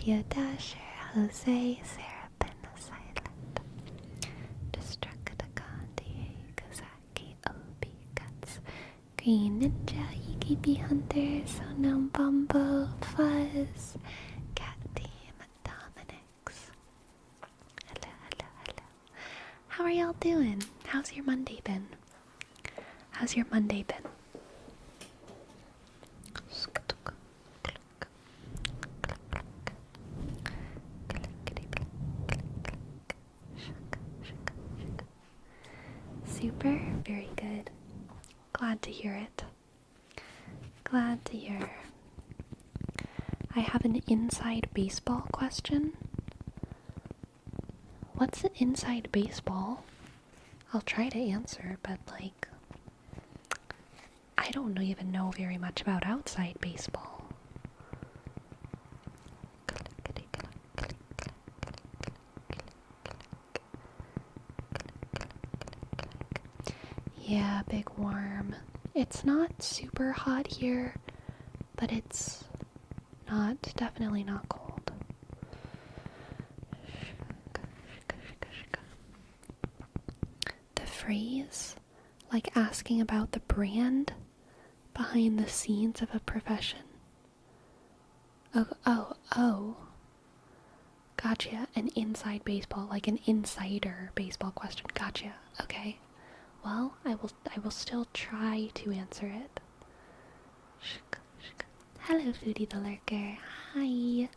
Geo Dasher, Jose, Serapin, Silent, Destructicon, Diego, Sagi, Obi, Guts, Green Ninja, EKB Hunter, Sonam Bombo, Fuzz, Cat Team, Dominics. Hello. How are y'all doing? How's your Monday been? Super, very good. Glad to hear it. I have an inside baseball question. What's an inside baseball? I'll try to answer, but I don't even know very much about outside baseball. Yeah, big worm. It's not super hot here, but it's definitely not cold. The phrase, like asking about the brand behind the scenes of a profession. Oh. Gotcha. An inside baseball, like an insider baseball question. Gotcha. Okay. Well, I will still try to answer it. Hello, Foodie the Lurker. Hi.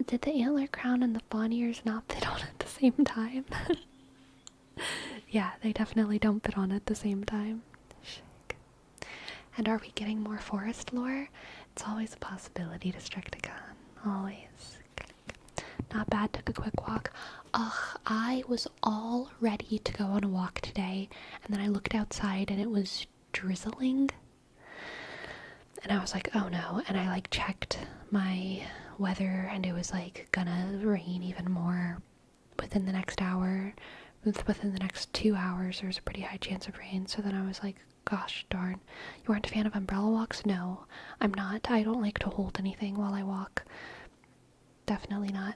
Did the antler crown and the fawn ears not fit on at the same time? Yeah, they definitely don't fit on at the same time. And are we getting more forest lore? It's always a possibility, Destructicon. Always. Not bad, took a quick walk. Ugh, I was all ready to go on a walk today, and then I looked outside and it was drizzling. And I was like, oh no, and I checked my weather and it was gonna rain even more within the next hour. Within the next 2 hours, there's a pretty high chance of rain. So then I was like, gosh darn. You aren't a fan of umbrella walks? No, I'm not. I don't like to hold anything while I walk. Definitely not.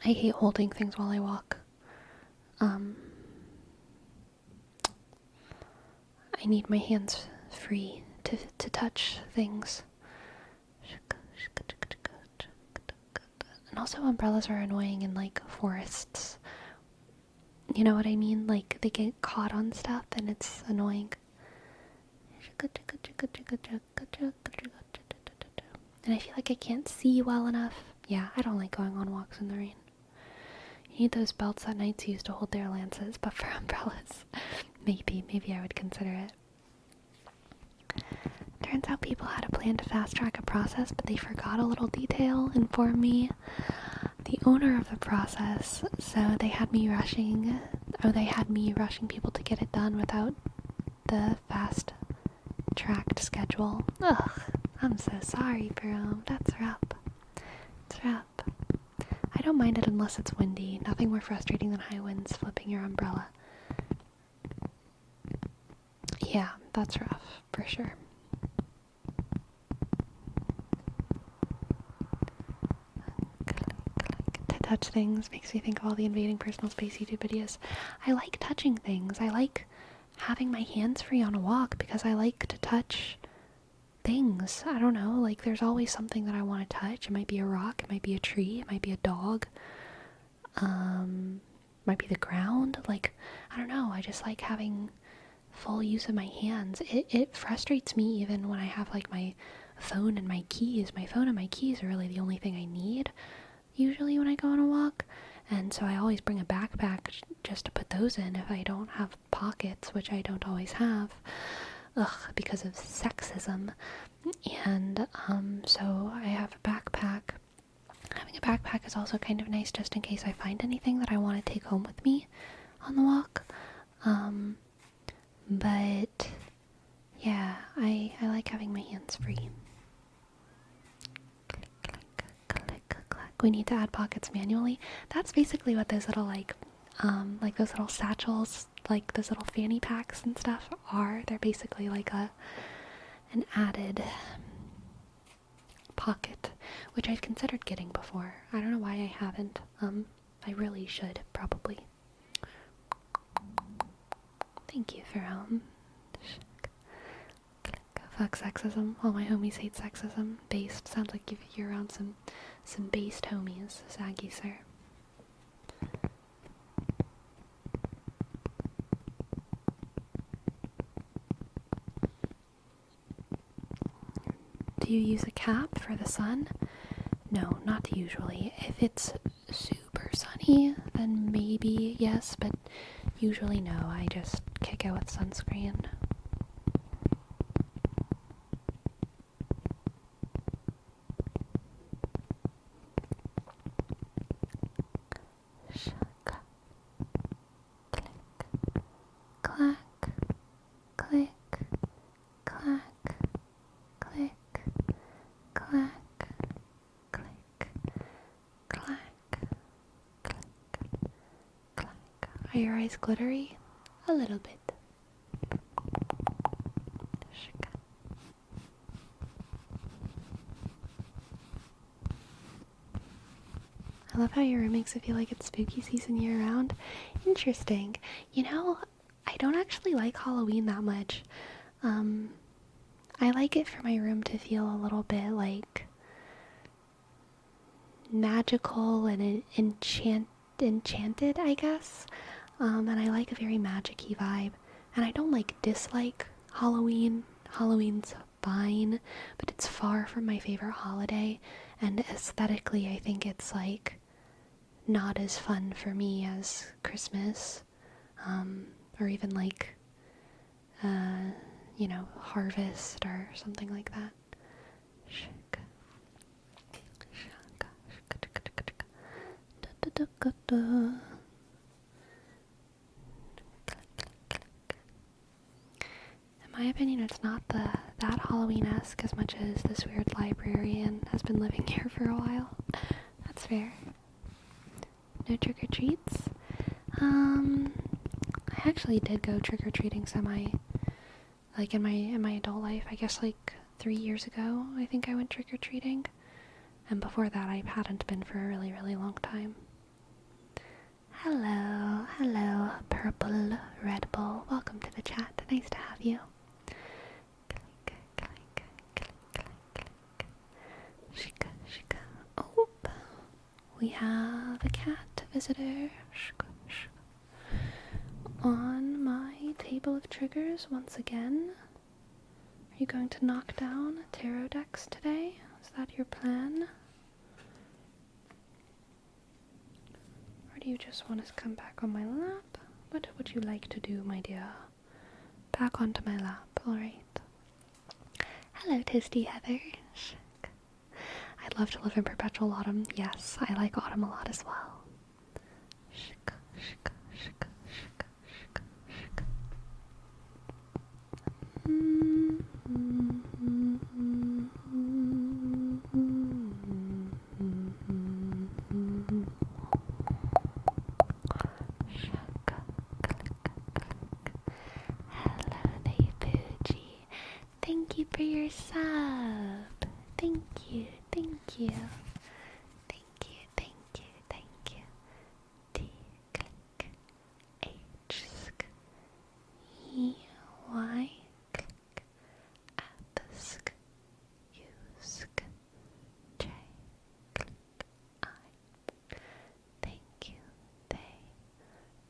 I hate holding things while I walk. I need my hands free to touch things. And also umbrellas are annoying in forests. You know what I mean? They get caught on stuff and it's annoying. And I feel like I can't see well enough. Yeah, I don't like going on walks in the rain. You need those belts that knights use to hold their lances, but for umbrellas, maybe I would consider it. Turns out people had a plan to fast track a process, but they forgot a little detail, informed me. The owner of the process, so they had me rushing people to get it done without the fast tracked schedule. Ugh, I'm so sorry, Perome. That's rough. It's rough. I don't mind it unless it's windy. Nothing more frustrating than high winds flipping your umbrella. Yeah, that's rough, for sure. To touch things makes me think of all the invading personal space YouTube videos. I like touching things. I like having my hands free on a walk because I like to touch things. I don't know, there's always something that I want to touch. It might be a rock, it might be a tree, it might be a dog, might be the ground. I don't know, I just like having full use of my hands. It frustrates me even when I have my phone and my keys. My phone and my keys are really the only thing I need usually when I go on a walk, and so I always bring a backpack just to put those in if I don't have pockets, which I don't always have. Because of sexism. And so I have a backpack. Having a backpack is also kind of nice just in case I find anything that I want to take home with me on the walk. But yeah, I like having my hands free. We need to add pockets manually. That's basically what those little those little satchels, those little fanny packs and stuff are. They're basically an added pocket, which I've considered getting before. I don't know why I haven't. I really should, probably. Thank you, Perome. Fuck sexism. All my homies hate sexism. Based. Sounds like you're around some based homies, Sagi Sir. Do you use a cap for the sun? No, not usually. If it's super sunny, then maybe yes, but usually no. I just kick out with sunscreen. Clack, click, clack, click, clack, click, clack, click, clack. Are your eyes glittery? A little bit. I love how your room makes it feel like it's spooky season year round. Interesting. You know, I don't actually like Halloween that much. I like it for my room to feel a little bit like magical and enchanted, I guess. And I like a very magic-y vibe. And I don't dislike Halloween. Halloween's fine, but it's far from my favorite holiday. And aesthetically, I think it's not as fun for me as Christmas, or even Harvest or something like that. In my opinion, it's not that Halloween-esque as much as this weird librarian has been living here for a while. That's fair. No trick-or-treats? I actually did go trick-or-treating in my adult life. I guess 3 years ago, I think I went trick-or-treating. And before that, I hadn't been for a really, really long time. Hello, Purple Red Bull. Welcome to the chat. Nice to have you. Oh, we have a cat visitor on my table of triggers once again. Are you going to knock down tarot decks today? Is that your plan? Or do you just want to come back on my lap? What would you like to do, my dear? Back onto my lap, alright. Hello, Toasty Heather. I'd love to live in perpetual autumn. Yes, I like autumn a lot as well. Hello there, Fuji. Thank you for your sub. Thank you. Thank you. Thank you. Thank you. Thank you. T click H sk E Y click at sk U sk J click I. Thank you. They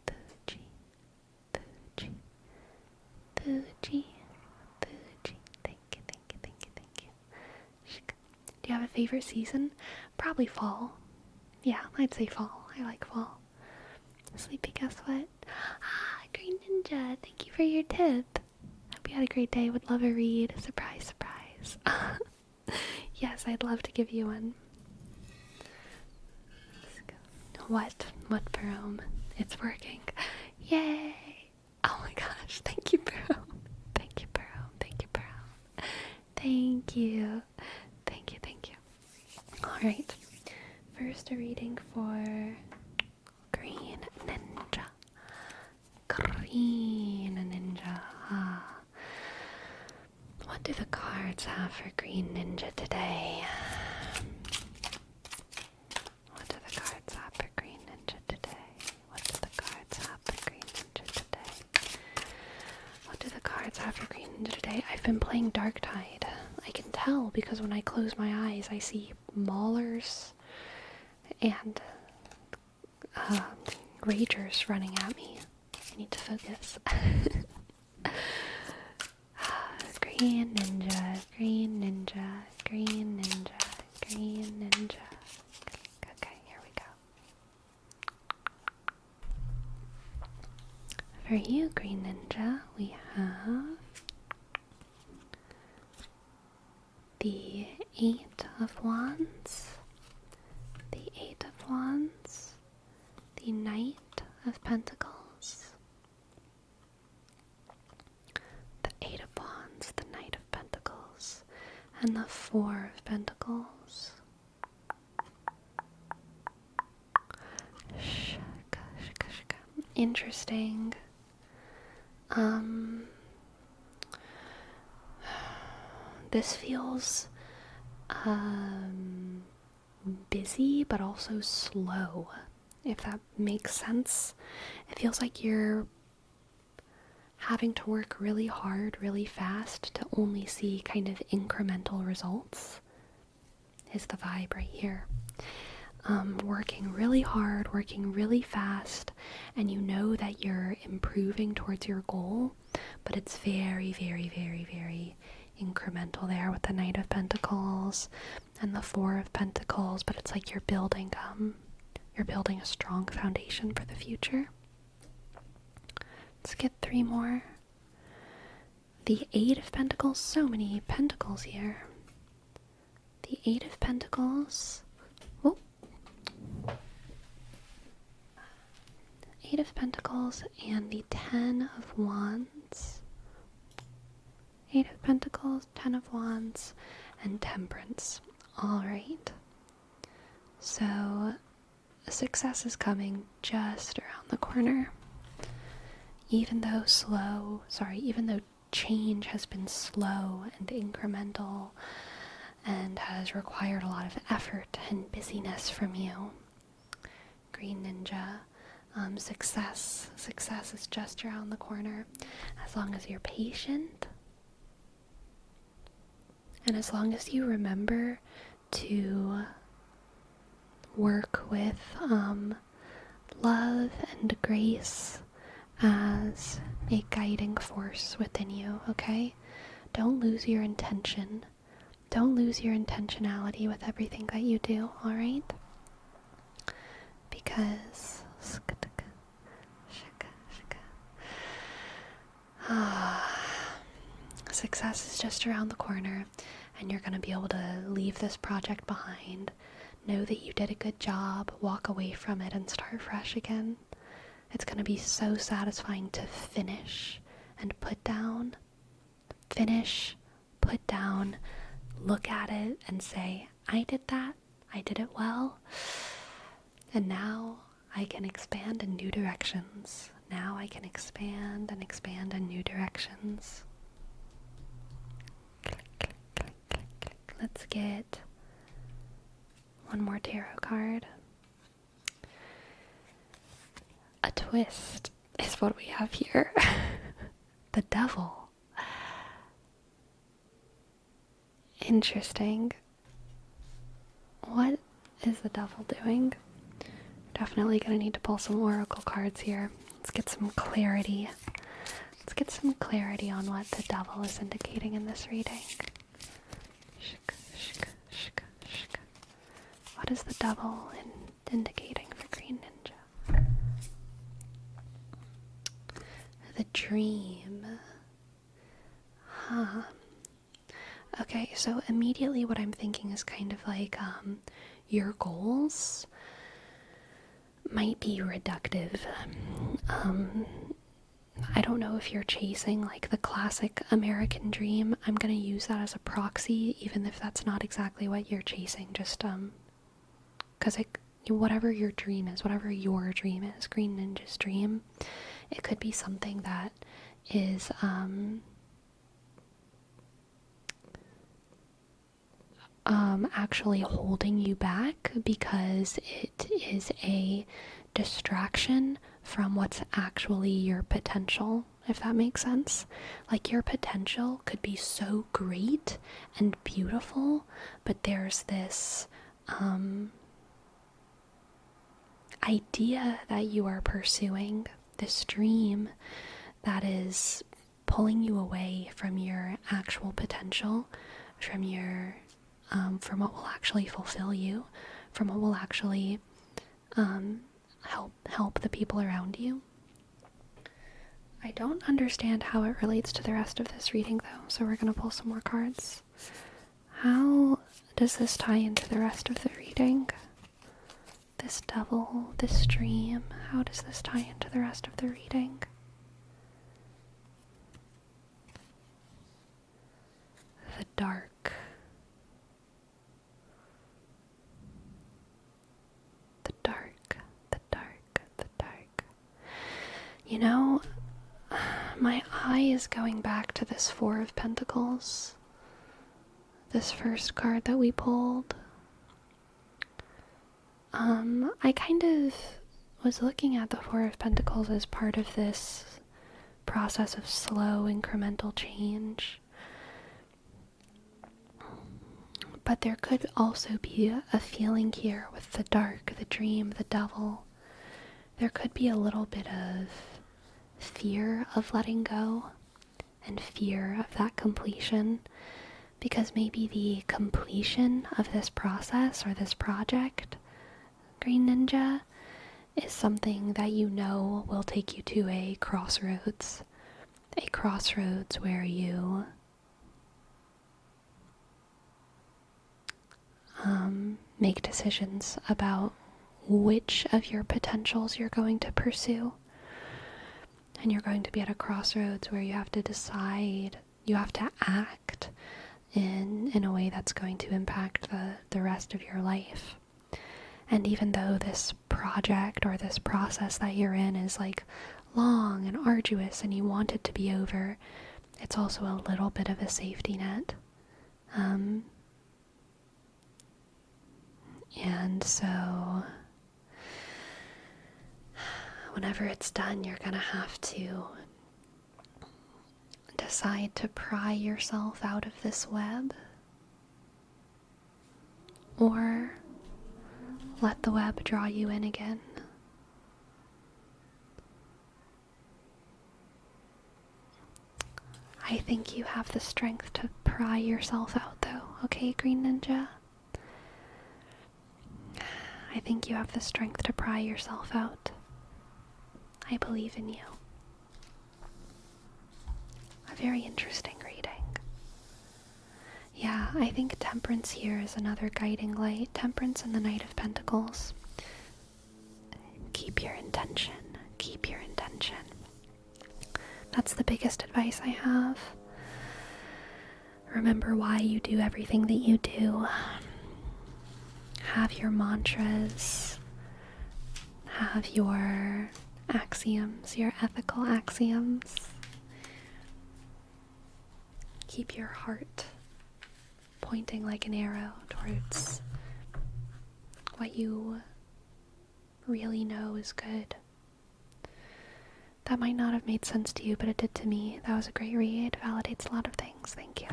Fuji Fuji Fuji Fuji. Thank you. Thank you. Thank you. Thank you. Do you have a favorite season? Probably fall. Yeah, I'd say fall. I like fall. Sleepy, guess what? Green Ninja, thank you for your tip. Hope you had a great day. Would love a read. Surprise, surprise. Yes, I'd love to give you one. Let's go. What, Perome? It's working. Yay! Oh my gosh, thank you, Perome. Thank you, Perome. Thank you, Perome. Thank you. Thank you, thank you. Alright, first a reading for Green Ninja. Green Ninja. What do the cards have for Green Ninja today? been playing Dark Tide. I can tell because when I close my eyes, I see maulers and ragers running at me. I need to focus. Green ninja, green ninja, green ninja, green ninja. Okay, here we go. For you, green ninja, we have the Eight of Wands, the Eight of Wands, the Knight of Pentacles, the Eight of Wands, the Knight of Pentacles, and the Four of Pentacles. Interesting. This feels busy but also slow, if that makes sense. It feels like you're having to work really hard, really fast to only see kind of incremental results, is the vibe right here. Working really hard, working really fast, and you know that you're improving towards your goal, but it's very, very, very, very incremental there with the Knight of Pentacles and the Four of Pentacles, but it's like you're building a strong foundation for the future. Let's get 3 more. The Eight of Pentacles, so many pentacles here. The Eight of Pentacles. Oh. Eight of Pentacles and the Ten of Wands. Eight of Pentacles, Ten of Wands, and Temperance. Alright. So, success is coming just around the corner. Even though change has been slow and incremental and has required a lot of effort and busyness from you, Green Ninja, success is just around the corner as long as you're patient and as long as you remember to work with love and grace as a guiding force within you, okay? Don't lose your intention. Don't lose your intentionality with everything that you do, alright? Because success is just around the corner, and you're going to be able to leave this project behind. Know that you did a good job, walk away from it, and start fresh again. It's going to be so satisfying to finish and put down. Finish, put down, look at it, and say, I did that, I did it well, and now I can expand in new directions. Now I can expand and expand in new directions. Click, click, click, click, click. Let's get one more tarot card. A twist is what we have here. The Devil. Interesting. What is the Devil doing? Definitely gonna need to pull some oracle cards here. Let's get some clarity. Let's get some clarity on what the Devil is indicating in this reading. What is the Devil indicating for Green Ninja? The Dream. Okay, so immediately what I'm thinking is kind of like your goals might be reductive. I don't know if you're chasing like the classic American dream. I'm gonna use that as a proxy, even if that's not exactly what you're chasing. Just because whatever your dream is, Green Ninja's dream, it could be something that is actually holding you back because it is a distraction from what's actually your potential, if that makes sense. Like, your potential could be so great and beautiful, but there's this idea that you are pursuing, this dream that is pulling you away from your actual potential, from your from what will actually fulfill you, from what will actually help the people around you. I don't understand how it relates to the rest of this reading, though, so we're going to pull some more cards. How does this tie into the rest of the reading? This devil, this dream, how does this tie into the rest of the reading? The dark. The dark, the dark, the dark. You know, my eye is going back to this Four of Pentacles. This first card that we pulled. I kind of was looking at the Four of Pentacles as part of this process of slow, incremental change. But there could also be a feeling here with the dark, the dream, the devil. There could be a little bit of fear of letting go and fear of that completion, because maybe the completion of this process or this project, Green Ninja, is something that you know will take you to a crossroads where you make decisions about which of your potentials you're going to pursue. And you're going to be at a crossroads where you have to decide, you have to act in a way that's going to impact the rest of your life. And even though this project or this process that you're in is like long and arduous and you want it to be over, it's also a little bit of a safety net. And so whenever it's done, you're gonna have to decide to pry yourself out of this web, or let the web draw you in again. I think you have the strength to pry yourself out, though, okay, Green Ninja? I think you have the strength to pry yourself out. I believe in you. A very interesting reading. Yeah, I think Temperance here is another guiding light. Temperance and the Knight of Pentacles. Keep your intention. Keep your intention. That's the biggest advice I have. Remember why you do everything that you do. Have your mantras. Have your axioms, your ethical axioms. Keep your heart pointing like an arrow towards what you really know is good. That might not have made sense to you, but it did to me. That was a great read. Validates a lot of things. Thank you.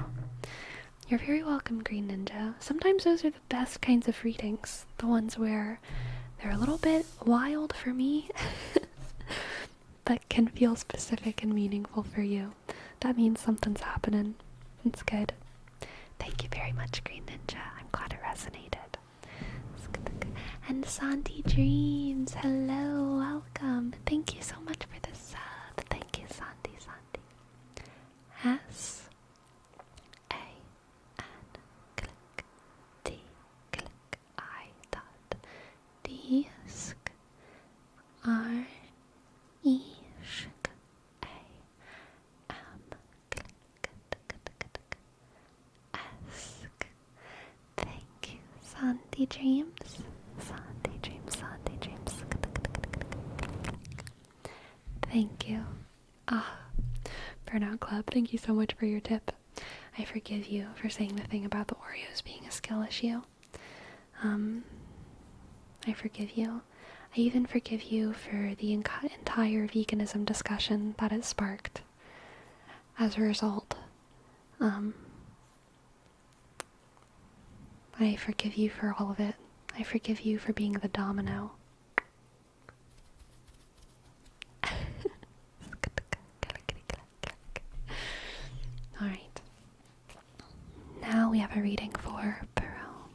You're very welcome, Green Ninja. Sometimes those are the best kinds of readings. The ones where they're a little bit wild for me, but can feel specific and meaningful for you. That means something's happening. It's good. Thank you very much, Green Ninja. I'm glad it resonated. And Santi Dreams, hello, welcome. Thank you so much for the sub. Thank you, Santi. S A N click T click I dot D sk R E shk A M click Esk. Thank you, Santi Dreams. Thank you. Burnout Club, thank you so much for your tip. I forgive you for saying the thing about the Oreos being a skill issue. I forgive you. I even forgive you for the entire veganism discussion that it sparked as a result. I forgive you for all of it. I forgive you for being the domino. Alright. Now we have a reading for Perome.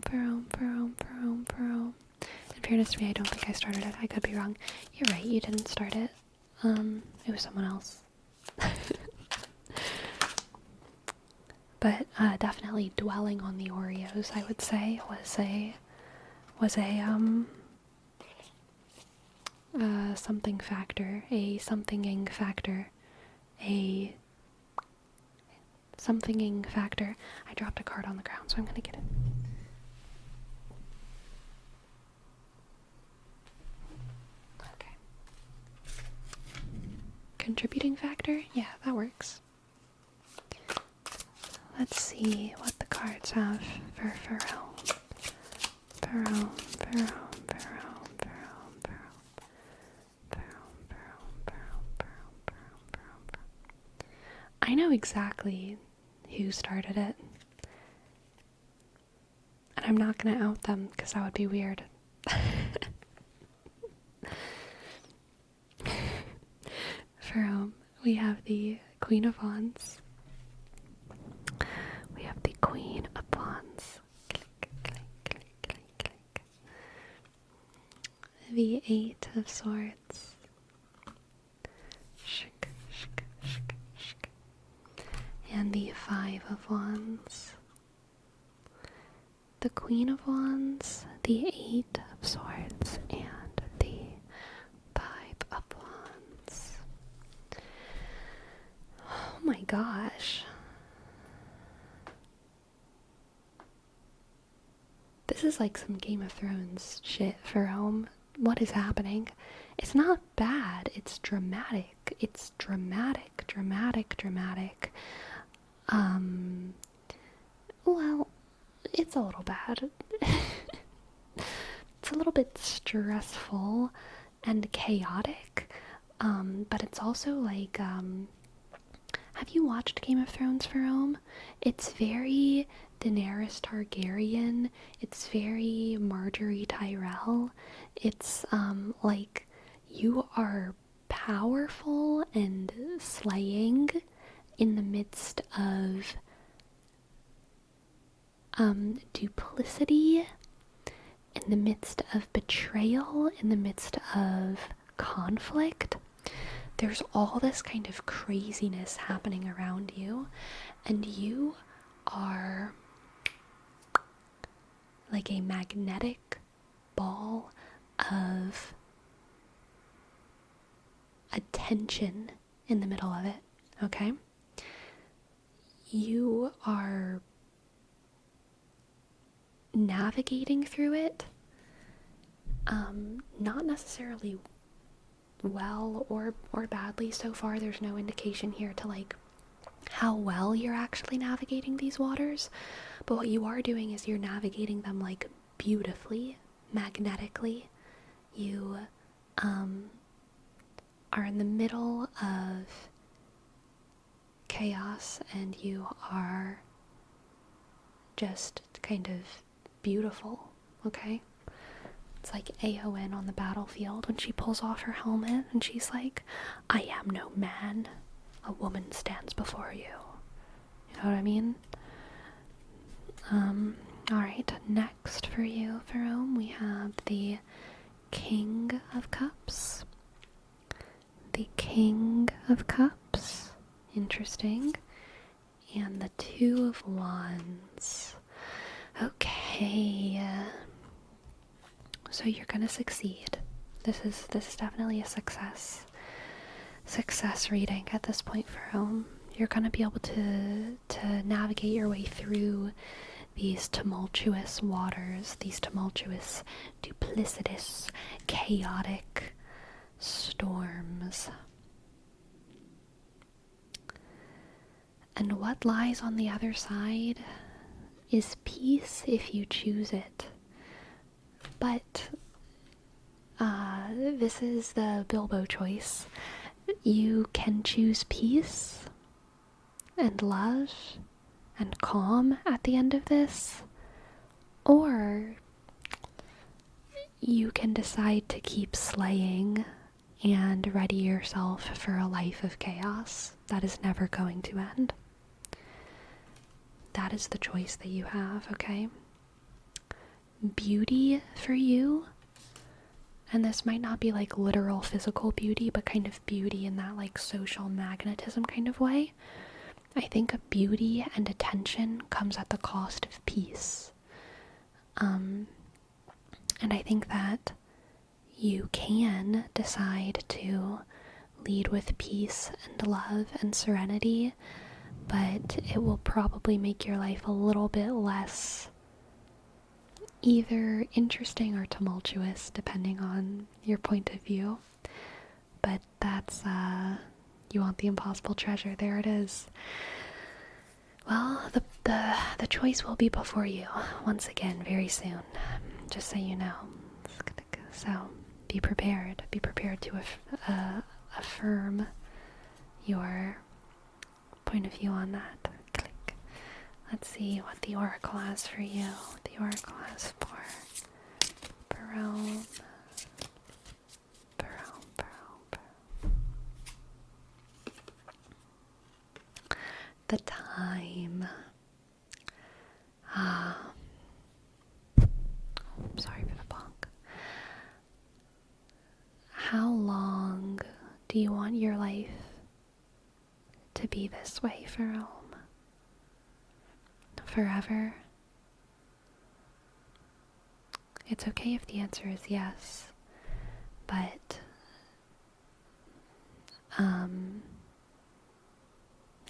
Perome. In fairness to me, I don't think I started it. I could be wrong. You're right, you didn't start it. It was someone else. But definitely dwelling on the Oreos, I would say, was a something factor, a somethinging factor, a somethinging factor. I dropped a card on the ground, so I'm gonna get it. Okay. Contributing factor? Yeah, that works. Let's see what the cards have for Perome. I know exactly who started it. And I'm not gonna out them because that would be weird. Perome, we have the Queen of Wands. We have the Queen of Wands. The Eight of Swords. And the Five of Wands. The Queen of Wands, the Eight of Swords, and the Five of Wands. Oh my gosh. This is like some Game of Thrones shit, Perome. What is happening? It's not bad. It's dramatic. It's dramatic. Well, it's a little bad. It's a little bit stressful and chaotic. But it's also like, have you watched Game of Thrones, Perome? It's very Daenerys Targaryen. It's very Marjorie Tyrell. It's, like, you are powerful and slaying in the midst of, duplicity, in the midst of betrayal, in the midst of conflict. There's all this kind of craziness happening around you, and you are like a magnetic ball of attention in the middle of it, okay? You are navigating through it, not necessarily well or badly so far. There's no indication here to like how well you're actually navigating these waters, but what you are doing is you're navigating them like beautifully, magnetically. You are in the middle of chaos and you are just kind of beautiful, okay? It's like Aowen on the battlefield when she pulls off her helmet and she's like, I am no man, a woman stands before you. You know what I mean? Alright, next for you, Perome, we have the King of Cups. The King of Cups. Interesting. And the Two of Wands. Okay. So you're gonna succeed. This is definitely a success reading at this point, Perome. You're gonna be able to navigate your way through these tumultuous waters, these tumultuous, duplicitous, chaotic storms. And what lies on the other side? is peace if you choose it. But this is the Bilbo choice. You can choose peace and love and calm at the end of this, or you can decide to keep slaying and ready yourself for a life of chaos that is never going to end. That is the choice that you have, okay? Beauty for you, and this might not be like literal physical beauty, but kind of beauty in that like social magnetism kind of way. I think beauty and attention comes at the cost of peace. And I think that you can decide to lead with peace and love and serenity, but it will probably make your life a little bit less either interesting or tumultuous, depending on your point of view. But that's, you want the impossible treasure, there it is. Well, the choice will be before you, once again, very soon, just so you know. So, be prepared to affirm your point of view on that. Click. Let's see what the oracle has for you. The oracle has for Perome. The time. Sorry for the bonk. How long do you want your life to be this way, Perome? Forever? It's okay if the answer is yes, but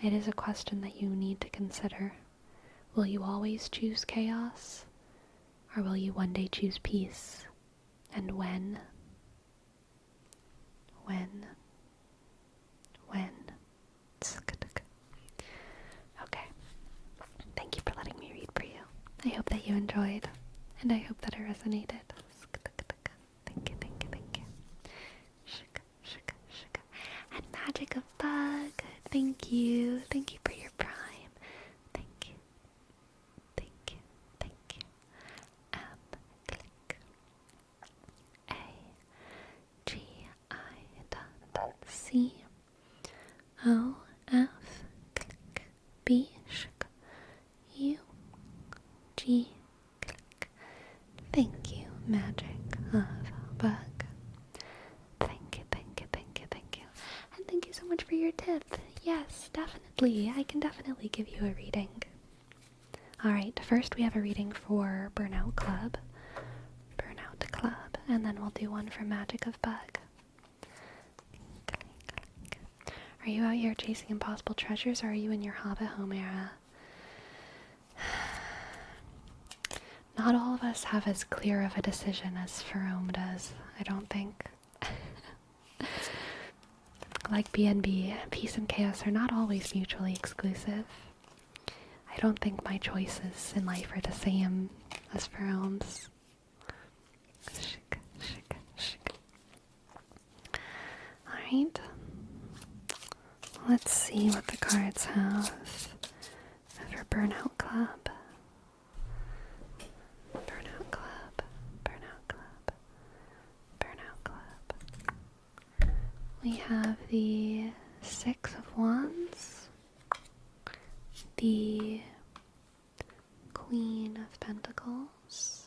it is a question that you need to consider. Will you always choose chaos, or will you one day choose peace? And when? Okay. Thank you for letting me read for you. I hope that you enjoyed, and I hope that it resonated. Thank you. And Magic of Bug, thank you for your prime. Thank you. Click. AGI.C.O.F. Click. B. U.G. Click. Thank you, Magic of Bug. Thank you. And thank you so much for your tip. Yes, definitely. I can definitely give you a reading. Alright, first we have a reading for Burnout Club. And then we'll do one for Magic of Bug. Are you out here chasing impossible treasures, or are you in your Hobbit home era? Not all of us have as clear of a decision as Perome does, I don't think. Like BNB, peace and chaos are not always mutually exclusive. I don't think my choices in life are the same as Perome's. Alright. Let's see what the cards have for Burnout Club. We have the Six of Wands, the Queen of Pentacles,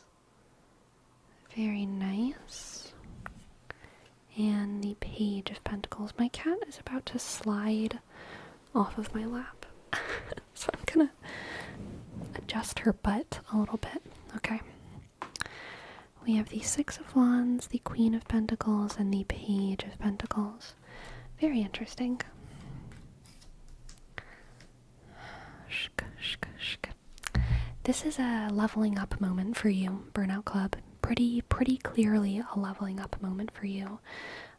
very nice, and the Page of Pentacles. My cat is about to slide off of my lap, so I'm gonna adjust her butt a little bit, okay? We have the Six of Wands, the Queen of Pentacles, and the Page of Pentacles. Very interesting. This is a leveling up moment for you, Burnout Club. Pretty clearly a leveling up moment for you.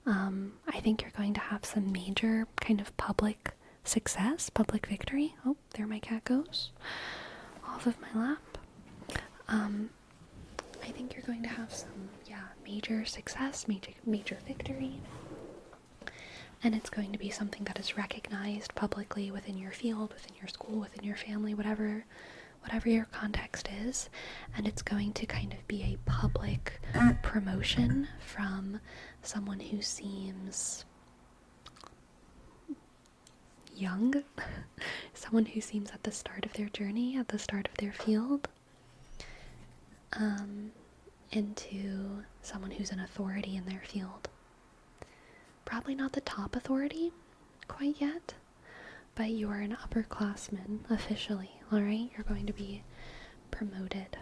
I think you're going to have some major kind of public success, public victory. Oh, there my cat goes. off of my lap. I think you're going to have some, major success, major victory. And it's going to be something that is recognized publicly within your field, within your school, within your family, whatever your context is. And it's going to kind of be a public promotion from someone who seems young, someone who seems at the start of their journey, at the start of their field, into someone who's an authority in their field. Probably not the top authority quite yet, but you are an upperclassman officially, alright? You're going to be promoted.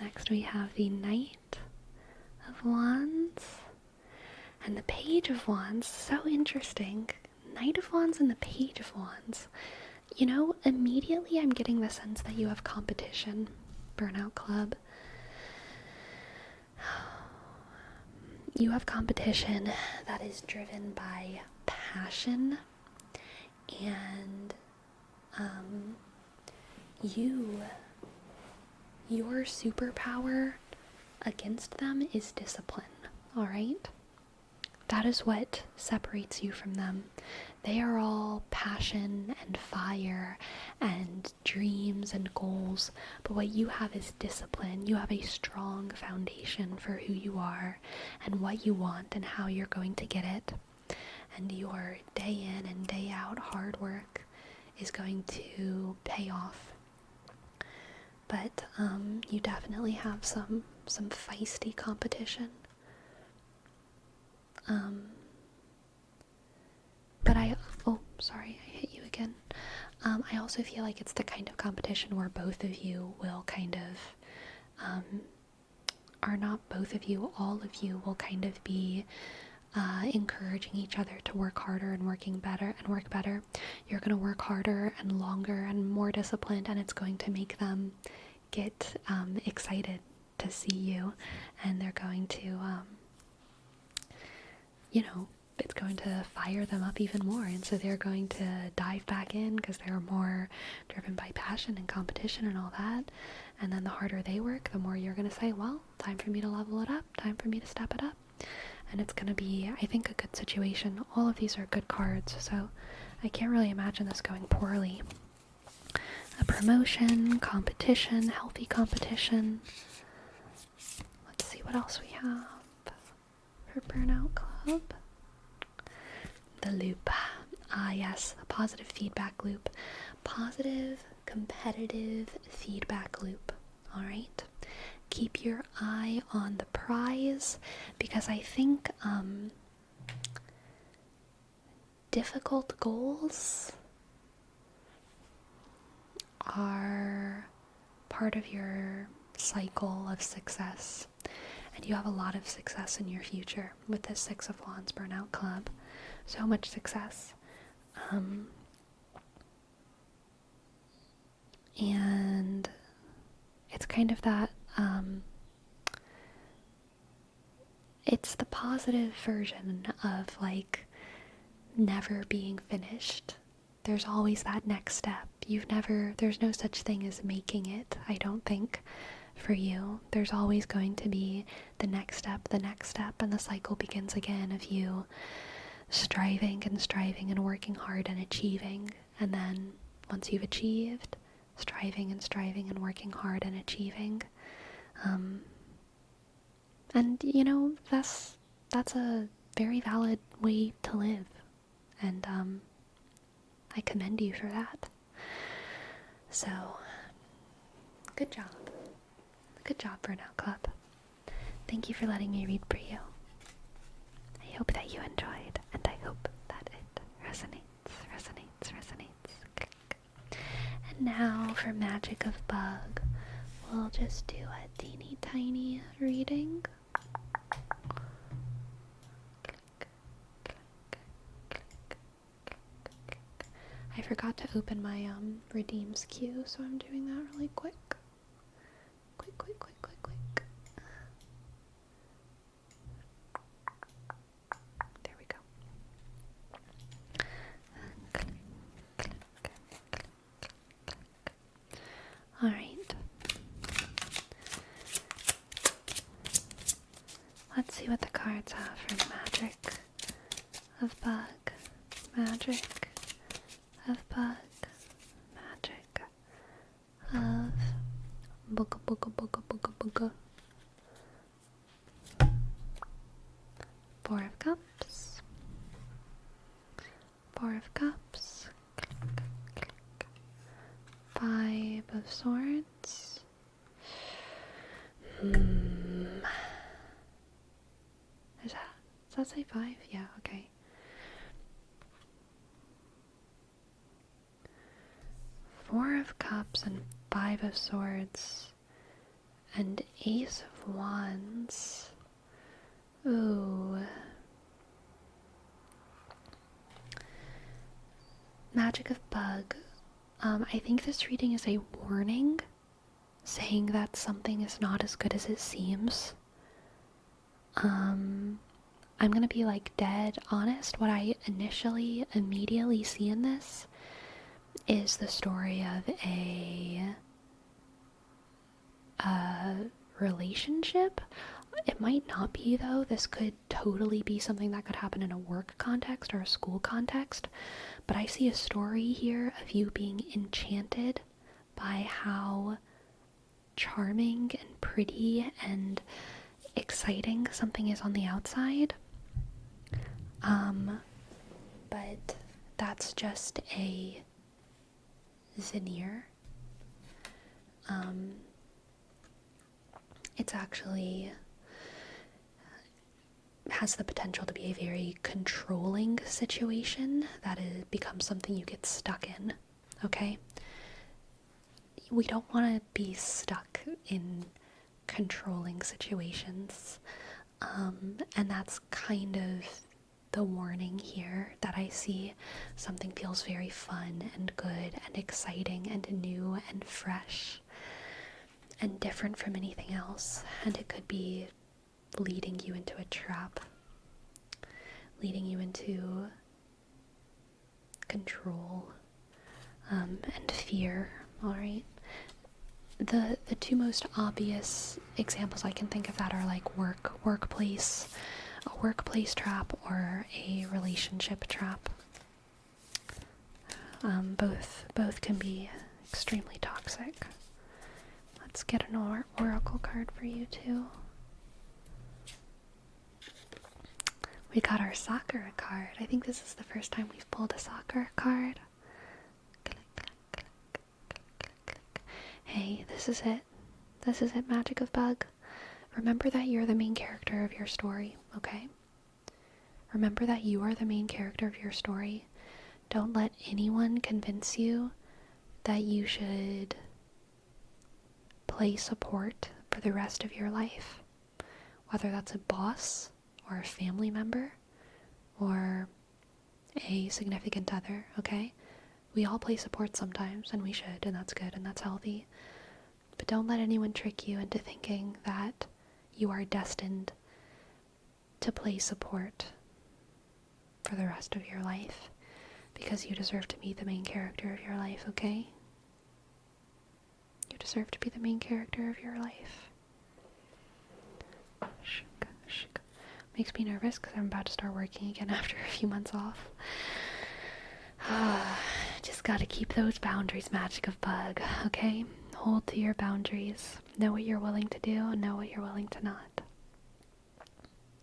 Next we have the Knight of Wands and the Page of Wands. So interesting. Knight of Wands and the Page of Wands. You know, immediately I'm getting the sense that you have competition, Burnout Club. You have competition that is driven by passion, and your superpower against them is discipline, alright? That is what separates you from them. They are all passion and fire and dreams and goals, but what you have is discipline. You have a strong foundation for who you are and what you want and how you're going to get it. And your day in and day out hard work is going to pay off. But you definitely have some feisty competition. But sorry, I hit you again. I also feel like it's the kind of competition where both of you will kind of, or not both of you, all of you will kind of be encouraging each other to work harder and work better. You're going to work harder and longer and more disciplined, and it's going to make them get excited to see you, and they're going to, it's going to fire them up even more, and so they're going to dive back in because they're more driven by passion and competition and all that. And then the harder they work, the more you're going to say, well, time for me to level it up, time for me to step it up. And it's going to be, I think, a good situation. All of these are good cards, so I can't really imagine this going poorly. A promotion, competition, healthy competition. Let's see what else we have for Burnout Club. The loop. Ah, yes, a positive feedback loop. Positive, competitive feedback loop. Alright? Keep your eye on the prize, because I think difficult goals are part of your cycle of success. And you have a lot of success in your future with this Six of Wands Burnout Club. So much success. And it's kind of that, it's the positive version of like never being finished. There's always that next step. There's no such thing as making it, I don't think, for you. There's always going to be the next step, and the cycle begins again of you striving and working hard and achieving. And then once you've achieved, striving and working hard and achieving. And that's a very valid way to live. And I commend you for that. So, good job. Good job, Burnout Club. Thank you for letting me read for you. I hope that you enjoyed, and I hope that it resonates. Click. And now for Magic of Bug, we'll just do a teeny tiny reading. I forgot to open my redeems queue, so I'm doing that really quick. Quick. There we go. cards have for magic of bug, magic of bug, magic of booga booga booga booga booga. Four of Cups, Four of Cups, Five of Swords. Does that say 5? Yeah, okay. Four of Cups and Five of Swords and Ace of Wands. Ooh. Magic of Bug. I think this reading is a warning saying that something is not as good as it seems. I'm gonna be like dead honest. What I immediately see in this is the story of a relationship. It might not be though. This could totally be something that could happen in a work context or a school context. But I see a story here of you being enchanted by how charming and pretty and exciting something is on the outside. But that's just a veneer. It's actually has the potential to be a very controlling situation that it becomes something you get stuck in, okay? We don't want to be stuck in controlling situations, and that's kind of the warning here that I see. Something feels very fun and good and exciting and new and fresh and different from anything else, and it could be leading you into a trap, leading you into control and fear. All right, the two most obvious examples I can think of that are like workplace, a workplace trap or a relationship trap. Both can be extremely toxic. Let's get an oracle card for you too. We got our Sakura card. I think this is the first time we've pulled a Sakura card. Hey, this is it. This is it, Magic of Bug. Remember that you're the main character of your story, okay? Remember that you are the main character of your story. Don't let anyone convince you that you should play support for the rest of your life. Whether that's a boss, or a family member, or a significant other, okay? We all play support sometimes, and we should, and that's good, and that's healthy. But don't let anyone trick you into thinking that you are destined to play support for the rest of your life, because you deserve to be the main character of your life, okay? You deserve to be the main character of your life. Makes me nervous because I'm about to start working again after a few months off. Just gotta keep those boundaries, Magic of Bug, okay? Hold to your boundaries. Know what you're willing to do and know what you're willing to not.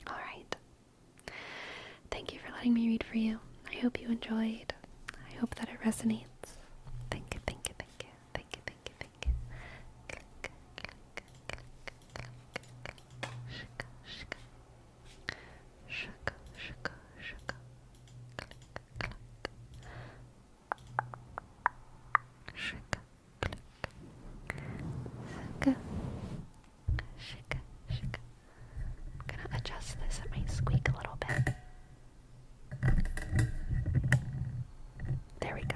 Alright. Thank you for letting me read for you. I hope you enjoyed. I hope that it resonates. Thank you, thank you, thank you. Thank you, thank you, thank you. I'm gonna adjust this. It might squeak a little bit. There we go.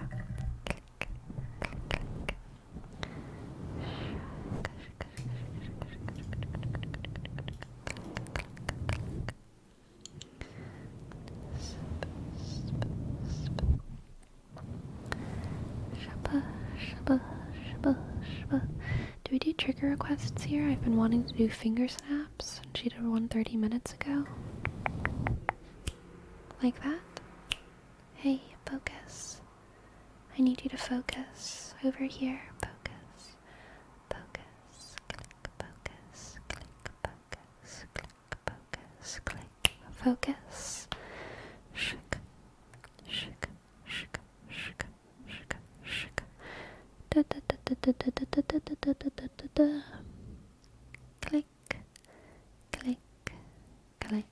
Do we do trigger requests here? I've been wanting to do finger snaps, and she did one 30 minutes ago. Like that? Hey, focus. I need you to focus. Over here. Focus. Focus. Click, focus. Click, focus. Click, focus. Click, focus. Shik. Shik. Shik. Shik. Shik. Shik. Da da da da da da da da da da da da da. Click. Click. Click.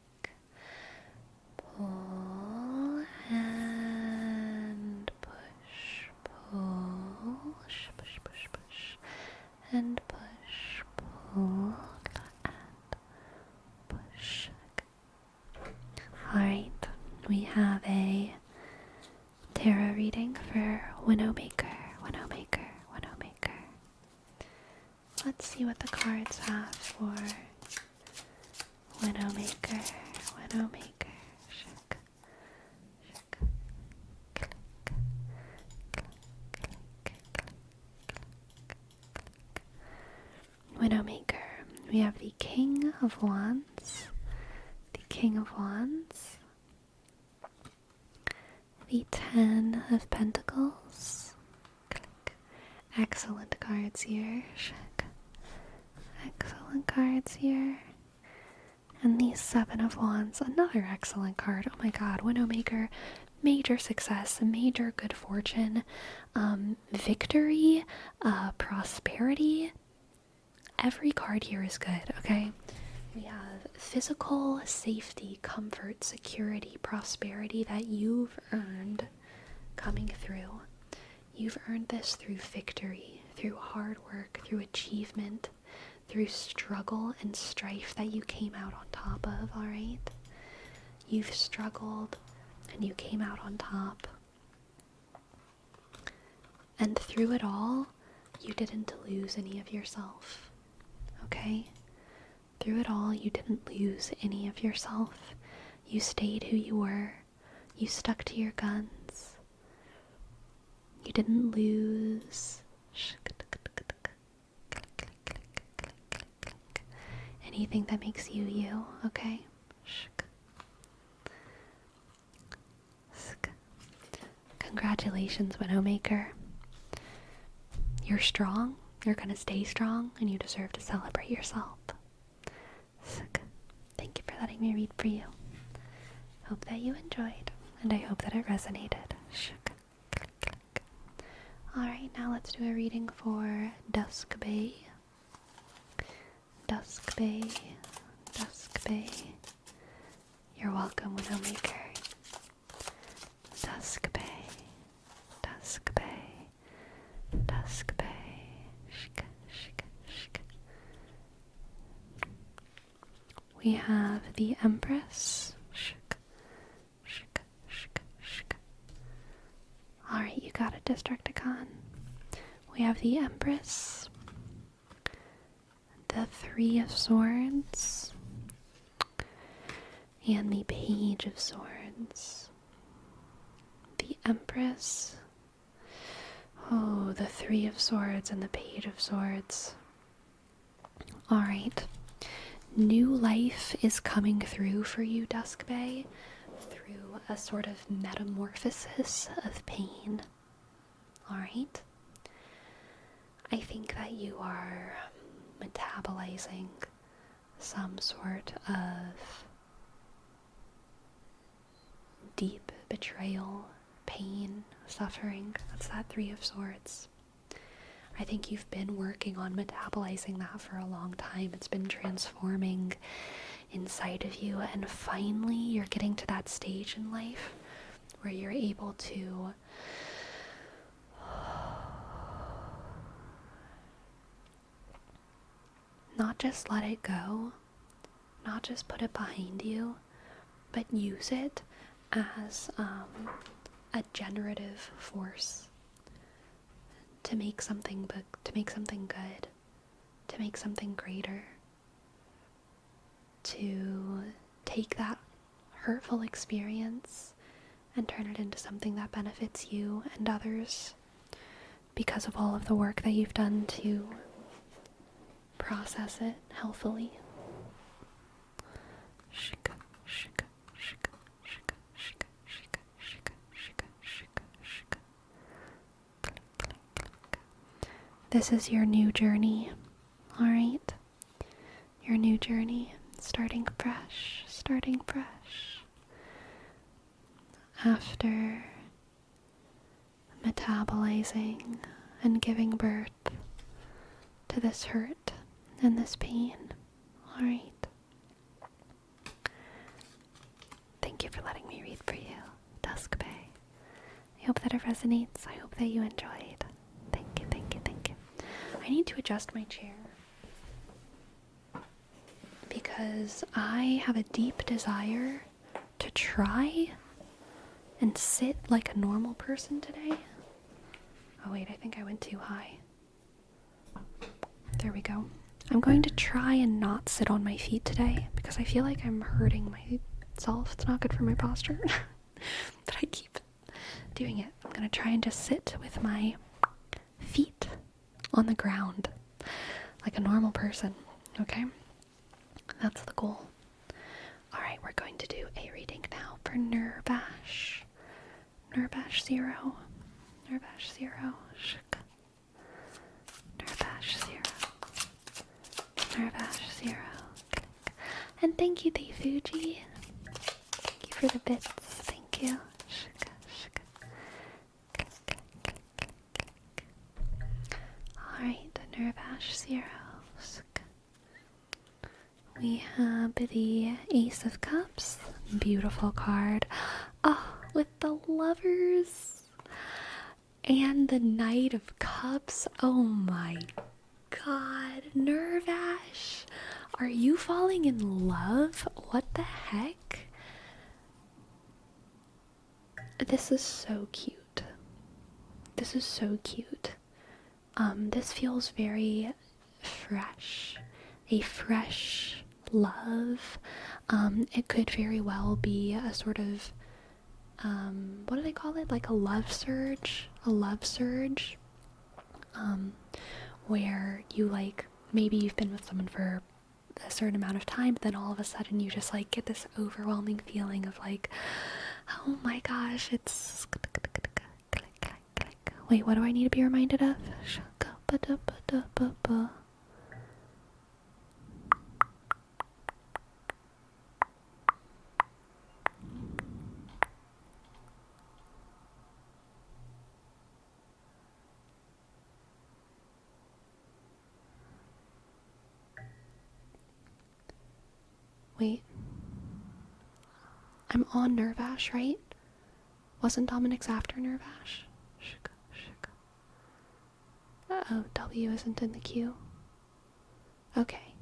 Pull and push, pull, push, push, push, push, and push, pull, and push. Alright, we have a tarot reading for Widowmaker, Widowmaker, Widowmaker. Let's see what the cards have for Widowmaker, Widowmaker. Shik, shik, click, click, click, click. Widowmaker. We have the King of Wands, the King of Wands, the Ten of Pentacles. Click. Excellent cards here. Shik. Excellent cards here. And the Seven of Wands, another excellent card. Oh my god, Widowmaker, major success, major good fortune, victory, prosperity. Every card here is good, okay? We have physical safety, comfort, security, prosperity that you've earned coming through. You've earned this through victory, through hard work, through achievement, through struggle and strife that you came out on top of, alright? You've struggled and you came out on top. And through it all, you didn't lose any of yourself, okay? Through it all, you didn't lose any of yourself. You stayed who you were. You stuck to your guns. You didn't lose anything that makes you you, okay? Congratulations, Widowmaker. You're strong, you're gonna stay strong, and you deserve to celebrate yourself. Thank you for letting me read for you. Hope that you enjoyed, and I hope that it resonated. Alright, now let's do a reading for Dusk Bay. Dusk Bay, Dusk Bay. You're welcome, Widowmaker. Dusk Bay, Dusk Bay, Dusk Bay. Shika, shika, shika. We have the Empress. Shika, shika, shika, shika. Alright, you got it, Destructicon. We have the Empress. The Three of Swords. And the Page of Swords. The Empress. Oh, the Three of Swords and the Page of Swords. Alright. New life is coming through for you, Dusk Bay, through a sort of metamorphosis of pain. Alright? I think that you are metabolizing some sort of deep betrayal, pain, suffering. That's that Three of Swords. I think you've been working on metabolizing that for a long time. It's been transforming inside of you, and finally you're getting to that stage in life where you're able to not just let it go, not just put it behind you, but use it as a generative force to make something good, to make something greater, to take that hurtful experience and turn it into something that benefits you and others because of all of the work that you've done to process it healthily. Shika, shika, shika, shika, shika. This is your new journey, alright? Your new journey, starting fresh. After metabolizing and giving birth to this hurt and this pain, alright? Thank you for letting me read for you, Dusk Bay. I hope that it resonates. I hope that you enjoyed. Thank you. I need to adjust my chair because I have a deep desire to try and sit like a normal person today. Oh wait, I think I went too high. There we go. I'm going to try and not sit on my feet today because I feel like I'm hurting myself. It's not good for my posture. But I keep doing it. I'm going to try and just sit with my feet on the ground like a normal person, okay? That's the goal. Alright, we're going to do a reading now for Nirvash. Nirvash Zero. Nirvash Zero. Nirvash Zero. Nirvash Zero. And thank you, Fuji. Thank you for the bits. Thank you. Alright, Nirvash Zero. We have the Ace of Cups. Beautiful card. Oh, with the Lovers. And the Knight of Cups. Oh my god. Nirvash. Are you falling in love? What the heck? This is so cute. This is so cute. This feels very fresh. A fresh love. It could very well be a sort of, what do they call it? Like a love surge? A love surge. Where you maybe you've been with someone for a certain amount of time, but then all of a sudden you just get this overwhelming feeling of oh my gosh, it's wait, what do I need to be reminded of? Wait. I'm on Nirvash, right? Wasn't Dominics after Nirvash? Oh, W isn't in the queue. Okay.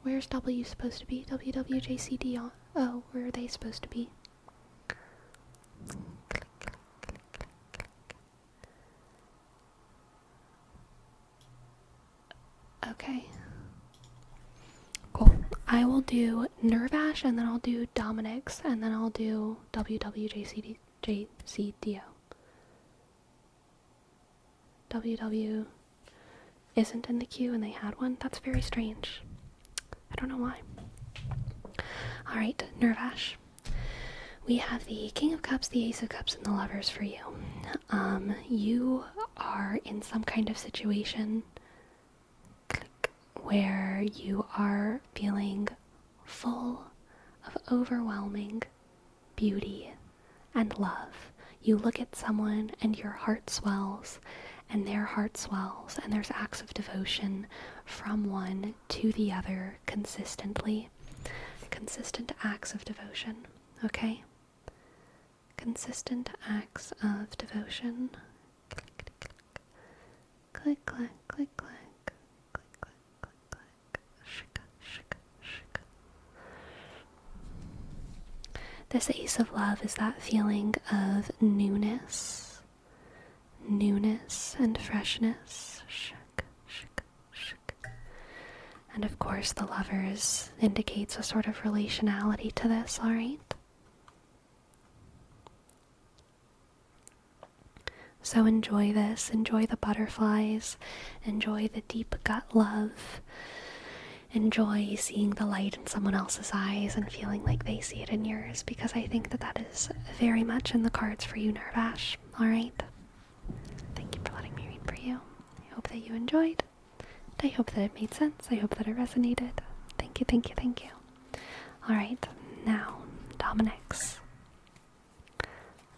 Where's W supposed to be? Wwjcdo on. Oh, where are they supposed to be? Okay. Cool. I will do Nirvash, and then I'll do Dominics, and then I'll do Wwjcdo. WW isn't in the queue and they had one? That's very strange. I don't know why. Alright, Nirvash. We have the King of Cups, the Ace of Cups, and the Lovers for you. You are in some kind of situation where you are feeling full of overwhelming beauty and love. You look at someone and your heart swells, and their heart swells, and there's acts of devotion from one to the other consistently. Consistent acts of devotion, okay? Consistent acts of devotion. Click, click, click, click, click. This Ace of Love is that feeling of newness and freshness. And of course the Lovers indicates a sort of relationality to this, alright? So enjoy this, enjoy the butterflies, enjoy the deep gut love, enjoy seeing the light in someone else's eyes and feeling like they see it in yours, because I think that that is very much in the cards for you, Nirvash, alright? Thank you for letting me read for you. I hope that you enjoyed. I hope that it made sense. I hope that it resonated. Thank you, thank you, thank you. Alright, now, Dominics.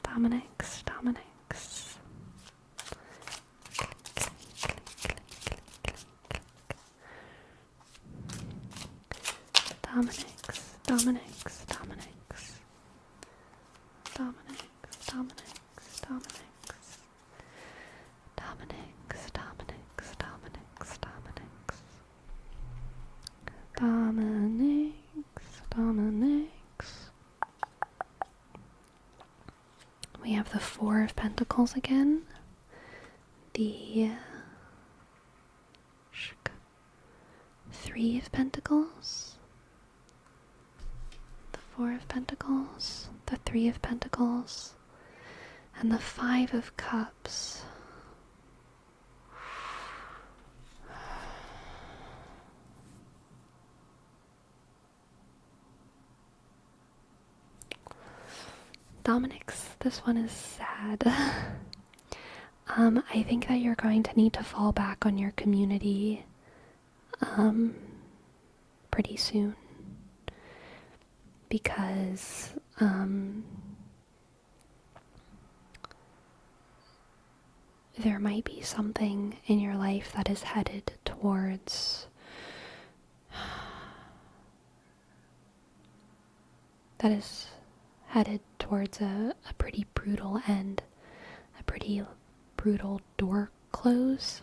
Dominics, Dominics. Dominics, Dominics, Dominics. Dominics, Dominics, Dominics. Dominics, Dominics, Dominics, Dominics. Dominics, Dominics. We have the Four of Pentacles again. The Three of Pentacles. The Four of Pentacles. The Three of Pentacles. And the Five of Cups. Dominics, this one is sad. I think that you're going to need to fall back on your community pretty soon, because there might be something in your life that is headed towards a pretty brutal end, a pretty brutal door close.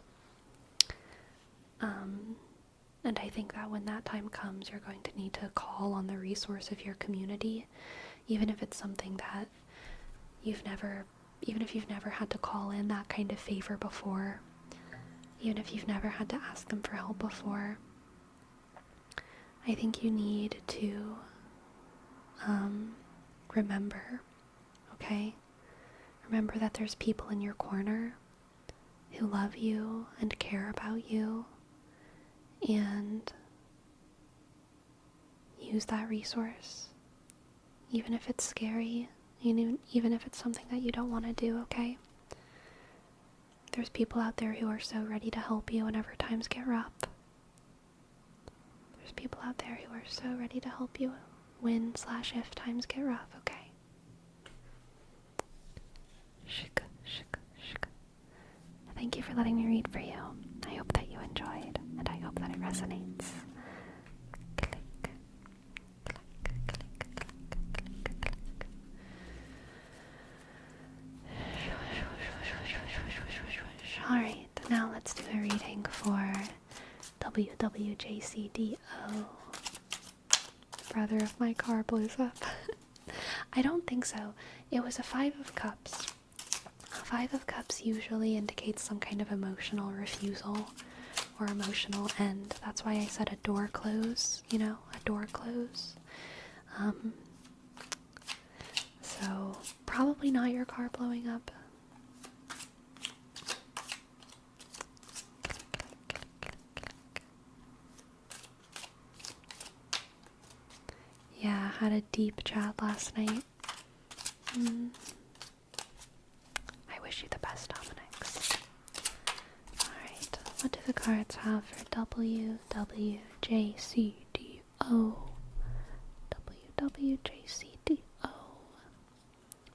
And I think that when that time comes, you're going to need to call on the resource of your community, even if it's something that even if you've never had to call in that kind of favor before, even if you've never had to ask them for help before. I think you need to remember, okay? Remember that there's people in your corner who love you and care about you, and use that resource, even if it's scary, even if it's something that you don't want to do, okay? There's people out there who are so ready to help you whenever times get rough. There's people out there who are so ready to help you when/if times get rough, okay? Shika, shika, shika. Thank you for letting me read for you. I hope that you enjoyed, and I hope that it resonates. Click, click, click, click, click, click. Alright, now let's do a reading for Wwjcdo. Brother of my car blows up. I don't think so. It was a Five of Cups. A Five of Cups usually indicates some kind of emotional refusal or emotional end. That's why I said a door close, a door close. So probably not your car blowing up. Yeah, I had a deep chat last night. I wish you the best, Dominics. Alright, what do the cards have for Wwjcdo? Wwjcdo.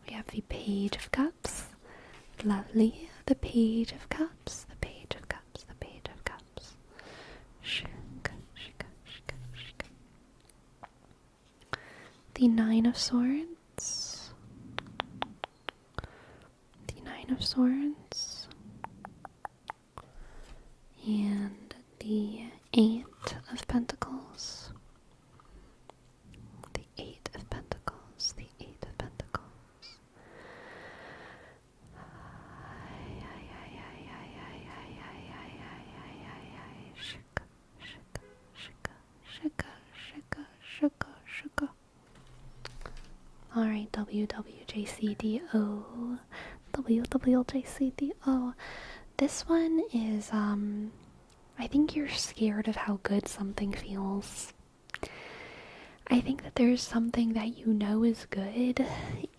We have the Page of Cups. Lovely. The Page of Cups. The Page of Cups. The Page of Cups. Shika, shika, shika, shika. The Nine of Swords. The Nine of Swords. And the Eight of Pentacles. The Eight of Pentacles. The Eight of Pentacles. Shika, shika, shika, shika, shika, shika, shika. Alright, Wwjcdo. Wwjcdo. This one is, I think you're scared of how good something feels. I think that there's something that you know is good,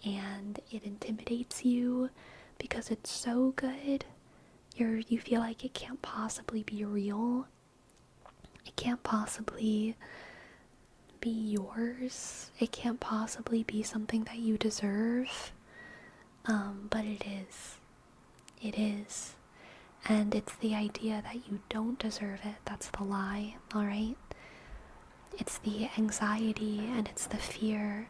and it intimidates you because it's so good You feel like it can't possibly be real. It can't possibly be yours. It can't possibly be something that you deserve. But it is. It is. And it's the idea that you don't deserve it that's the lie, alright? It's the anxiety and it's the fear.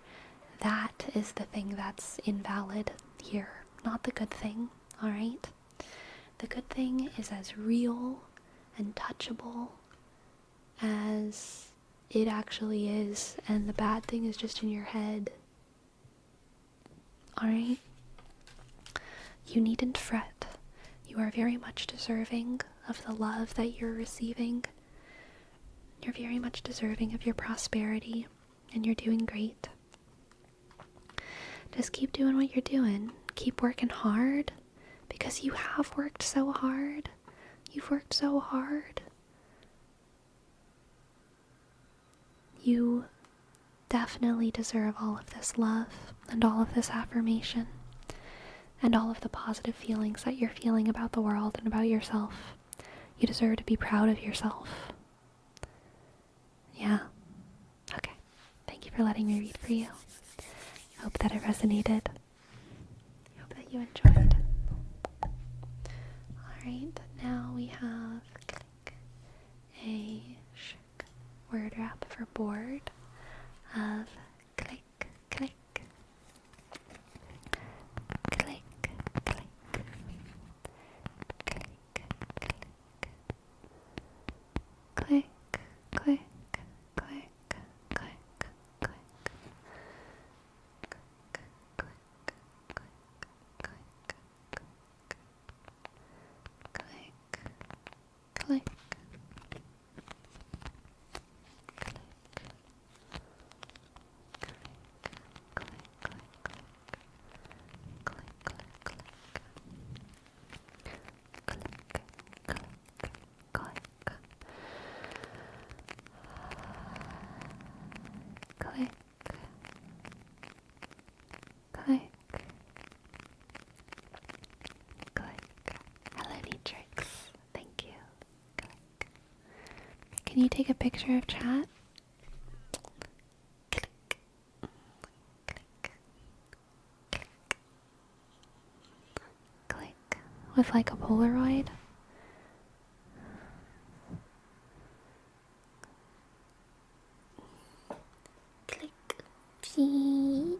That is the thing that's invalid here, not the good thing, alright? The good thing is as real and touchable as it actually is, and the bad thing is just in your head. Alright? You needn't fret. You are very much deserving of the love that you're receiving. You're very much deserving of your prosperity, and you're doing great. Just keep doing what you're doing. Keep working hard, because you have worked so hard. You've worked so hard. You definitely deserve all of this love and all of this affirmation and all of the positive feelings that you're feeling about the world and about yourself. You deserve to be proud of yourself. Yeah. Okay. Thank you for letting me read for you. Hope that it resonated. Hope that you enjoyed. Alright, now we have a word wrap for board of click, click, click, click, click, click, click, click, click, click, click, click. Can you take a picture of chat? Click. Click. Click. Click. With like a Polaroid? Click. Pee.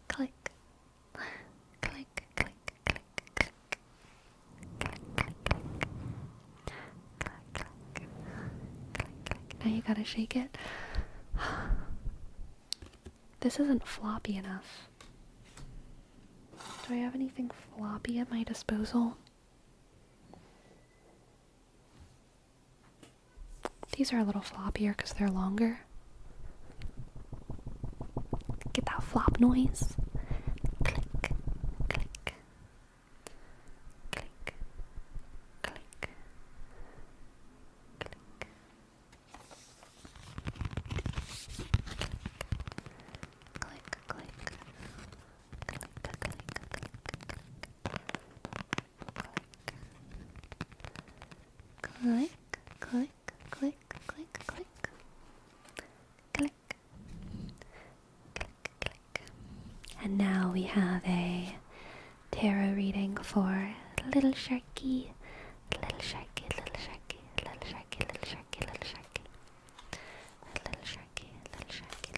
Click. Click. Click. Click. Click. Now you gotta shake it. This isn't floppy enough. Do I have anything floppy at my disposal? These are a little floppier because they're longer. Get that flop noise. Click, click, click, click, click. Click, click, click, click, click, click, click, click. And now we have a tarot reading for little Sharky, little Sharky, little Sharky, little Sharky, little Sharky, little Sharky, little Sharky, little Sharky, little Sharky,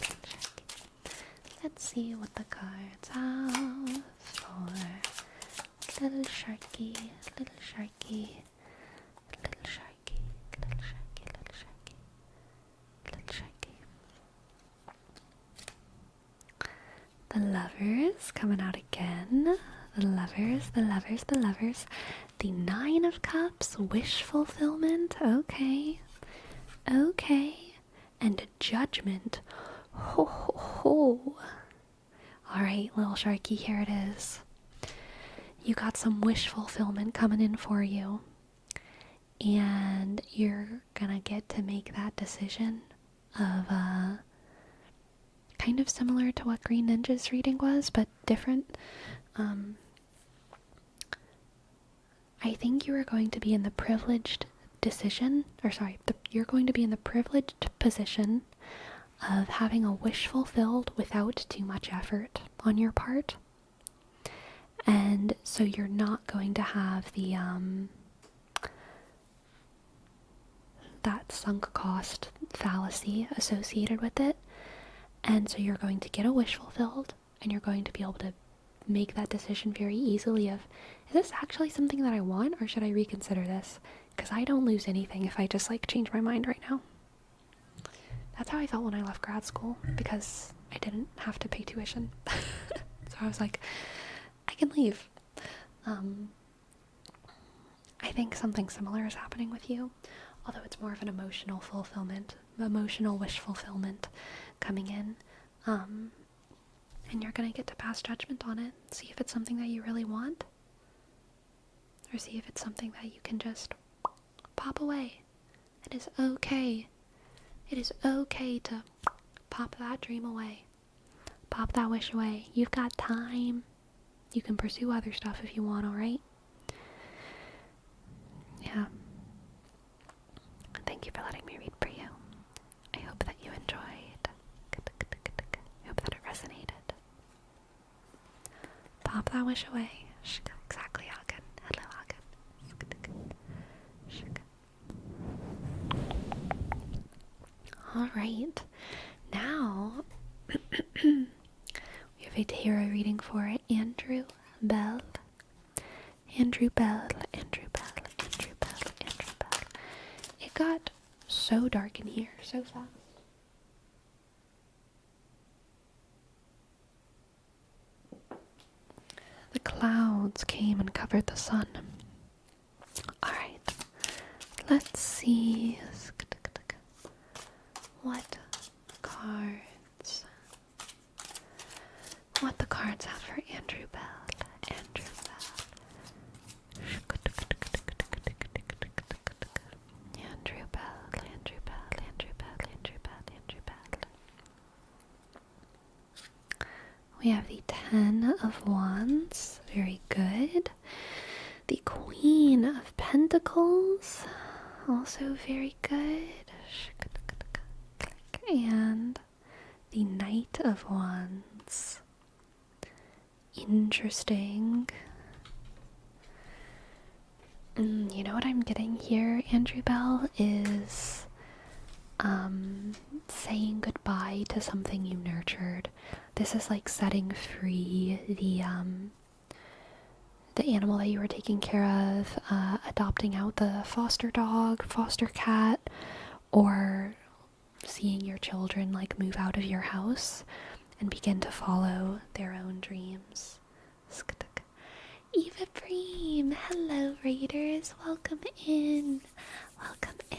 little Sharky. Let's see what the cards have for little Sharky, little Sharky. Little Sharky, little Sharky, little Sharky, little Sharky. The Lovers coming out again. The Lovers, the Lovers, the Lovers. The Nine of Cups, wish fulfillment. Okay. Okay. And Judgment. Ho, ho, ho. Alright, little Sharky, here it is. You got some wish fulfillment coming in for you. And you're gonna get to make that decision of kind of similar to what Green Ninja's reading was, but different. I think you are going to be in the privileged you're going to be in the privileged position of having a wish fulfilled without too much effort on your part. And so you're not going to have the, that sunk cost fallacy associated with it. And so you're going to get a wish fulfilled, and you're going to be able to make that decision very easily of, is this actually something that I want, or should I reconsider this? Because I don't lose anything if I just like change my mind right now. That's how I felt when I left grad school, because I didn't have to pay tuition. So I was like, I can leave. I think something similar is happening with you, although it's more of an emotional wish fulfillment coming in. And you're gonna get to pass judgment on it, see if it's something that you really want, or see if it's something that you can just pop away. It is okay. It is okay to pop that dream away. Pop that wish away. You've got time. You can pursue other stuff if you want, alright? Yeah. Thank you for letting me read for you. I hope that you enjoyed. I hope that it resonated. Pop that wish away. Exactly, Hagen. Hello, Hagen. Alright. Now, we have a tarot reading for Andrew Bell. Andrew Bell. It got so dark in here so fast. The clouds came and covered the sun. Alright, let's see what the cards have for Andrew Bell. Andrew Bell. Andrew Bell. We have the 10 of Wands, very good. The Queen of Pentacles, also very good. And the Knight of Wands. Interesting. You know what I'm getting here, Andrew Bell, is saying goodbye to something you nurtured. This is like setting free the animal that you were taking care of, adopting out the foster dog, foster cat, or seeing your children like move out of your house and begin to follow their own dreams. Eva Bream, hello Raiders, welcome in. Welcome in.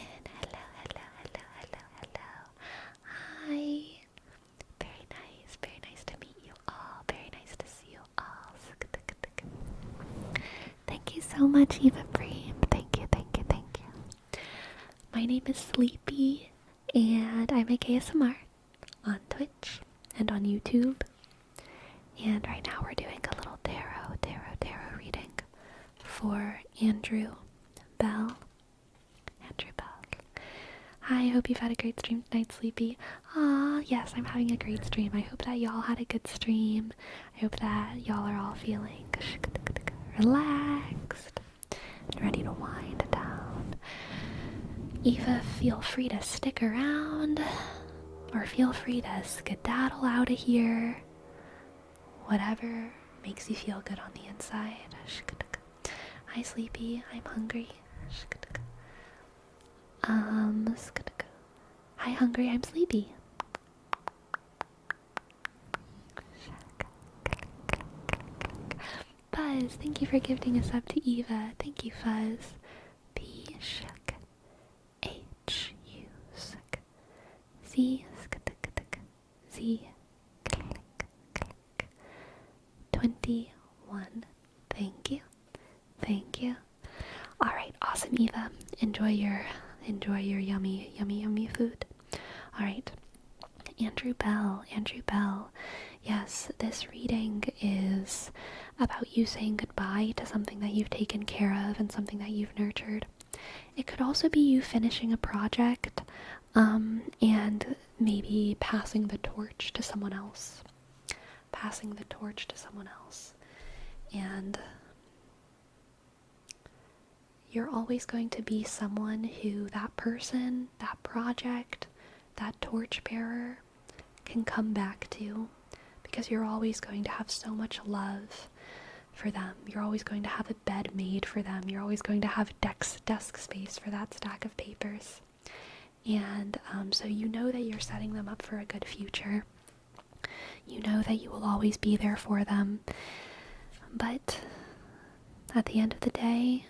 Hello. Hi. Very nice to meet you all. Very nice to see you all. Thank you so much, Eva Bream. Thank you. My name is Sleepy, and I make ASMR on Twitch and on YouTube. And right now we're doing a little tarot reading for Andrew Bell. Hi, I hope you've had a great stream tonight, Sleepy. Yes, I'm having a great stream. I hope that y'all had a good stream. I hope that y'all are all feeling relaxed and ready to wind down. Eva, feel free to stick around, or feel free to skedaddle out of here. Whatever makes you feel good on the inside. Hi, Sleepy. I'm hungry. Hi, hungry. I'm sleepy. Fuzz, thank you for gifting us up to Eva. Thank you, Fuzz. P shuck H U suck Z Z 21. Thank you. Alright, awesome, Eva. Enjoy your yummy food. Alright. Andrew Bell, Yes, this reading is about you saying goodbye to something that you've taken care of and something that you've nurtured. It could also be you finishing a project, and maybe passing the torch to someone else. Passing the torch to someone else. And you're always going to be someone who that person, that project, that torchbearer can come back to, because you're always going to have so much love for them. You're always going to have a bed made for them. You're always going to have desk space for that stack of papers. And so you know that you're setting them up for a good future. You know that you will always be there for them. But at the end of the day,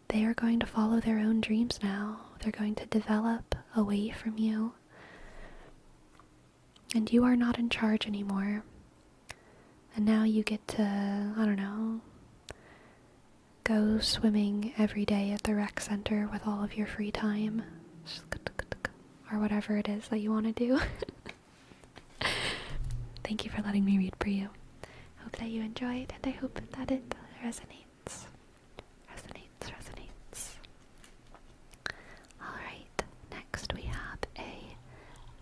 they are going to follow their own dreams now. They're going to develop away from you. And you are not in charge anymore. And now you get to, I don't know, go swimming every day at the rec center with all of your free time. Or whatever it is that you want to do. Thank you for letting me read for you. Hope that you enjoyed, and I hope that it resonates. Alright, next we have a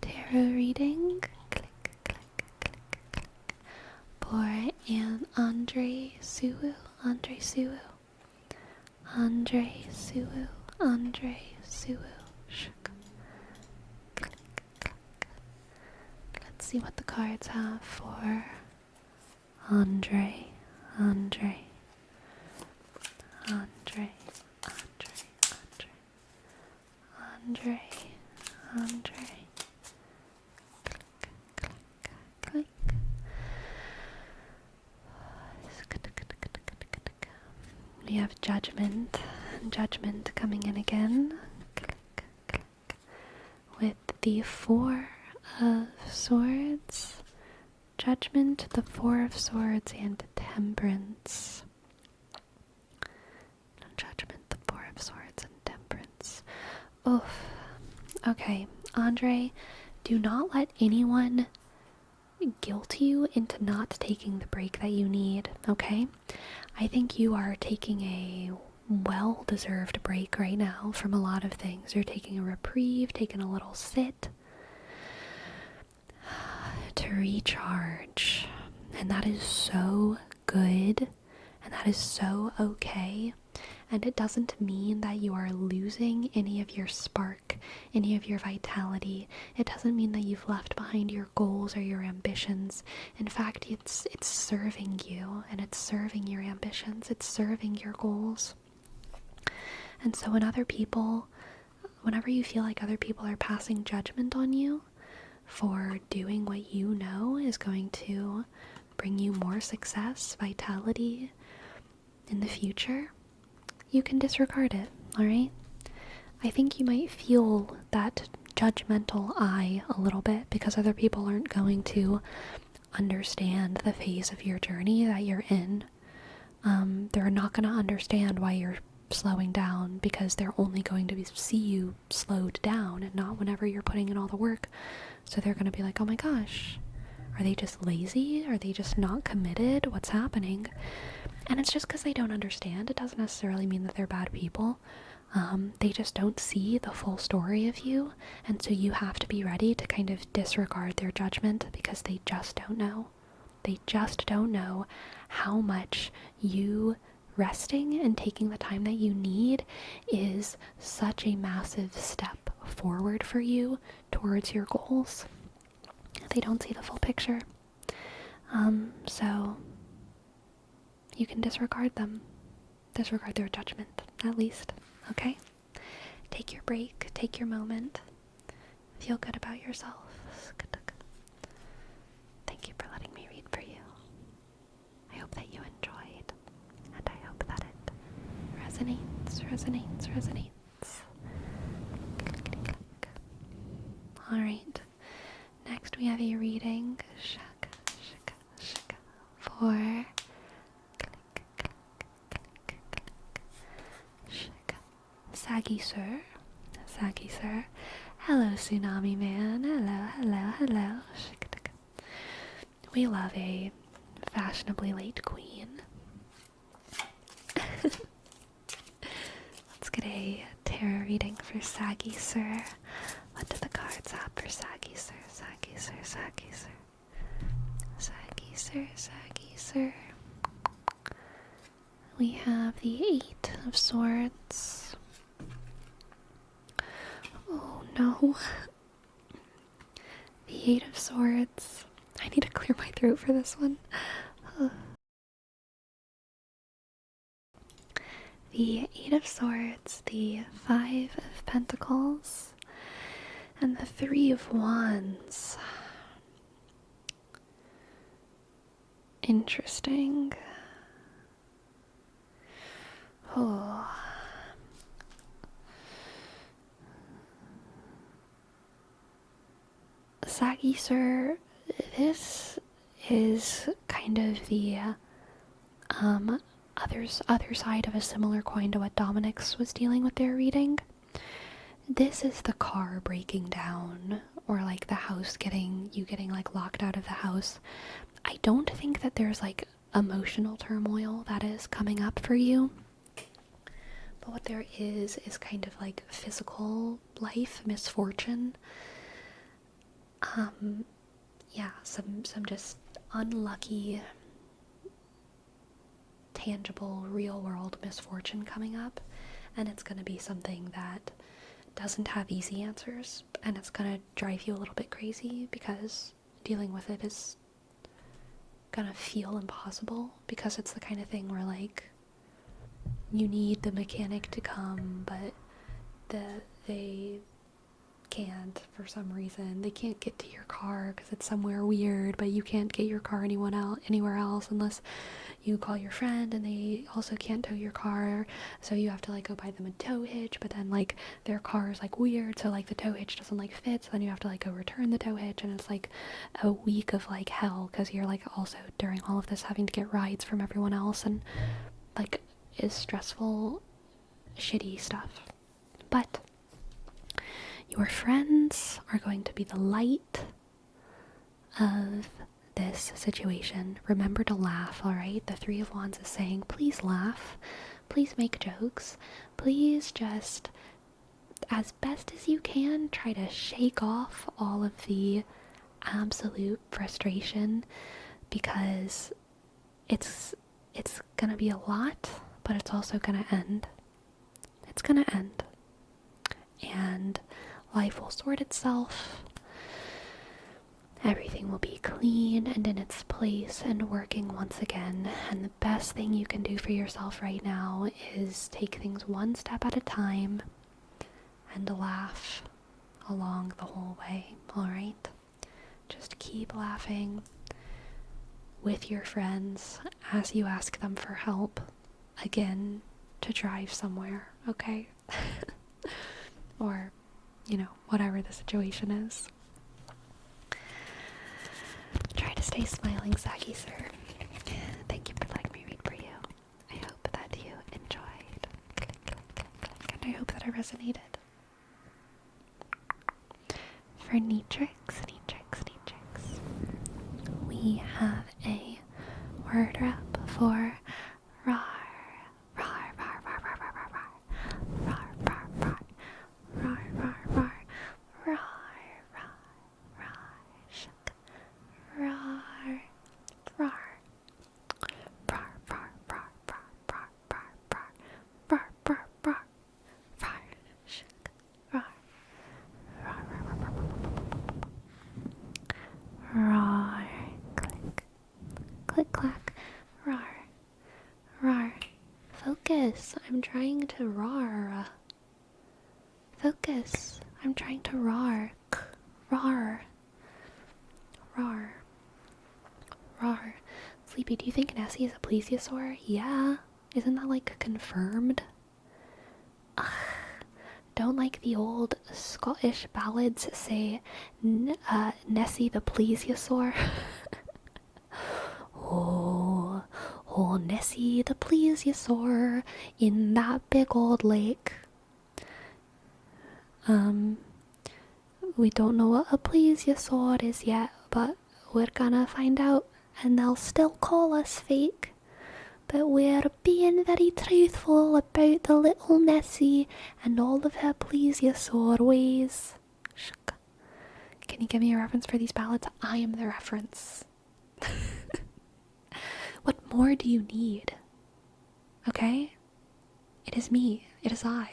tarot reading. Click, click, click, click. For Andre Suwu. Click, click. Let's see what the cards have for Andre. Click. We have judgment coming in again. Click, click. With the Four of Swords, Judgment, the Four of Swords, and Temperance. Judgment, the Four of Swords, and Temperance. Oof. Okay, Andre, do not let anyone guilt you into not taking the break that you need, okay? I think you are taking a well-deserved break right now from a lot of things. You're taking a reprieve, taking a little sit to recharge, and that is so good, and that is so okay. And it doesn't mean that you are losing any of your spark, any of your vitality. It doesn't mean that you've left behind your goals or your ambitions. In fact, it's serving you, and it's serving your ambitions. It's serving your goals. And so whenever you feel like other people are passing judgment on you for doing what you know is going to bring you more success, vitality in the future, you can disregard it, alright? I think you might feel that judgmental eye a little bit because other people aren't going to understand the phase of your journey that you're in. They're not going to understand why you're slowing down because they're only going to see you slowed down and not whenever you're putting in all the work. So they're going to be like, oh my gosh, are they just lazy? Are they just not committed? What's happening? And it's just because they don't understand. It doesn't necessarily mean that they're bad people. They just don't see the full story of you. And so you have to be ready to kind of disregard their judgment because they just don't know. They just don't know how much you resting and taking the time that you need is such a massive step forward for you towards your goals. They don't see the full picture. So you can disregard them. Disregard their judgment, at least. Okay? Take your break. Take your moment. Feel good about yourself. Thank you for letting me read for you. I hope that you enjoyed. And I hope that it resonates. Alright. Next we have a reading for Sagi Sir. Hello, Tsunami Man. Hello. We love a fashionably late queen. Let's get a tarot reading for Sagi Sir. What do the cards have for Sagi Sir? Sagi Sir, Sagi Sir. Sagi Sir, Sagi Sir. We have the Eight of Swords. Oh no. The Eight of Swords. I need to clear my throat for this one. The Eight of Swords, the Five of Pentacles, and the Three of Wands. Interesting. Oh. Sagi Sir, this is kind of the other side of a similar coin to what Dominics was dealing with their reading. This is the car breaking down, or like the house getting like locked out of the house. I don't think that there's like emotional turmoil that is coming up for you. But what there is kind of like physical life misfortune. Yeah, some just unlucky, tangible, real world misfortune coming up, and it's going to be something that doesn't have easy answers, and it's going to drive you a little bit crazy because dealing with it is going to feel impossible, because it's the kind of thing where like you need the mechanic to come, but they can't for some reason. They can't get to your car because it's somewhere weird, but you can't get your car anywhere else unless you call your friend, and they also can't tow your car, so you have to like go buy them a tow hitch, but then like their car is like weird, so like the tow hitch doesn't like fit, so then you have to like go return the tow hitch, and it's like a week of like hell because you're like also during all of this having to get rides from everyone else, and like is stressful, shitty stuff. But your friends are going to be the light of this situation. Remember to laugh, alright? The Three of Wands is saying, please laugh, please make jokes, please just, as best as you can, try to shake off all of the absolute frustration, because it's gonna be a lot, but it's also gonna end. It's gonna end. And life will sort itself. Everything will be clean and in its place and working once again. And the best thing you can do for yourself right now is take things one step at a time and laugh along the whole way, alright? Just keep laughing with your friends as you ask them for help again to drive somewhere, okay? Or, you know, whatever the situation is. Try to stay smiling, Sagi Sir. Thank you for letting me read for you. I hope that you enjoyed. And I hope that I resonated. For Neatrix, we have a word rep for rar. Rar, rar, rar, rar, rar, rar, rar. Rar, rar, rar. Rar, rar, rar. Rar, rar, rar. Shuk. Rar, rar. Rar, rar, rar, rar, rar, rar, rar. Rar, rar, rar. Rar, shuk. Rar. Rar, rar, rar, rar, rar. Rar. Click. Click, clack. Rar. Rar. Focus. I'm trying to rar. Focus. I'm trying to rar. Rar. Rar. Rar. Sleepy, do you think Nessie is a plesiosaur? Yeah. Isn't that like confirmed? Ugh. Don't like the old Scottish ballads say Nessie the plesiosaur? Oh, Nessie the plesiosaur in that big old lake. We don't know what a plesiosaur is yet, but we're gonna find out, and they'll still call us fake. But we're being very truthful about the little Nessie and all of her plesiosaur ways. Can you give me a reference for these ballads? I am the reference. What more do you need? Okay? It is me. It is I.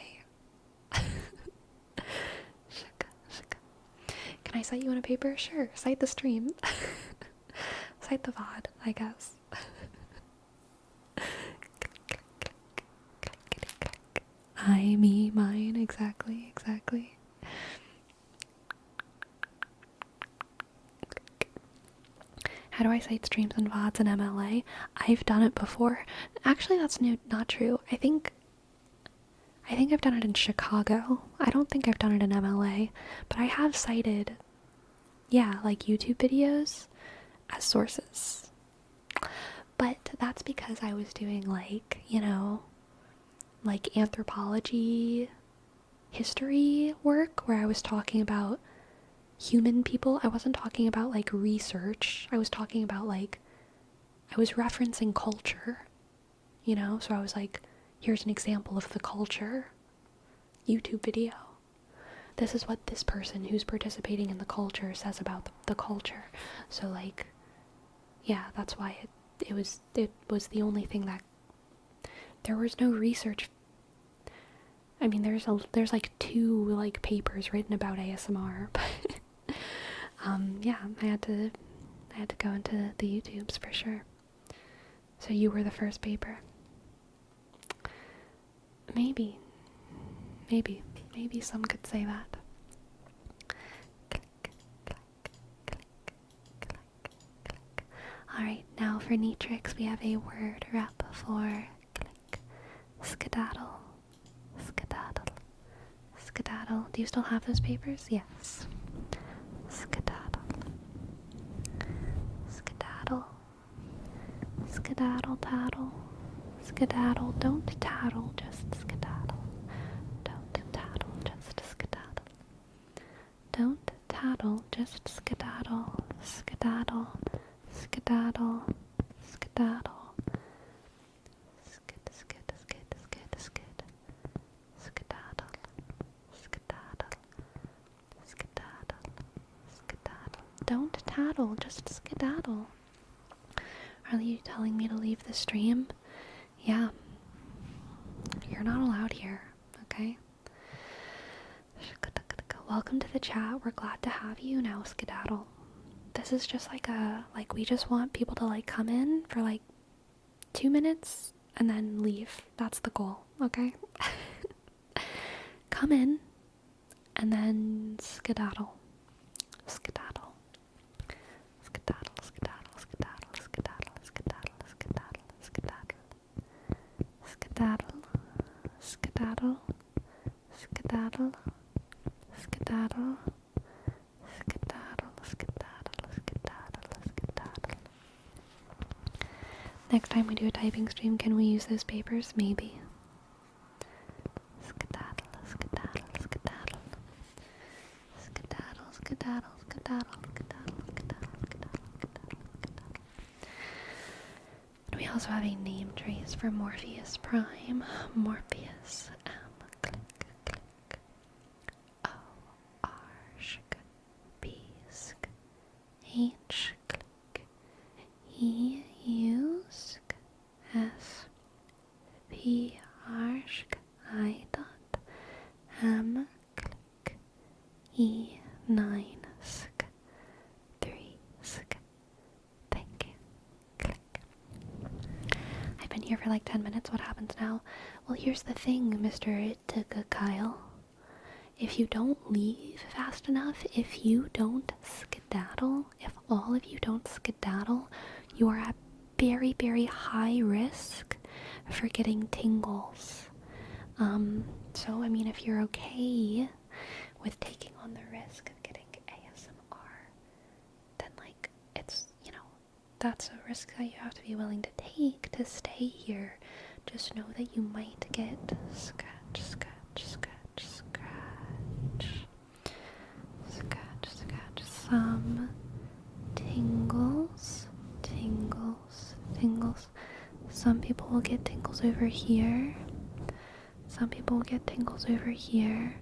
Can I cite you on a paper? Sure. Cite the stream. Cite the VOD, I guess. I, me, mine. Exactly. How do I cite streams and VODs in MLA? I've done it before. Actually, that's not true. I think I've done it in Chicago. I don't think I've done it in MLA, but I have cited, like YouTube videos as sources. But that's because I was doing like anthropology, history work where I was talking about human people. I wasn't talking about like research. I was talking about I was referencing culture, so I was like, here's an example of the culture. YouTube video. This is what this person who's participating in the culture says about the culture. So that's why it was the only thing that there was no research. I mean, there's 2 papers written about ASMR, but I had to go into the YouTubes for sure. So you were the first paper. Maybe some could say that. Alright, now for Neatrix we have a word rep for skedaddle. Skedaddle. Do you still have those papers? Yes. Skedaddle. Skedaddle tattle. Skedaddle, don't tattle, just skedaddle. Don't tattle, just skedaddle. Don't tattle, just skedaddle. Skedaddle. Skedaddle. Skedaddle. Don't tattle, just skedaddle. Are you telling me to leave the stream? Yeah. You're not allowed here, okay? Welcome to the chat. We're glad to have you. Now skedaddle. This is just we just want people to come in for 2 minutes and then leave. That's the goal, okay? Come in and then skedaddle. Skedaddle. Skedaddle, skedaddle, skedaddle, skedaddle, skedaddle, skedaddle, skedaddle. Skedaddle, skedaddle, skedaddle, skedaddle, skedaddle, skedaddle, skedaddle, skedaddle. Next time we do a typing stream, can we use those papers? Maybe. Skedaddle, skedaddle, skedaddle. Skedaddle, skedaddle, skedaddle, skedaddle, skedaddle, skedaddle, skedaddle. And we also have a name trace for Morpheus Prime. Morpheus M. Click, click. O, R, shk, P, sk, H, click. E, U, sk, S, P, R, shk, I, dot, M, click. E, 9, sk, 3, sk. Thank you. Click. I've been here for 10 minutes. What happens now? Well, here's the thing, Mr. Kyle. If you don't leave fast enough, if you don't skedaddle, if all of you don't skedaddle, you are at very, very high risk for getting tingles. So, I mean, if you're okay with taking on the risk of getting ASMR, then, it's, that's a risk that you have to be willing to take to stay here. Just know that you might get scratch, scratch, scratch, scratch, scratch, scratch, some tingles. will get tingles over here. Some people will get tingles over here,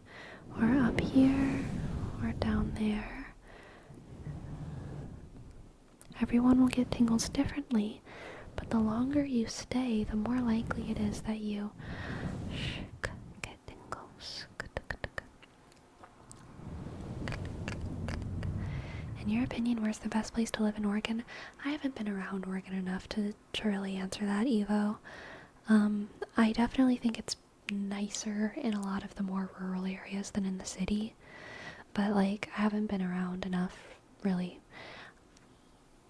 or up here, or down there. Everyone will get tingles differently, but the longer you stay, the more likely it is that you get tingles. In your opinion, where's the best place to live in Oregon? I haven't been around Oregon enough to really answer that, Evo. I definitely think it's nicer in a lot of the more rural areas than in the city, but like I haven't been around enough, really.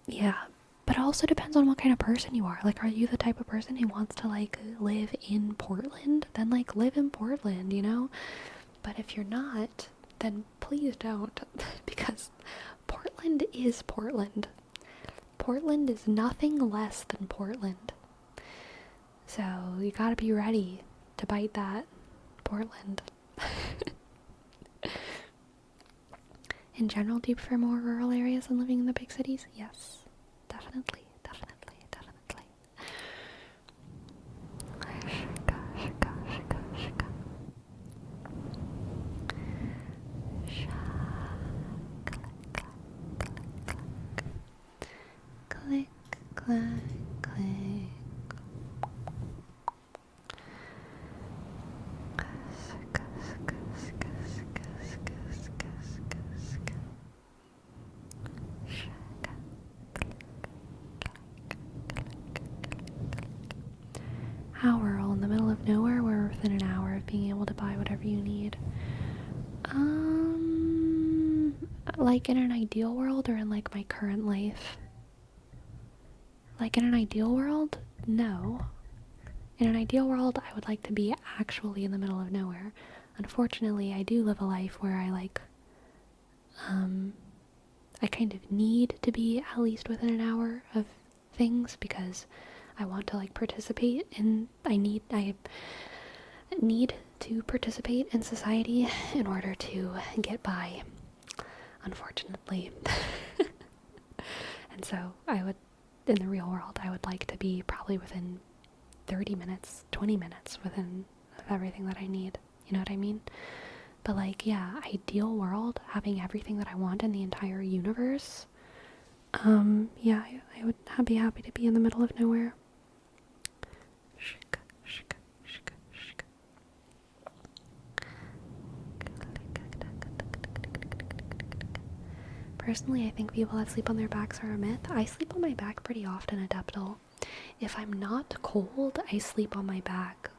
Yeah, but it also depends on what kind of person you are. Like, are you the type of person who wants to like live in Portland? Then like live in Portland, you know? But if you're not, then please don't, because Portland is Portland. Portland is nothing less than Portland. So you gotta be ready to bite that, Portland. In general, do you prefer more rural areas than living in the big cities? Yes, definitely, definitely. Click, click, click. How rural? In the middle of nowhere, we're within an hour of being able to buy whatever you need. Like in an ideal world or in like my current life? Like in an ideal world? No. In an ideal world, I would like to be actually in the middle of nowhere. Unfortunately, I do live a life where I kind of need to be at least within an hour of things because I want to like participate in, I need to participate in society in order to get by, unfortunately. And so in the real world, I would like to be probably within 30 minutes, 20 minutes within everything that I need. You know what I mean? But like, yeah, ideal world, having everything that I want in the entire universe. Yeah, I would be happy to be in the middle of nowhere. Personally, I think people that sleep on their backs are a myth. I sleep on my back pretty often, Adeptal. If I'm not cold, I sleep on my back.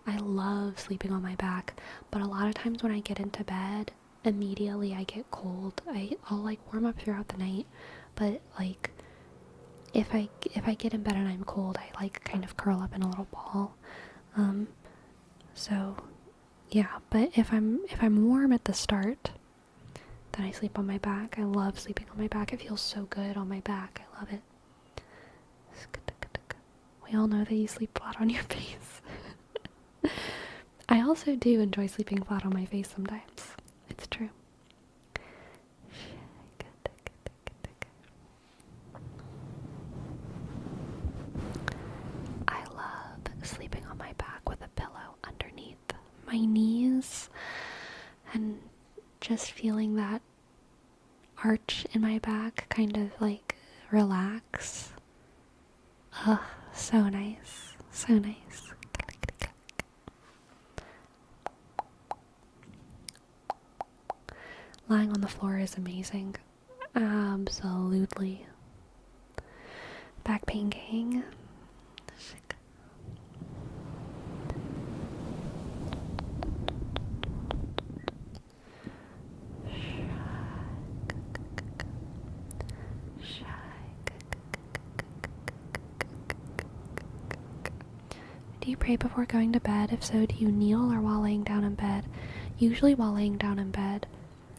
I love sleeping on my back, but a lot of times when I get into bed, immediately I get cold. I'll like warm up throughout the night, but like if I get in bed and I'm cold, I like kind of curl up in a little ball. So yeah, but if I'm warm at the start, then I sleep on my back. I love sleeping on my back. It feels so good on my back. I love it. We all know that you sleep flat on your face. I also do enjoy sleeping flat on my face sometimes. It's true. I love sleeping on my back with a pillow underneath my knees and just feeling that arch in my back kind of like relax. Ugh, so nice. So nice. Lying on the floor is amazing. Absolutely. Back pain gang. Do you pray before going to bed? If so, do you kneel or while laying down in bed? Usually while laying down in bed.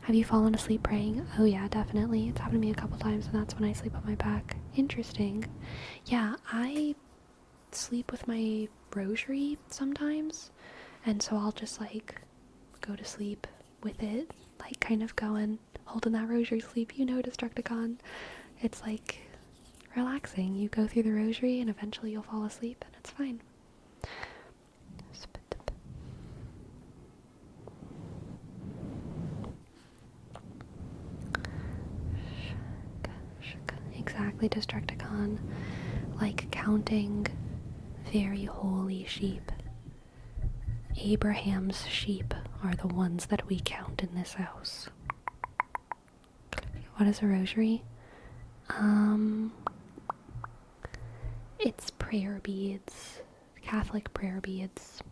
Have you fallen asleep praying? Oh yeah, definitely. It's happened to me a couple times, and that's when I sleep on my back. Interesting. Yeah, I sleep with my rosary sometimes, and so I'll just like go to sleep with it, like kind of going, holding that rosary sleep, you know, Destructicon. It's like relaxing. You go through the rosary and eventually you'll fall asleep, and it's fine. Exactly, Destructicon. Like counting very holy sheep. Abraham's sheep are the ones that we count in this house. What is a rosary? It's prayer beads. Catholic prayer beads.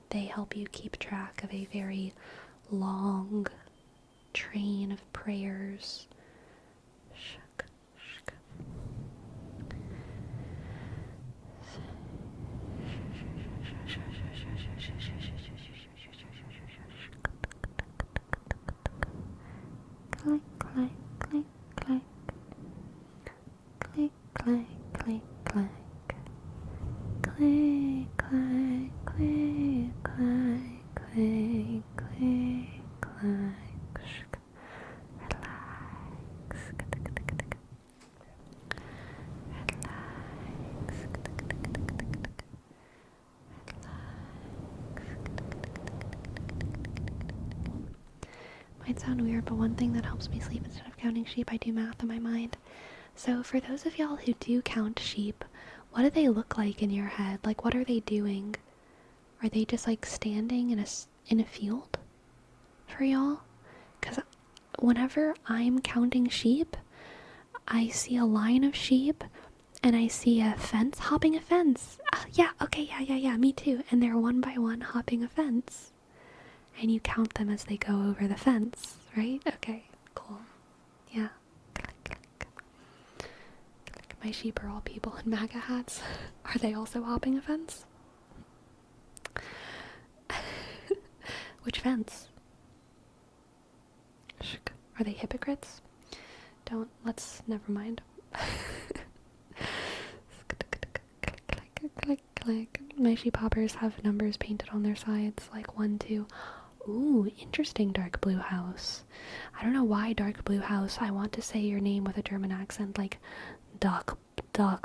They help you keep track of a very long train of prayers. Click, click, click, click. Click, click, click, click. Click, click, click, click, click, click, click. Relax. Might sound weird, but one thing that helps me sleep instead of counting sheep, I do math in my mind. So for those of y'all who do count sheep, what do they look like in your head? Like, what are they doing? Are they just like standing in a field for y'all? Because whenever I'm counting sheep, I see a line of sheep and I see a fence hopping a fence. Yeah, okay, yeah, me too. And they're one by one hopping a fence. And you count them as they go over the fence, right? Okay, cool. Yeah. My sheep are all people in MAGA hats. Are they also hopping a fence? Which fence? Are they hypocrites? Never mind. Click. My sheep hoppers have numbers painted on their sides, like 1, 2. Ooh, interesting, dark blue house. I don't know why dark blue house. I want to say your name with a German accent, like dark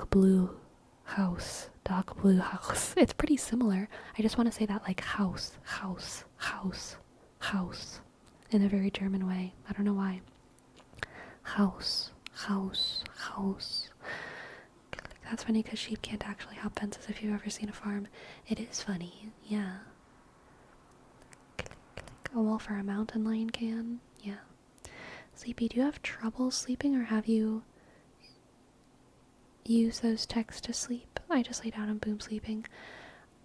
blue house. Dark blue house. It's pretty similar. I just want to say that like house in a very German way. I don't know why. House. That's funny because sheep can't actually hop fences if you've ever seen a farm. It is funny, yeah. A wolf or a mountain lion can, yeah. Sleepy, do you have trouble sleeping or have you used those texts to sleep? I just lay down and boom sleeping.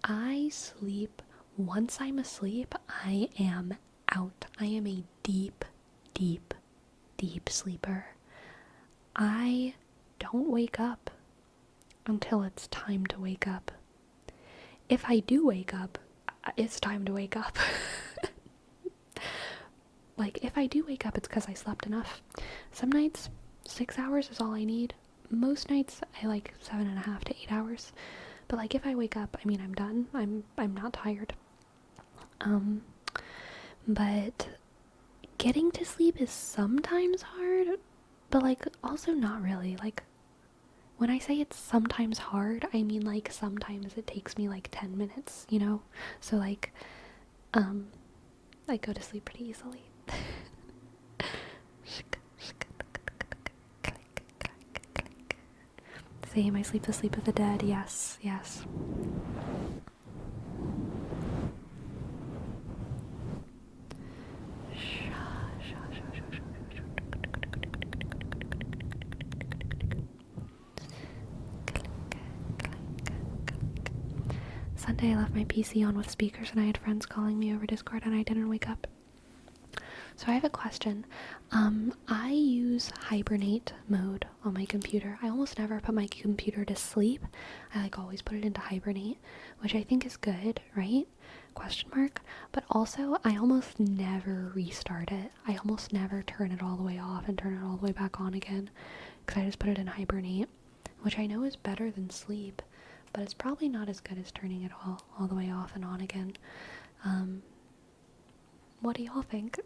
I sleep, once I'm asleep, I am out. I am a deep sleeper. I don't wake up until it's time to wake up. If I do wake up, it's time to wake up. Like, if I do wake up, it's because I slept enough. Some nights, 6 hours is all I need. Most nights, I like 7.5 to 8 hours. But like, if I wake up, I mean, I'm done. I'm not tired. But getting to sleep is sometimes hard, but like, also not really. Like, when I say it's sometimes hard, I mean like sometimes it takes me like 10 minutes, you know? So like, I go to sleep pretty easily. Same, I sleep the sleep of the dead, yes. Sunday I left my PC on with speakers and I had friends calling me over Discord and I didn't wake up. So I have a question. I use hibernate mode on my computer. I almost never put my computer to sleep. I like always put it into hibernate, which I think is good, right? Question mark. But also I almost never restart it. I almost never turn it all the way off and turn it all the way back on again because I just put it in hibernate, which I know is better than sleep, but it's probably not as good as turning it all the way off and on again. What do y'all think?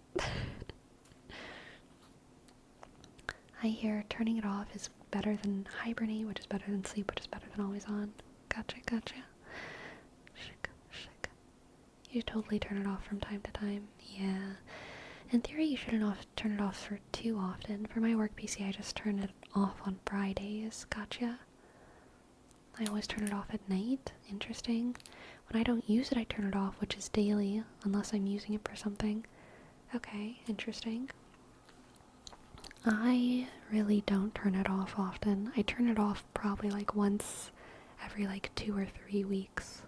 I hear turning it off is better than hibernate, which is better than sleep, which is better than always on. Gotcha. You totally turn it off from time to time. Yeah. In theory, you shouldn't turn it off for too often. For my work PC, I just turn it off on Fridays. Gotcha. I always turn it off at night. Interesting. When I don't use it, I turn it off, which is daily, unless I'm using it for something. Okay, interesting. I really don't turn it off often. I turn it off probably like once every like 2 or 3 weeks.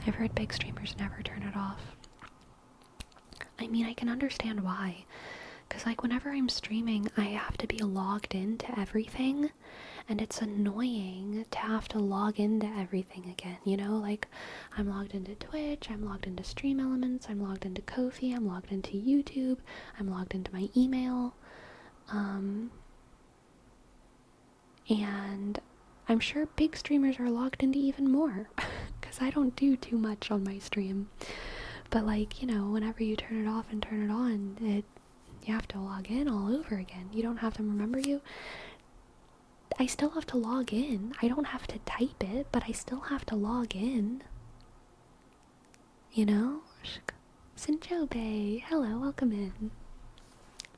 I've heard big streamers never turn it off. I mean, I can understand why. Because, like, whenever I'm streaming, I have to be logged into everything. And it's annoying to have to log into everything again, you know? Like, I'm logged into Twitch, I'm logged into Stream Elements, I'm logged into Ko-fi, I'm logged into YouTube, I'm logged into my email. And I'm sure big streamers are logged into even more. Because I don't do too much on my stream. But, like, you know, whenever you turn it off and turn it on, you have to log in all over again. You don't have them remember you. I still have to log in. I don't have to type it, but I still have to log in. You know? Sinjobe, hello, welcome in.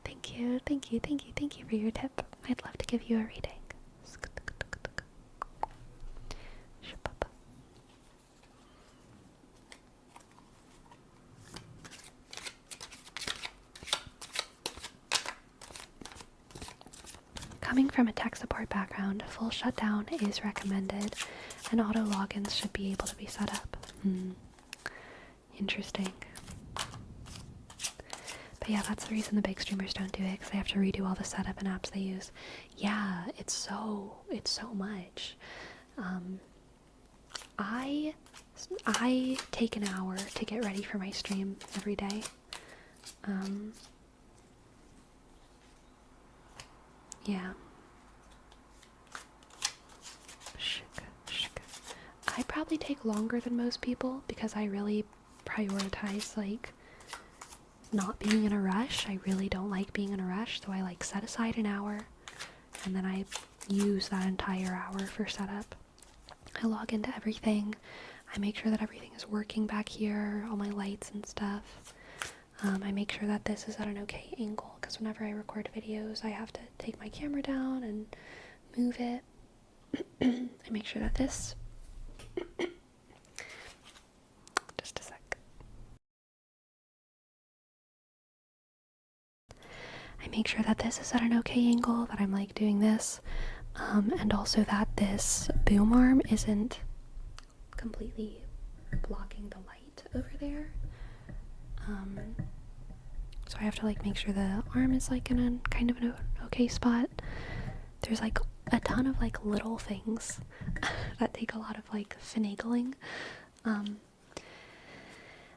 Thank you for your tip. I'd love to give you a reading. Coming from a tech support background, full shutdown is recommended, and auto logins should be able to be set up. Interesting. But yeah, that's the reason the big streamers don't do it, because they have to redo all the setup and apps they use. Yeah, it's so much. I take an hour to get ready for my stream every day. Yeah. I probably take longer than most people because I really prioritize, like, not being in a rush. I really don't like being in a rush, so I, like, set aside an hour and then I use that entire hour for setup. I log into everything. I make sure that everything is working back here, all my lights and stuff. I make sure that this is at an okay angle, because whenever I record videos, I have to take my camera down and move it. I make sure that this... Just a sec. I make sure that this is at an okay angle, that I'm, like, doing this, and also that this boom arm isn't completely blocking the light over there. So I have to, like, make sure the arm is, like, in a kind of an okay spot. There's, like, a ton of, like, little things that take a lot of, like, finagling.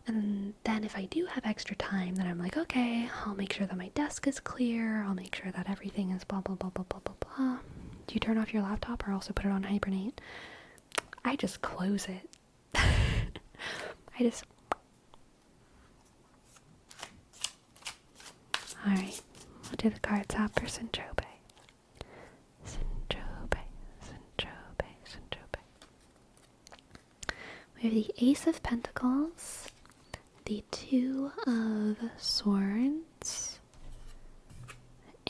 And then if I do have extra time, then I'm like, okay, I'll make sure that my desk is clear. I'll make sure that everything is blah, blah, blah, blah, blah, blah, blah. Do you turn off your laptop or also put it on hibernate? I just close it. Alright, we'll do the card tap for Sinjobe. We have the Ace of Pentacles, the Two of Swords,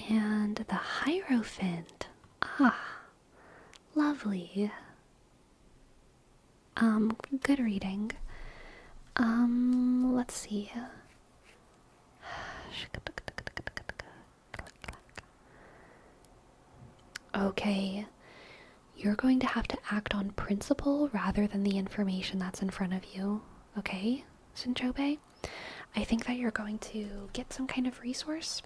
and the Hierophant. Ah, lovely. Good reading. Let's see. Okay, you're going to have to act on principle rather than the information that's in front of you. Okay, Sinjobe? I think that you're going to get some kind of resource.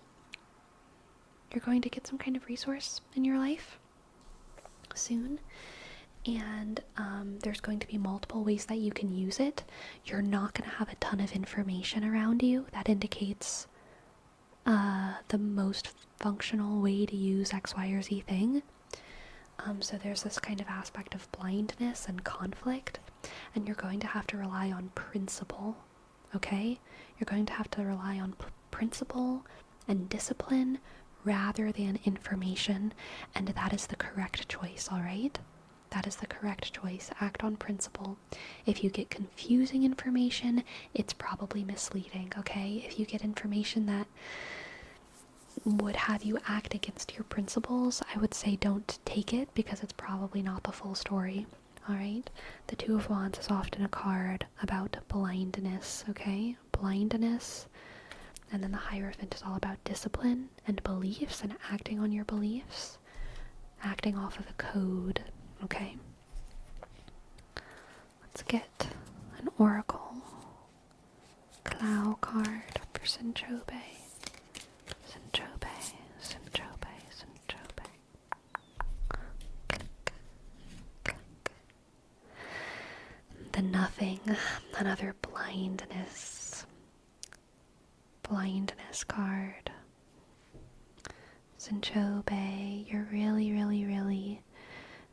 You're going to get some kind of resource in your life soon. And there's going to be multiple ways that you can use it. You're not going to have a ton of information around you that indicates the most functional way to use X, Y, or Z thing. So there's this kind of aspect of blindness and conflict, and you're going to have to rely on principle, okay? You're going to have to rely on principle and discipline rather than information, and that is the correct choice, alright? That is the correct choice. Act on principle. If you get confusing information, it's probably misleading, okay? If you get information that would have you act against your principles, I would say don't take it because it's probably not the full story. Alright? The Two of Wands is often a card about blindness, okay? Blindness. And then the Hierophant is all about discipline and beliefs and acting on your beliefs. Acting off of a code, okay? Let's get an Oracle Clow card for Sinchobe. The Nothing, another blindness card. Sinchobe, you're really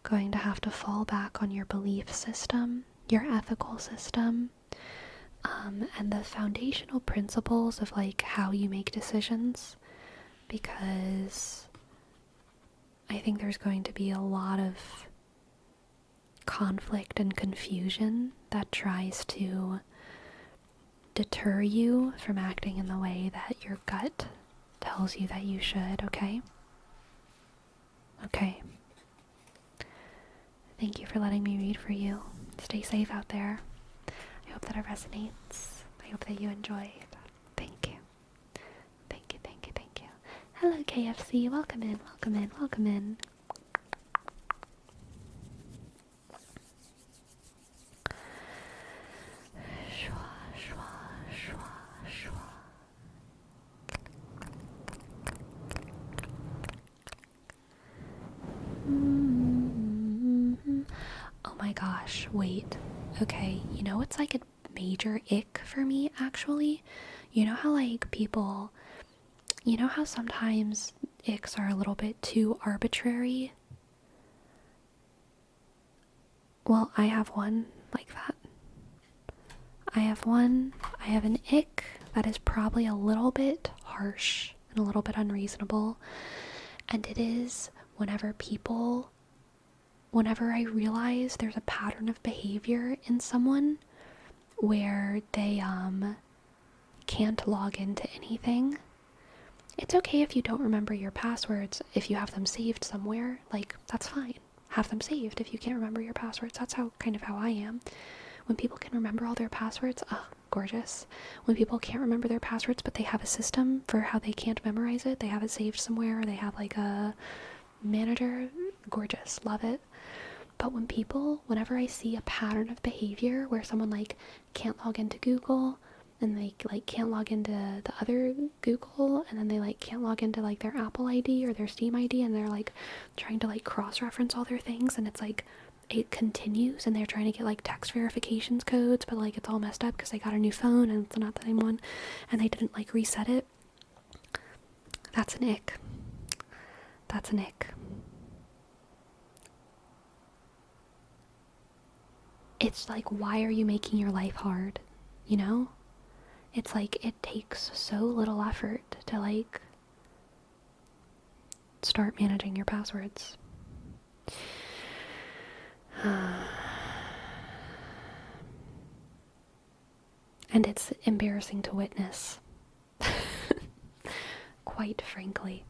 going to have to fall back on your belief system, your ethical system, and the foundational principles of like how you make decisions, because I think there's going to be a lot of conflict and confusion that tries to deter you from acting in the way that your gut tells you that you should, okay? Okay. Thank you for letting me read for you. Stay safe out there. I hope that it resonates. I hope that you enjoyed. Thank you. Thank you. Hello, KFC. Welcome in. Oh my gosh, wait. Okay, you know what's like a major ick for me, actually? You know how like people... You know how sometimes icks are a little bit too arbitrary? Well, I have one like that. I have an ick that is probably a little bit harsh and a little bit unreasonable. And it is whenever I realize there's a pattern of behavior in someone where they can't log into anything. It's okay if you don't remember your passwords, if you have them saved somewhere, like, that's fine. Have them saved if you can't remember your passwords. That's kind of how I am. When people can remember all their passwords, gorgeous. When people can't remember their passwords, but they have a system for how they can't memorize it, they have it saved somewhere, or they have like a manager, gorgeous, love it. But whenever I see a pattern of behavior where someone like can't log into Google, and they like can't log into the other Google, and then they like can't log into like their Apple ID or their Steam ID, and they're like trying to like cross-reference all their things, and it's like it continues, and they're trying to get like text verifications codes, but like it's all messed up because they got a new phone and it's not the same one, and they didn't like reset it. That's an ick. It's like, why are you making your life hard? You know? It's like, it takes so little effort to like start managing your passwords. And it's embarrassing to witness. Quite frankly.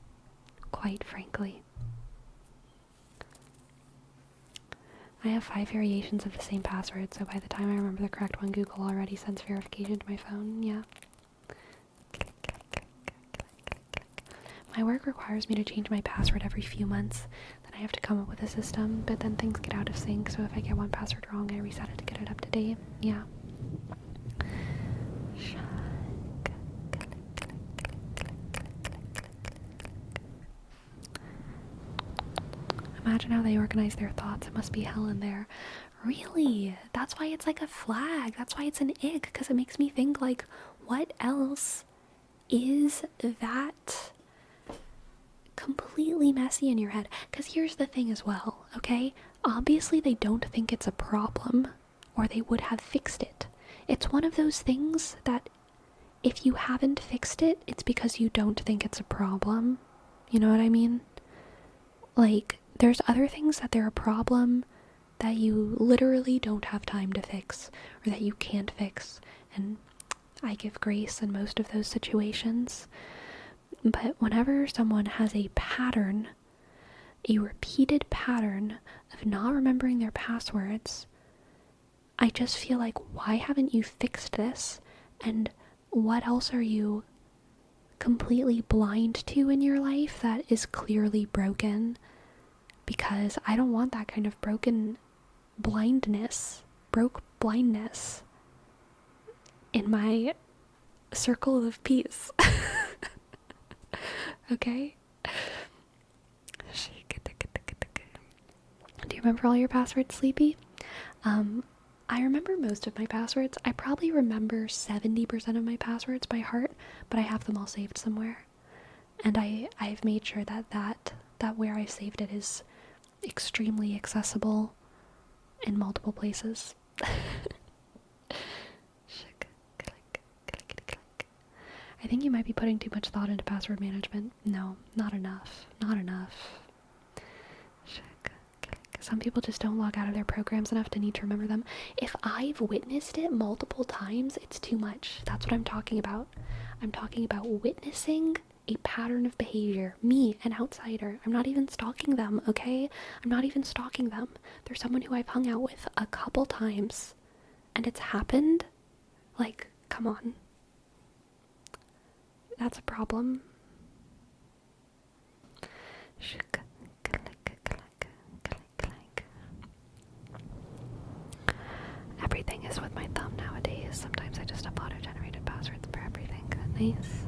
I have 5 variations of the same password, so by the time I remember the correct one, Google already sends verification to my phone. Yeah. My work requires me to change my password every few months. Then I have to come up with a system, but then things get out of sync, so if I get one password wrong, I reset it to get it up to date. Yeah. Imagine how they organize their thoughts. It must be hell in there. Really? That's why it's like a flag. That's why it's an ick, because it makes me think, like, what else is that completely messy in your head. Because here's the thing as well, okay? Obviously they don't think it's a problem, or they would have fixed it. It's one of those things that if you haven't fixed it, it's because you don't think it's a problem. You know what I mean? Like, there's other things that they're a problem that you literally don't have time to fix, or that you can't fix, and I give grace in most of those situations. But whenever someone has a pattern, a repeated pattern of not remembering their passwords, I just feel like, why haven't you fixed this? And what else are you completely blind to in your life that is clearly broken? Because I don't want that kind of broke blindness in my circle of peace. Okay? Do you remember all your passwords, Sleepy? I remember most of my passwords. I probably remember 70% of my passwords by heart, but I have them all saved somewhere. And I've made sure that where I saved it is extremely accessible in multiple places. I think you might be putting too much thought into password management. No, not enough. Not enough. Some people just don't log out of their programs enough to need to remember them. If I've witnessed it multiple times, it's too much. That's what I'm talking about. I'm talking about witnessing a pattern of behavior. Me, an outsider. I'm not even stalking them, okay? I'm not even stalking them. They're someone who I've hung out with a couple times, and it's happened. Like, come on. That's a problem. Everything is with my thumb nowadays. Sometimes I just have auto-generated passwords for everything. Nice.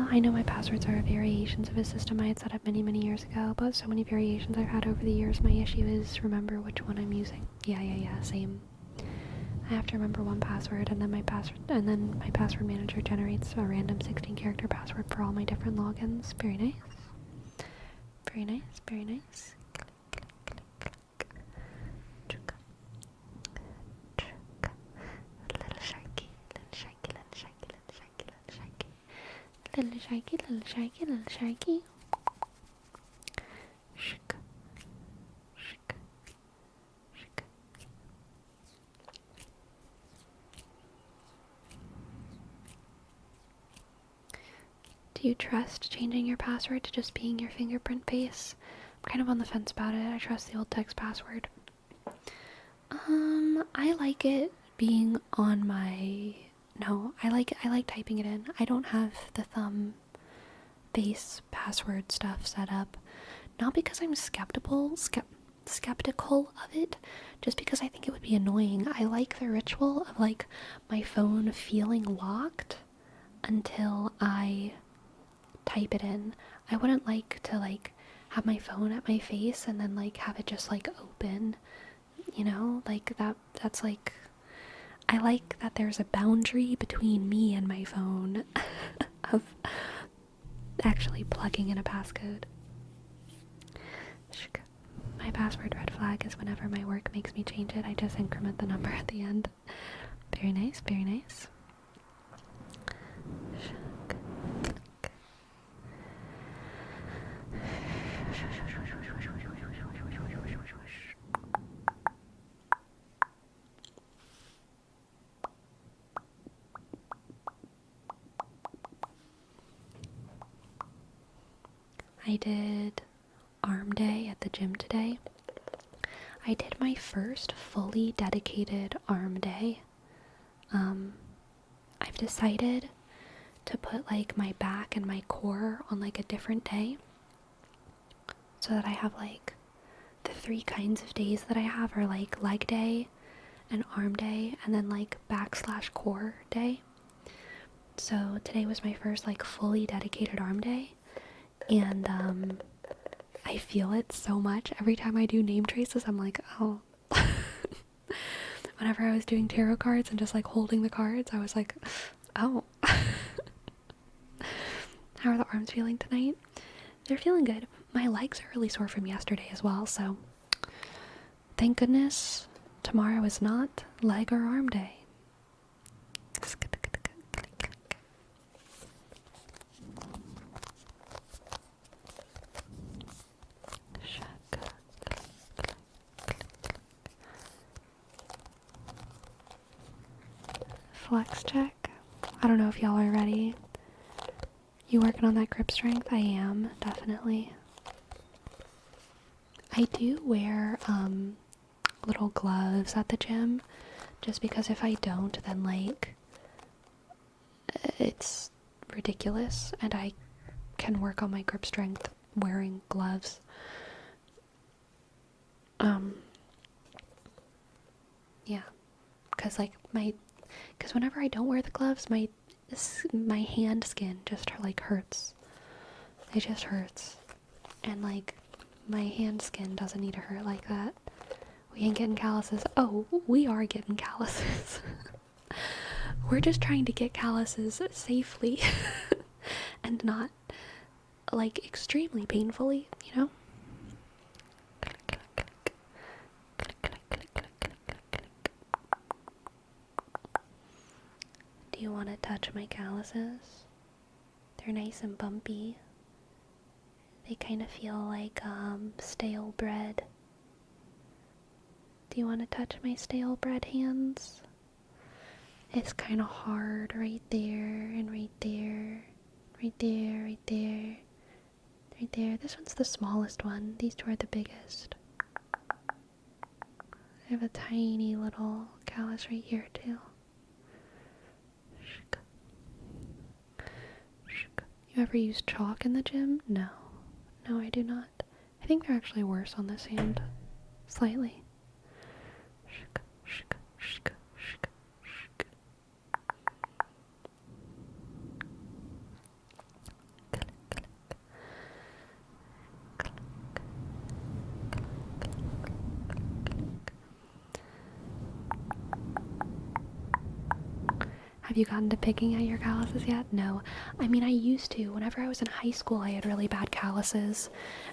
I know my passwords are variations of a system I had set up many, many years ago, but so many variations I've had over the years, my issue is remember which one I'm using. Yeah, same. I have to remember one password, and then my password manager generates a random 16-character password for all my different logins. Very nice. Very nice, very nice. Little Sharky, little Sharky, little Sharky, little Sharky, little Sharky. Little Sharky, little Sharky, little Sharky. Do you trust changing your password to just being your fingerprint face? I'm kind of on the fence about it. I trust the old text password. I like it being on my... No, I like typing it in. I don't have the thumb face password stuff set up. Not because I'm skeptical of it, just because I think it would be annoying. I like the ritual of, like, my phone feeling locked until I type it in. I wouldn't like to, like, have my phone at my face and then, like, have it just, like, open, you know? Like, that's, like, I like that there's a boundary between me and my phone of actually plugging in a passcode. My password red flag is whenever my work makes me change it, I just increment the number at the end. Very nice, very nice. I did arm day at the gym today. I did my first fully dedicated arm day. I've decided to put, like, my back and my core on, like, a different day, so that I have, like, the 3 kinds of days that I have are, like, leg day and arm day, and then, like, back/core day. So today was my first, like, fully dedicated arm day, and I feel it so much. Every time I do name traces, I'm like, oh. Whenever I was doing tarot cards and just like holding the cards, I was like, oh. How are the arms feeling tonight? They're feeling good. My legs are really sore from yesterday as well, so thank goodness tomorrow is not leg or arm day. Flex check. I don't know if y'all are ready. You working on that grip strength? I am, definitely. I do wear little gloves at the gym, just because if I don't, then like it's ridiculous, and I can work on my grip strength wearing gloves. Yeah, because whenever I don't wear the gloves, my hand skin just like hurts. It just hurts, and like my hand skin doesn't need to hurt like that. We ain't getting calluses. Oh, we are getting calluses. We're just trying to get calluses safely and not like extremely painfully, you know? Do you want to touch my calluses? They're nice and bumpy. They kind of feel like stale bread. Do you want to touch my stale bread hands? It's kind of hard right there and right there. Right there, right there. Right there. This one's the smallest one. These two are the biggest. I have a tiny little callus right here too. You ever use chalk in the gym? No. No, I do not. I think they're actually worse on this hand. Slightly. Have you gotten to picking at your calluses yet? No. I mean, I used to. Whenever I was in high school, I had really bad calluses,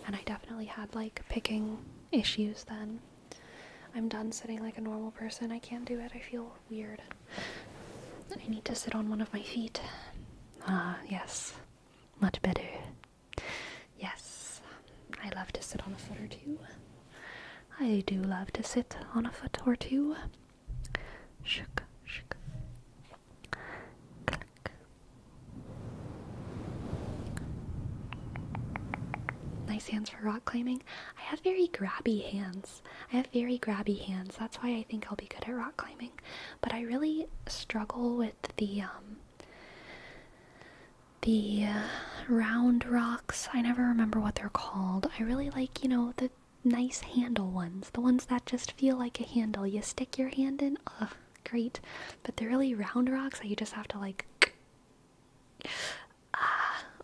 and I definitely had, like, picking issues then. I'm done sitting like a normal person. I can't do it. I feel weird. I need to sit on one of my feet. Ah, yes. Much better. Yes. I love to sit on a foot or two. I do love to sit on a foot or two. Shook, shook. Nice hands for rock climbing. I have very grabby hands. That's why I think I'll be good at rock climbing. But I really struggle with the round rocks. I never remember what they're called. I really like, the nice handle ones. The ones that just feel like a handle. You stick your hand in. Ugh, great. But the really round rocks that you just have to like...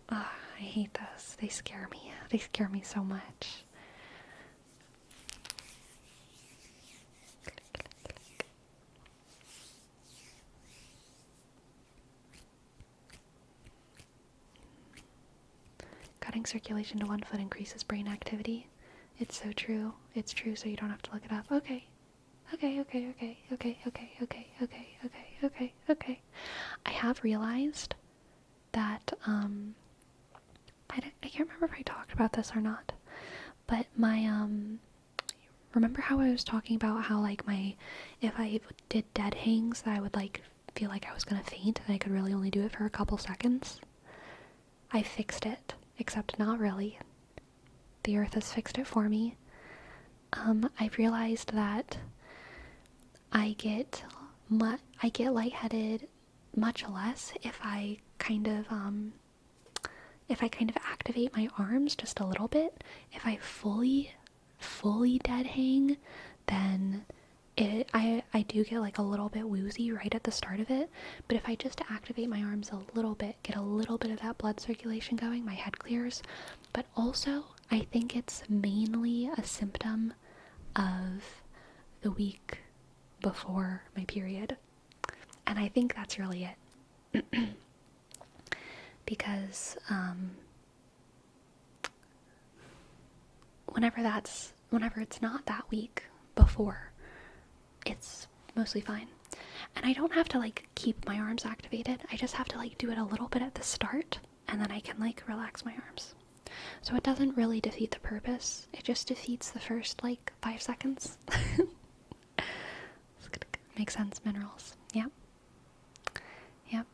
I hate those. They scare me. They scare me so much. Cutting circulation to one foot increases brain activity. It's so true. It's true, so you don't have to look it up. Okay. Okay. I have realized that, I can't remember if I talked about this or not, but my, remember how I was talking about how, like, if I did dead hangs, that I would, like, feel like I was gonna faint, and I could really only do it for a couple seconds? I fixed it, except not really. The earth has fixed it for me. I've realized that I get lightheaded much less if I kind of activate my arms just a little bit. If I fully dead hang, then I do get like a little bit woozy right at the start of it. But if I just activate my arms a little bit, get a little bit of that blood circulation going, my head clears. But also, I think it's mainly a symptom of the week before my period. And I think that's really it. Because whenever it's not that week before, it's mostly fine. And I don't have to like keep my arms activated. I just have to like do it a little bit at the start, and then I can like relax my arms. So it doesn't really defeat the purpose. It just defeats the first like 5 seconds. Makes sense, minerals. Yep. Yep.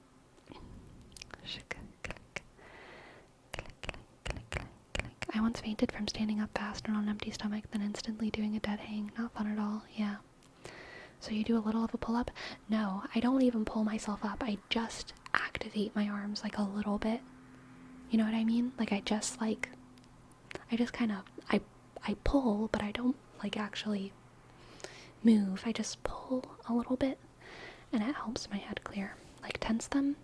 I once fainted from standing up fast and on an empty stomach, then instantly doing a dead hang. Not fun at all. Yeah. So you do a little of a pull-up? No, I don't even pull myself up. I just activate my arms like a little bit. You know what I mean? Like I just kind of, I pull, but I don't like actually move. I just pull a little bit, and it helps my head clear. Like tense them?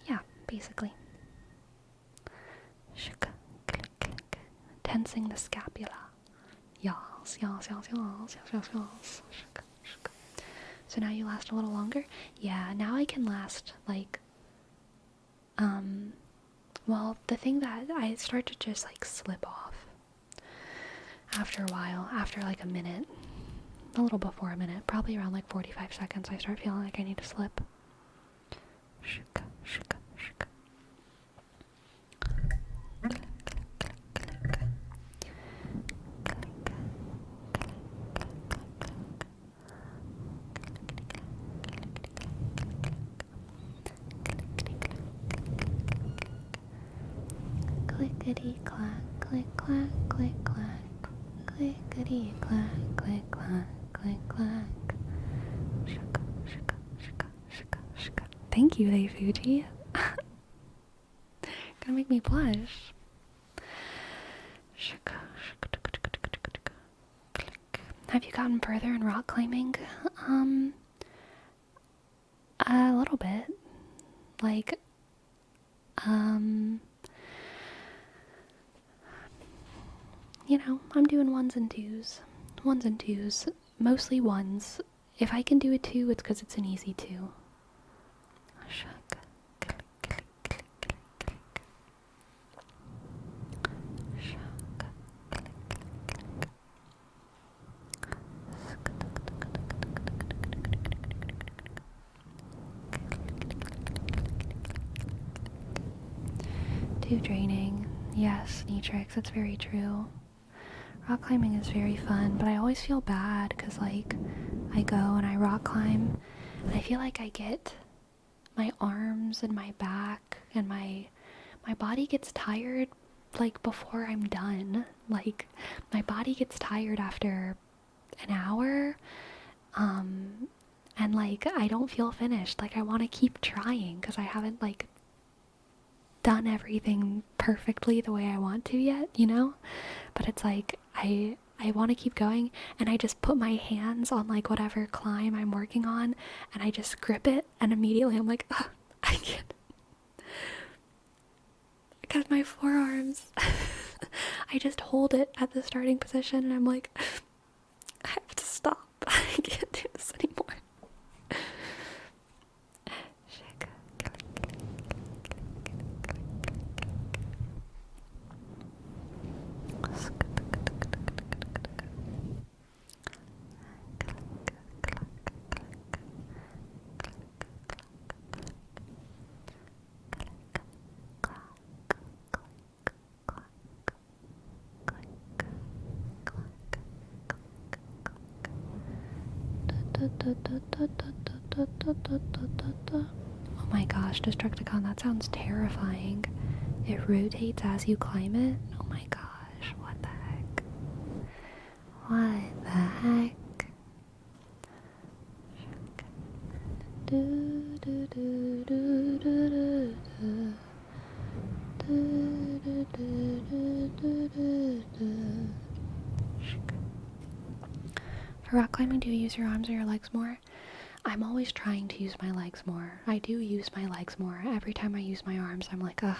Yeah, basically. Tensing the scapula. Yas. So now you last a little longer? Yeah, now I can last like, well, the thing that I start to just like slip off after a while, after like a minute, a little before a minute, probably around like 45 seconds, I start feeling like I need to slip. Clickety clack, click clack, click clack, clickety clack, click clack, click clack. Shaka, shaka, shaka, shaka, shaka. Thank you, Hey Fuji. Gonna make me blush. Shaka, shaka, click. Have you gotten further in rock climbing? A little bit. Like, you know, I'm doing ones and twos, mostly ones. If I can do a 2, it's because it's an easy 2. Too draining. Yes, Neatrix, it's very true. Rock climbing is very fun, but I always feel bad because, like, I go and I rock climb, and I feel like I get my arms and my back and my body gets tired, like, before I'm done. Like, my body gets tired after an hour, and, like, I don't feel finished. Like, I want to keep trying because I haven't, like, done everything perfectly the way I want to yet, you know? But it's like, I want to keep going, and I just put my hands on like whatever climb I'm working on, and I just grip it, and immediately I'm like, oh, I can't. Because my forearms, I just hold it at the starting position, and I'm like, I have to stop. I can't do this anymore. Oh my gosh, Destructicon, that sounds terrifying. It rotates as you climb it? Oh my gosh, what the heck? What the heck? Do do do do do do do do do do do do. For rock climbing, do you use your arms or your legs more? I'm always trying to use my legs more. I do use my legs more. Every time I use my arms, I'm like, ugh.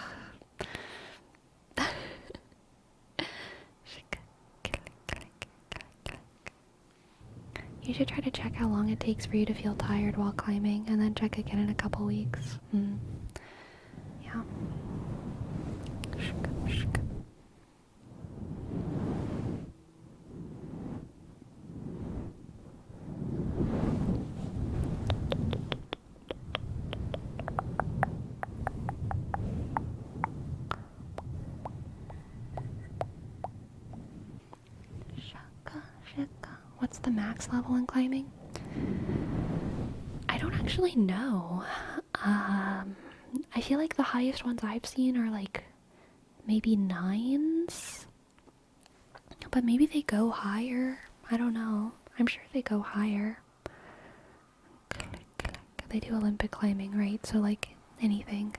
You should try to check how long it takes for you to feel tired while climbing, and then check again in a couple weeks. Yeah. What's the max level in climbing? I don't actually know. I feel like the highest ones I've seen are like maybe 9s, but maybe they go higher. I don't know. I'm sure they go higher. They do Olympic climbing, right? So like anything.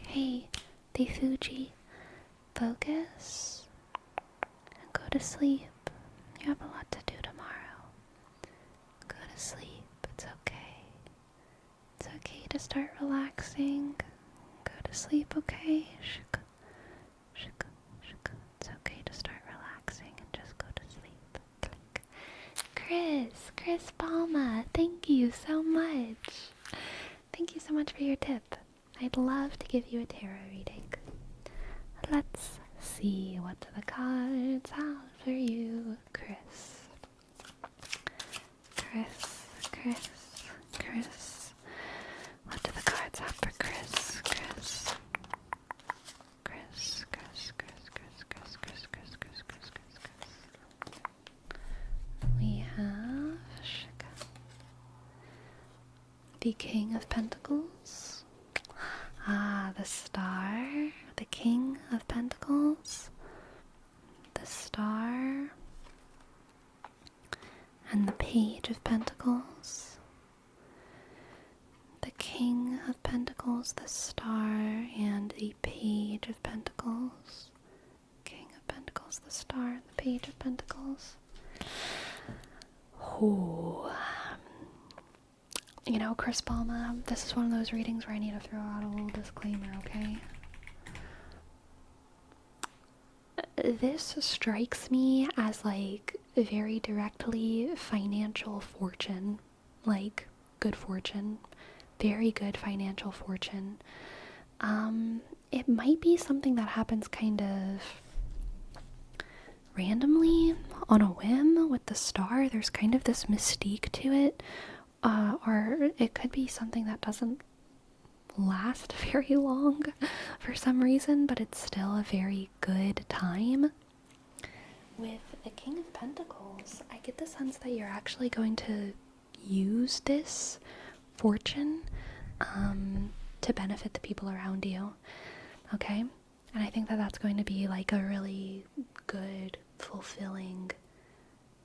Okay, the Fuji, focus and go to sleep. You have a lot to do tomorrow. Go to sleep. It's okay. It's okay to start relaxing. Go to sleep, okay? It's okay to start relaxing and just go to sleep. Chris Palma, thank you so much. Thank you so much for your tip. I'd love to give you a tarot reading. Let's see what the cards have for you, Chris. What do the cards have for Chris? We have the King of Pentacles. The Star, the King of Pentacles, the Star, and the Page of Pentacles. The King of Pentacles, the Star, and the Page of Pentacles. King of Pentacles, the Star, and the Page of Pentacles. Ooh. You know, Chris Palma, this is one of those readings where I need to throw out a little disclaimer, okay? This strikes me as, like, very directly financial fortune. Like, good fortune. Very good financial fortune. It might be something that happens kind of randomly, on a whim, with the Star. There's kind of this mystique to it. Or it could be something that doesn't last very long for some reason, but it's still a very good time. With the King of Pentacles, I get the sense that you're actually going to use this fortune to benefit the people around you, okay? And I think that that's going to be like a really good, fulfilling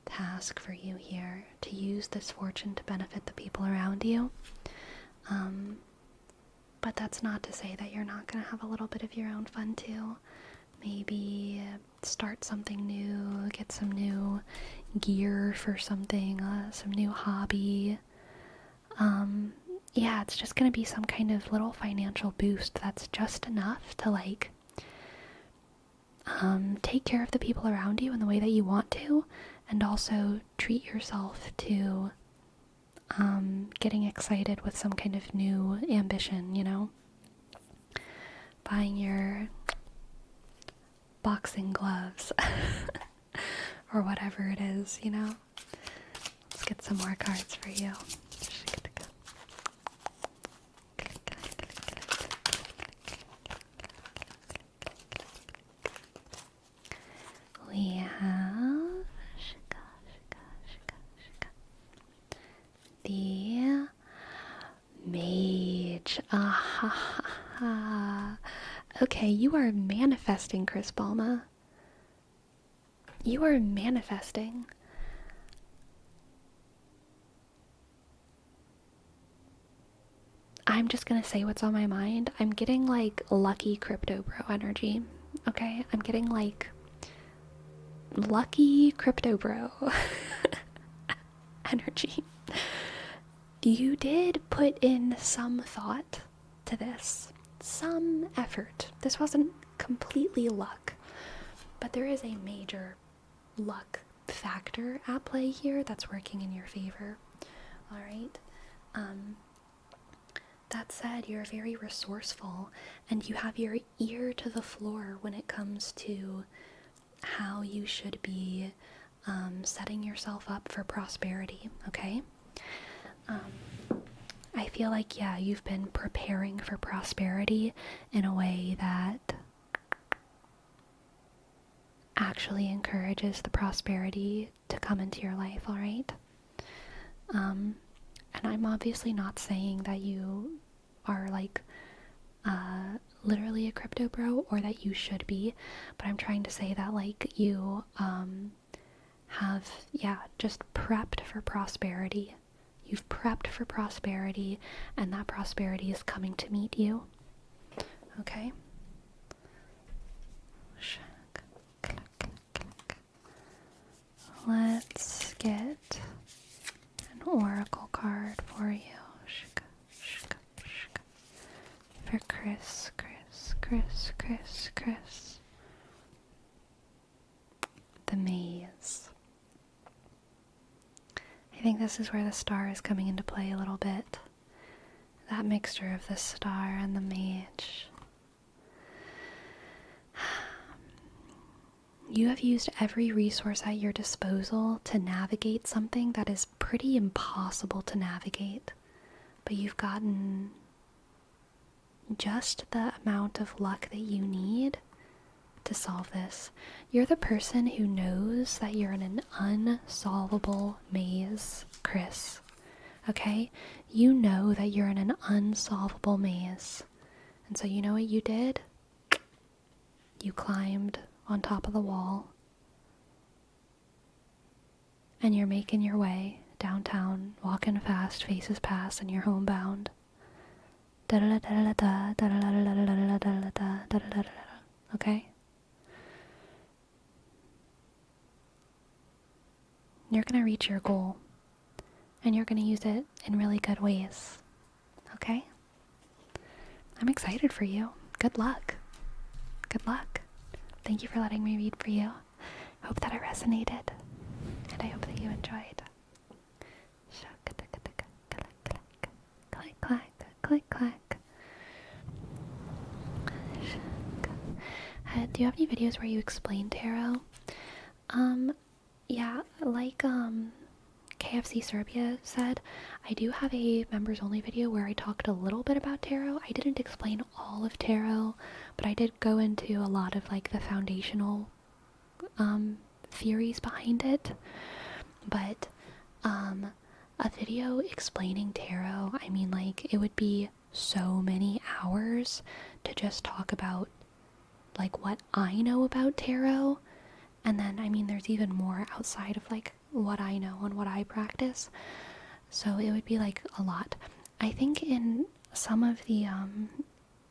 task for you here, to use this fortune to benefit the people around you. But that's not to say that you're not going to have a little bit of your own fun too. Maybe start something new, get some new gear for something, some new hobby. Yeah, it's just going to be some kind of little financial boost that's just enough to like take care of the people around you in the way that you want to, and also treat yourself to getting excited with some kind of new ambition, you know? Buying your boxing gloves or whatever it is, you know? Let's get some more cards for you. We have the Mage. Okay, you are manifesting, Chris Palma. You are manifesting. I'm just gonna say what's on my mind. I'm getting like lucky crypto bro energy. Okay, I'm getting like lucky crypto bro energy. you did put in some thought to this, some effort. This wasn't completely luck, but there is a major luck factor at play here that's working in your favor. All right. That said, you're very resourceful and you have your ear to the floor when it comes to how you should be setting yourself up for prosperity, okay? I feel like, yeah, you've been preparing for prosperity in a way that actually encourages the prosperity to come into your life, all right? And I'm obviously not saying that you are like literally a crypto bro or that you should be, but I'm trying to say that like you have, yeah, just prepped for prosperity. You've prepped for prosperity, and that prosperity is coming to meet you. Okay? Let's get an oracle card for you. For Chris. The maze. I think this is where the star is coming into play a little bit. That mixture of the star and the mage. You have used every resource at your disposal to navigate something that is pretty impossible to navigate, but you've gotten just the amount of luck that you need to solve this. You're the person who knows that you're in an unsolvable maze, Chris. Okay? You know that you're in an unsolvable maze. And so you know what you did? You climbed on top of the wall. And you're making your way downtown, walking fast, faces past, and you're homebound. Okay? You're gonna reach your goal, and you're gonna use it in really good ways. Okay? I'm excited for you. Good luck. Good luck. Thank you for letting me read for you. I hope that it resonated, and I hope that you enjoyed. Click, clack, click, clack. Do you have any videos where you explain tarot? Yeah, like KFC Serbia said, I do have a members only video where I talked a little bit about tarot. I didn't explain all of tarot, but I did go into a lot of like the foundational theories behind it. But a video explaining tarot, I mean, like, it would be so many hours to just talk about like what I know about tarot. And then, I mean, there's even more outside of like what I know and what I practice. So it would be like a lot. I think in some of the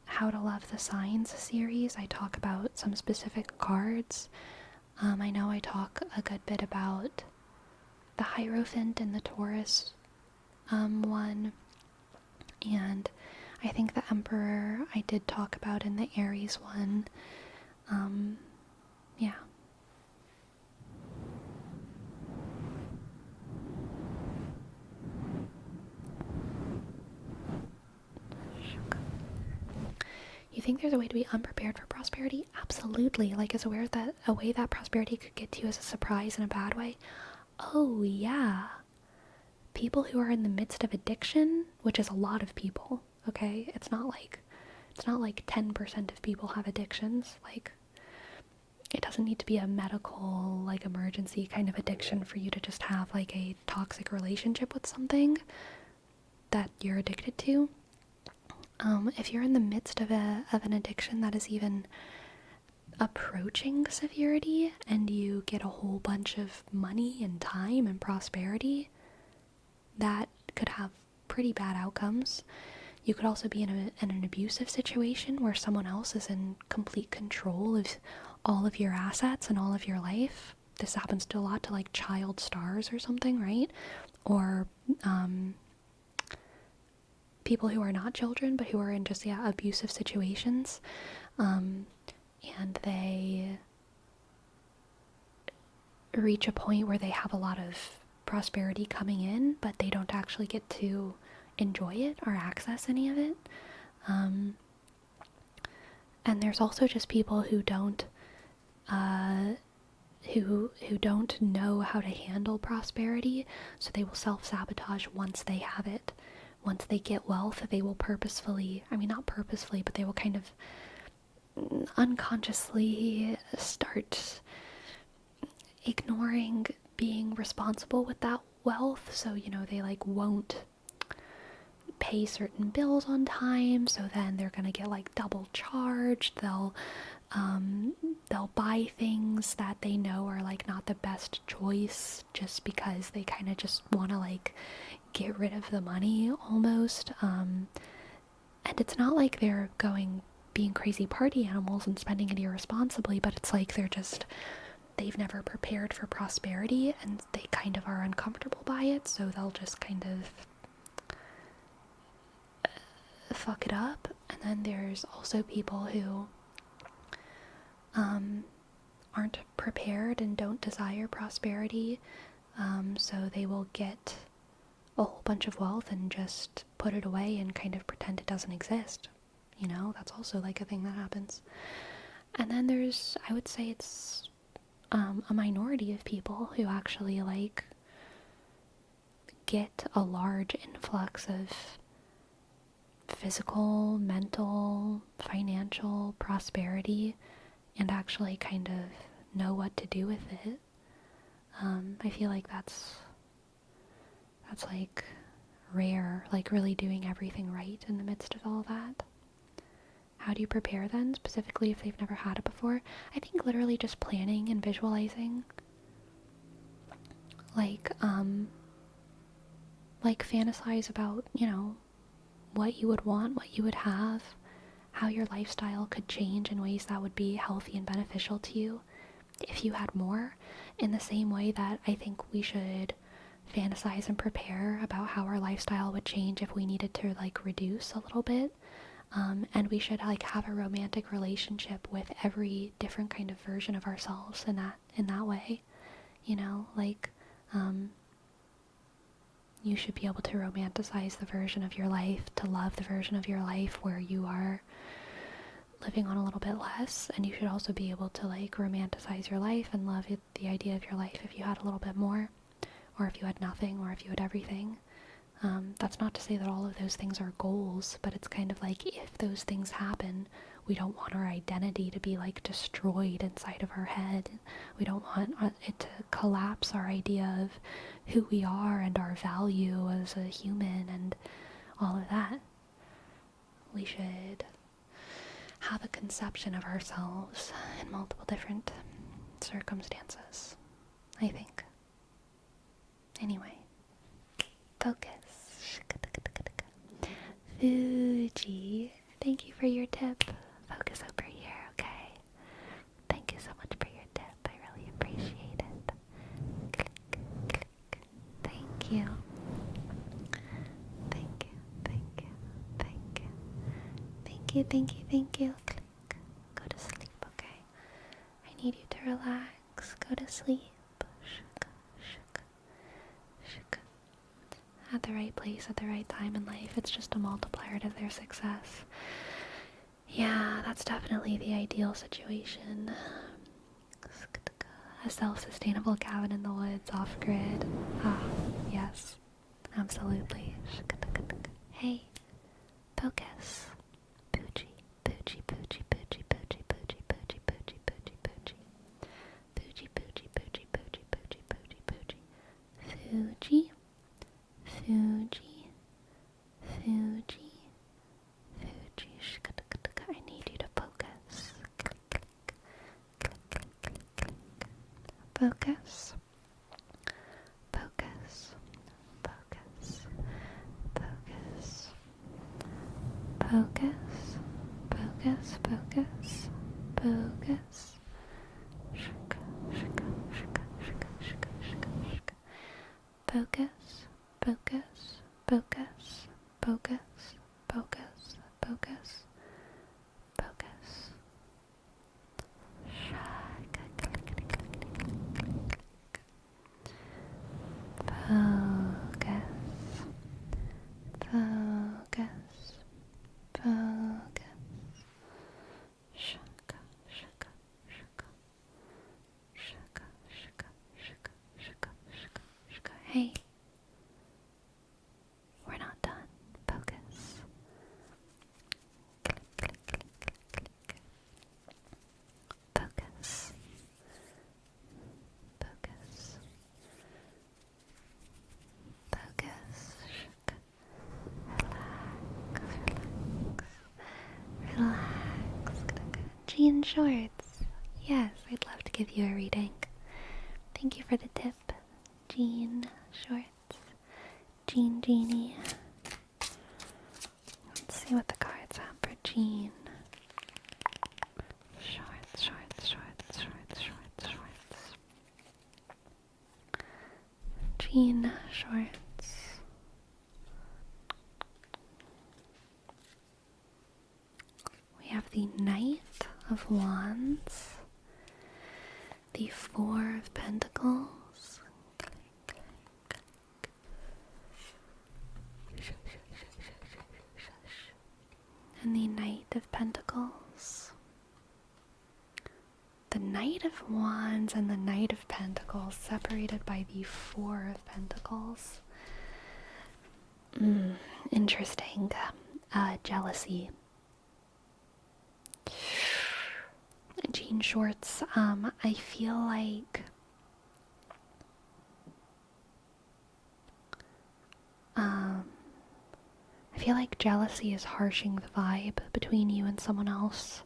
How to Love the Signs series, I talk about some specific cards. I know I talk a good bit about the Hierophant and the Taurus one. And I think the Emperor I did talk about in the Aries one. Yeah. You think there's a way to be unprepared for prosperity? Absolutely. Like, is aware that a way that prosperity could get to you as a surprise in a bad way? Oh, yeah. People who are in the midst of addiction, which is a lot of people, okay? It's not like 10% of people have addictions. Like, it doesn't need to be a medical, like, emergency kind of addiction for you to just have, like, a toxic relationship with something that you're addicted to. If you're in the midst of an addiction that is even approaching severity and you get a whole bunch of money and time and prosperity, that could have pretty bad outcomes. You could also be in an abusive situation where someone else is in complete control of all of your assets and all of your life. This happens a lot to like child stars or something, right? Or people who are not children, but who are in just, abusive situations. And they reach a point where they have a lot of prosperity coming in, but they don't actually get to enjoy it or access any of it. And there's also just people who don't who don't know how to handle prosperity, so they will self-sabotage once they have it. Once they get wealth, they will purposefully, I mean not purposefully, but they will kind of unconsciously start ignoring being responsible with that wealth. So, they like won't pay certain bills on time, so then they're gonna get like double charged. They'll buy things that they know are like not the best choice just because they kind of just want to like get rid of the money almost. And it's not like they're being crazy party animals and spending it irresponsibly, but it's like they've never prepared for prosperity and they kind of are uncomfortable by it, so they'll just kind of fuck it up. And then there's also people who aren't prepared and don't desire prosperity, so they will get a whole bunch of wealth and just put it away and kind of pretend it doesn't exist. That's also like a thing that happens. And then there's, I would say it's a minority of people who actually like get a large influx of physical, mental, financial prosperity and actually kind of know what to do with it. I feel like that's like rare, like really doing everything right in the midst of all that. How do you prepare then, specifically if they've never had it before? I think literally just planning and visualizing. Like fantasize about, what you would want, what you would have, how your lifestyle could change in ways that would be healthy and beneficial to you if you had more, in the same way that I think we should fantasize and prepare about how our lifestyle would change if we needed to like reduce a little bit. And we should like have a romantic relationship with every different kind of version of ourselves in that way. You should be able to romanticize the version of your life, to love the version of your life where you are living on a little bit less, and you should also be able to like romanticize your life and love the idea of your life if you had a little bit more, or if you had nothing, or if you had everything. That's not to say that all of those things are goals, but it's kind of like if those things happen, we don't want our identity to be like destroyed inside of our head. We don't want it to collapse our idea of who we are and our value as a human and all of that. We should have a conception of ourselves in multiple different circumstances, I think. Anyway, focus. Fuji, thank you for your tip. Focus over here, okay? Thank you so much for your tip. I really appreciate it. Click, click. Thank you. Thank you, thank you, thank you. Thank you, thank you, thank you. Click. Go to sleep, okay? I need you to relax. Go to sleep. At the right place, at the right time in life. It's just a multiplier to their success. Yeah, that's definitely the ideal situation. A self-sustainable cabin in the woods, off-grid. Ah, yes, absolutely. Hey, focus. Fuji, Fuji, Fuji, Fuji, Fuji, Fuji, Fuji, Fuji, Fuji, Fuji. Fuji, Fuji, Fuji, Fuji, Fuji, Fuji, Fuji. Fuji. Fuji, Fuji, Fuji, I need you to focus. Focus, focus, focus, focus, focus, focus, focus, focus. Focus, focus, focus, focus, Hey. We're not done. Focus. Click, click, click, click, click. Focus. Focus. Focus. Relax. Relax. Jean shorts. Yes, I'd love to give you a reading. Thank you for the tip. Jean shorts. Jean Genie. Let's see what the cards have for Jean. Shorts, shorts, shorts, shorts, shorts, shorts. Jean shorts. We have the Knight of Wands, the Four of Pentacles, and the Knight of Pentacles. The Knight of Wands and the Knight of Pentacles separated by the Four of Pentacles. Interesting. Jealousy. Jean shorts. I feel like jealousy is harshing the vibe between you and someone else.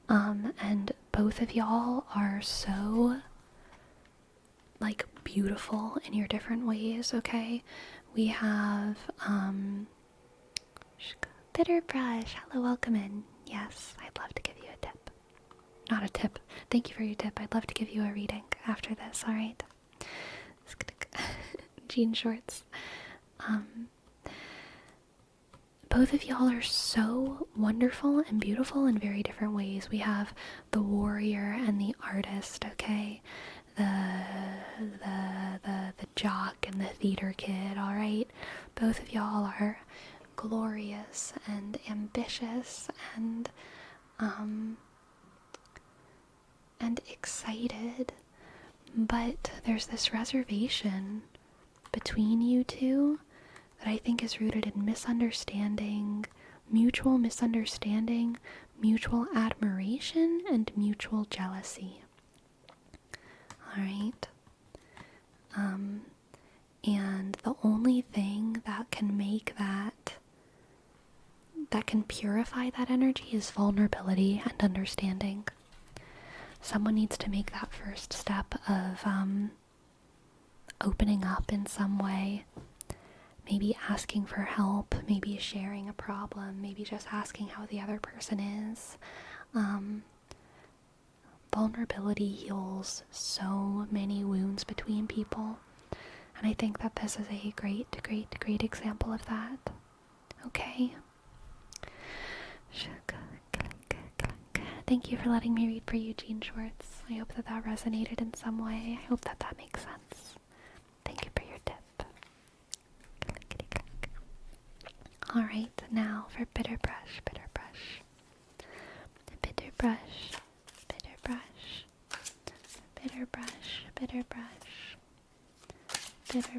And both of y'all are so, like, beautiful in your different ways, okay? We have, Bitter Brush. Hello, welcome in. Yes, I'd love to give you a tip. Not a tip. Thank you for your tip. I'd love to give you a reading after this, alright? Jean shorts. Both of y'all are so wonderful and beautiful in very different ways. We have the warrior and the artist, okay? The jock and the theater kid, alright? Both of y'all are glorious and ambitious and excited. But there's this reservation between you two that I think is rooted in misunderstanding, mutual admiration, and mutual jealousy. Alright? And the only thing that can make that can purify that energy is vulnerability and understanding. Someone needs to make that first step of opening up in some way. Maybe asking for help, maybe sharing a problem, maybe just asking how the other person is. Vulnerability heals so many wounds between people. And I think that this is a great example of that. Okay? Thank you for letting me read for you, Jean Schwartz. I hope that resonated in some way. I hope that makes sense. Thank you for your tip. Alright, now for Bitter Brush. Bitter Brush, Bitter Brush, Bitter Brush, Bitter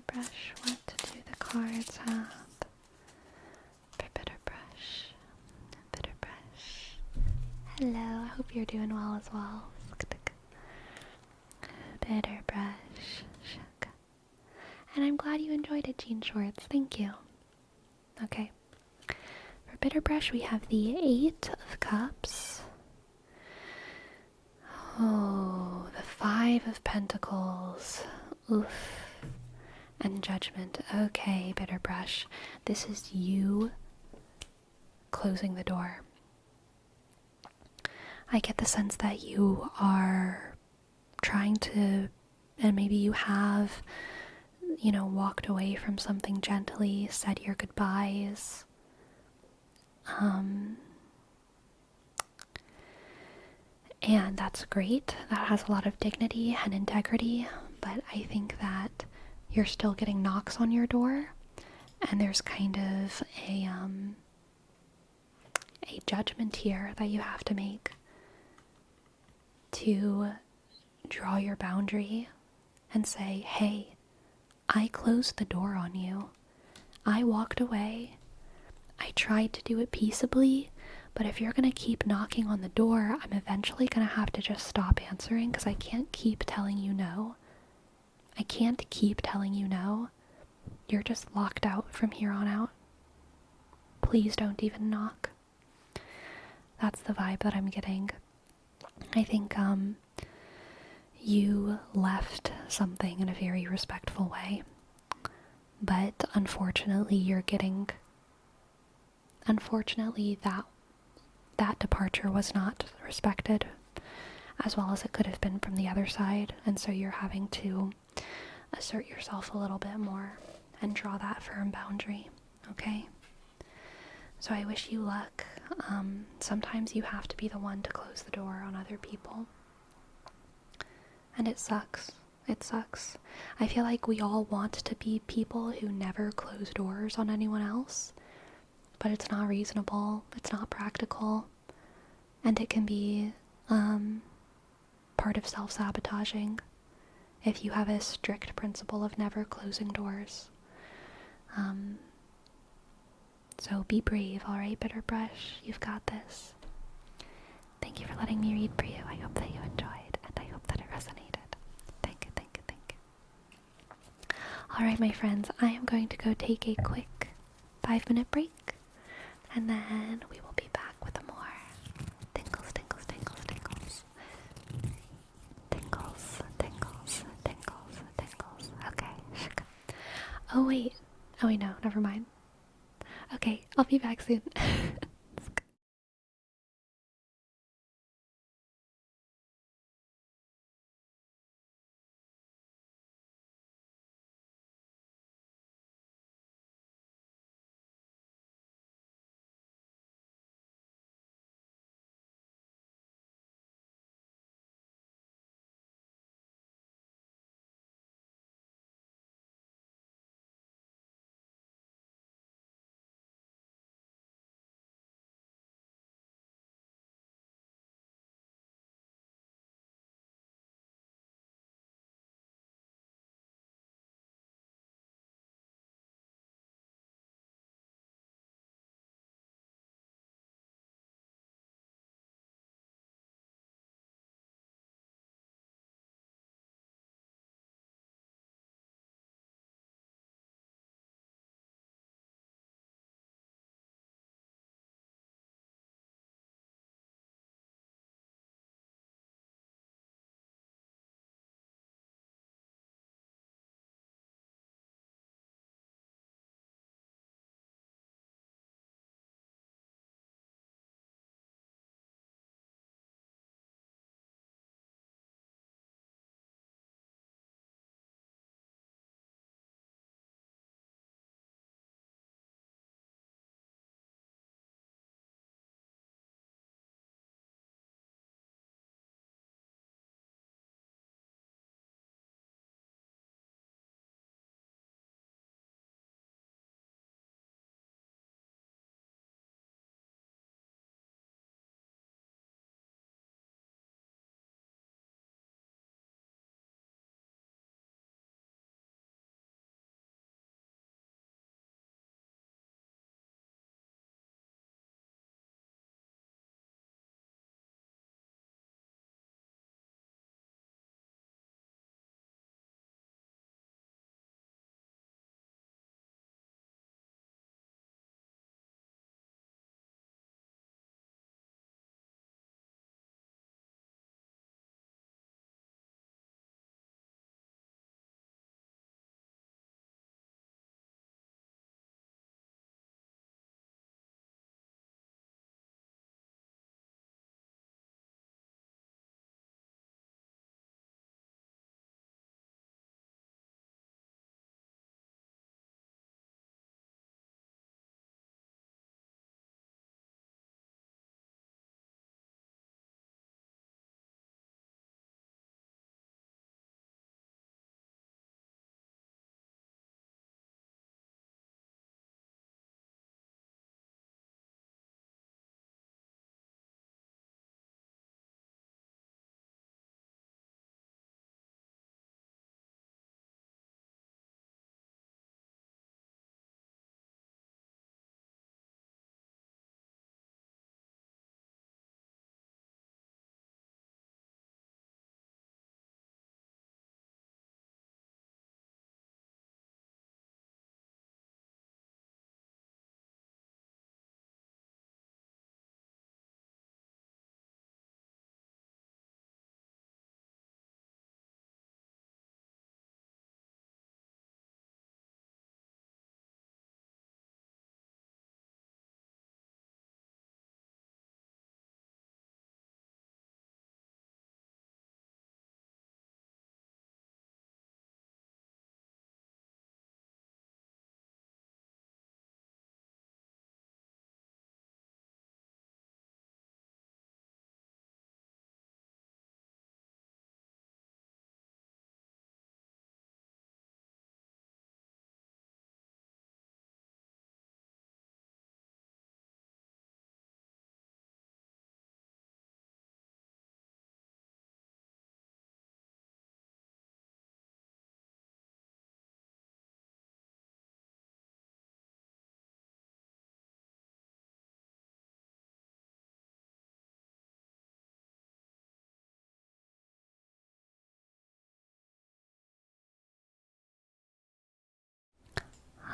Brush. What do the cards have for Bitter Brush? Bitter Brush. Hello, I hope you're doing well as well. Bitter Brush. And I'm glad you enjoyed it, Jean Schwartz. Thank you. Okay. For Bitter Brush, we have the Eight of Cups. Oh, the Five of Pentacles. Oof. And Judgment. Okay, Bitter Brush. This is you closing the door. I get the sense that you are trying to, and maybe you have, walked away from something gently, said your goodbyes. And that's great. That has a lot of dignity and integrity, but I think that you're still getting knocks on your door, and there's kind of a judgment here that you have to make to draw your boundary and say, hey, I closed the door on you. I walked away. I tried to do it peaceably, but if you're gonna keep knocking on the door, I'm eventually gonna have to just stop answering because I can't keep telling you no. I can't keep telling you no. You're just locked out from here on out. Please don't even knock. That's the vibe that I'm getting. I think, you left something in a very respectful way, but unfortunately that departure was not respected as well as it could have been from the other side, and so you're having to assert yourself a little bit more and draw that firm boundary, okay? So I wish you luck. Sometimes you have to be the one to close the door on other people. And it sucks. It sucks. I feel like we all want to be people who never close doors on anyone else, but it's not reasonable, it's not practical, and it can be part of self-sabotaging if you have a strict principle of never closing doors. So be brave, alright, Bitterbrush? You've got this. Thank you for letting me read for you. I hope that you enjoyed, and I hope that it resonated. Thank you, thank you, thank you. Alright, my friends, I am going to go take a quick 5-minute break, and then we will be back with more tingles, tingles, tingles, tingles. Tingles, tingles, tingles, tingles. Okay. Oh wait, no, never mind. Okay, I'll be back soon.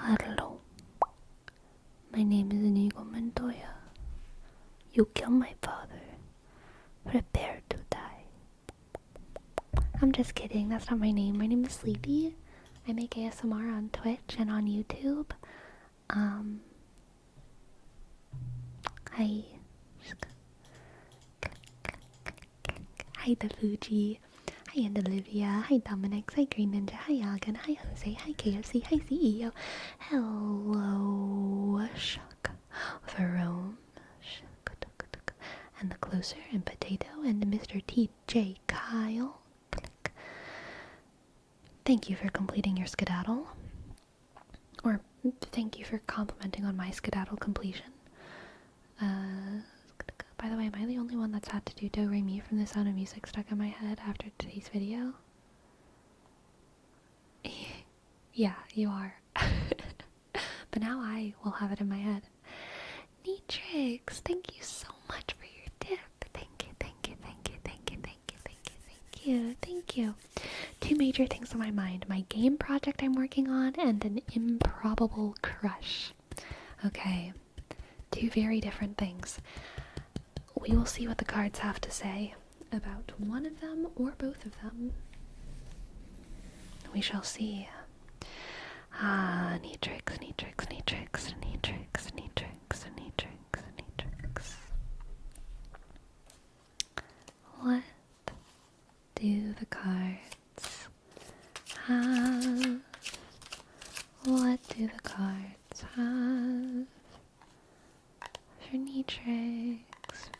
Hello. My name is Inigo Montoya. You killed my father. Prepare to die. I'm just kidding. That's not my name. My name is Sleepy. I make ASMR on Twitch and on YouTube. Hi. Hi, the Fuji. Hi, Aunt Olivia. Hi, Dominics. Hi, Green Ninja. Hi, Yagan. Hi, Jose. Hi, KFC. Hi, CEO. Hello, Shuck. Perome. And the Closer, and Potato, and Mr. TJ Kyle. Click. Thank you for completing your skedaddle. Or, thank you for complimenting on my skedaddle completion. By the way, am I the only one that's had to do Do Re Mi from The Sound of Music stuck in my head after today's video? Yeah, you are. But now I will have it in my head. Neatrix, thank you so much for your tip. Thank you, thank you, thank you, thank you, thank you, thank you, thank you, thank you. Two major things on my mind. My game project I'm working on and an improbable crush. Okay, two very different things. We will see what the cards have to say about one of them or both of them. We shall see. Ah, Neatrix, Neatrix, Neatrix, Neatrix, Neatrix, Neatrix, Neatrix. What do the cards have? What do the cards have for Neatrix?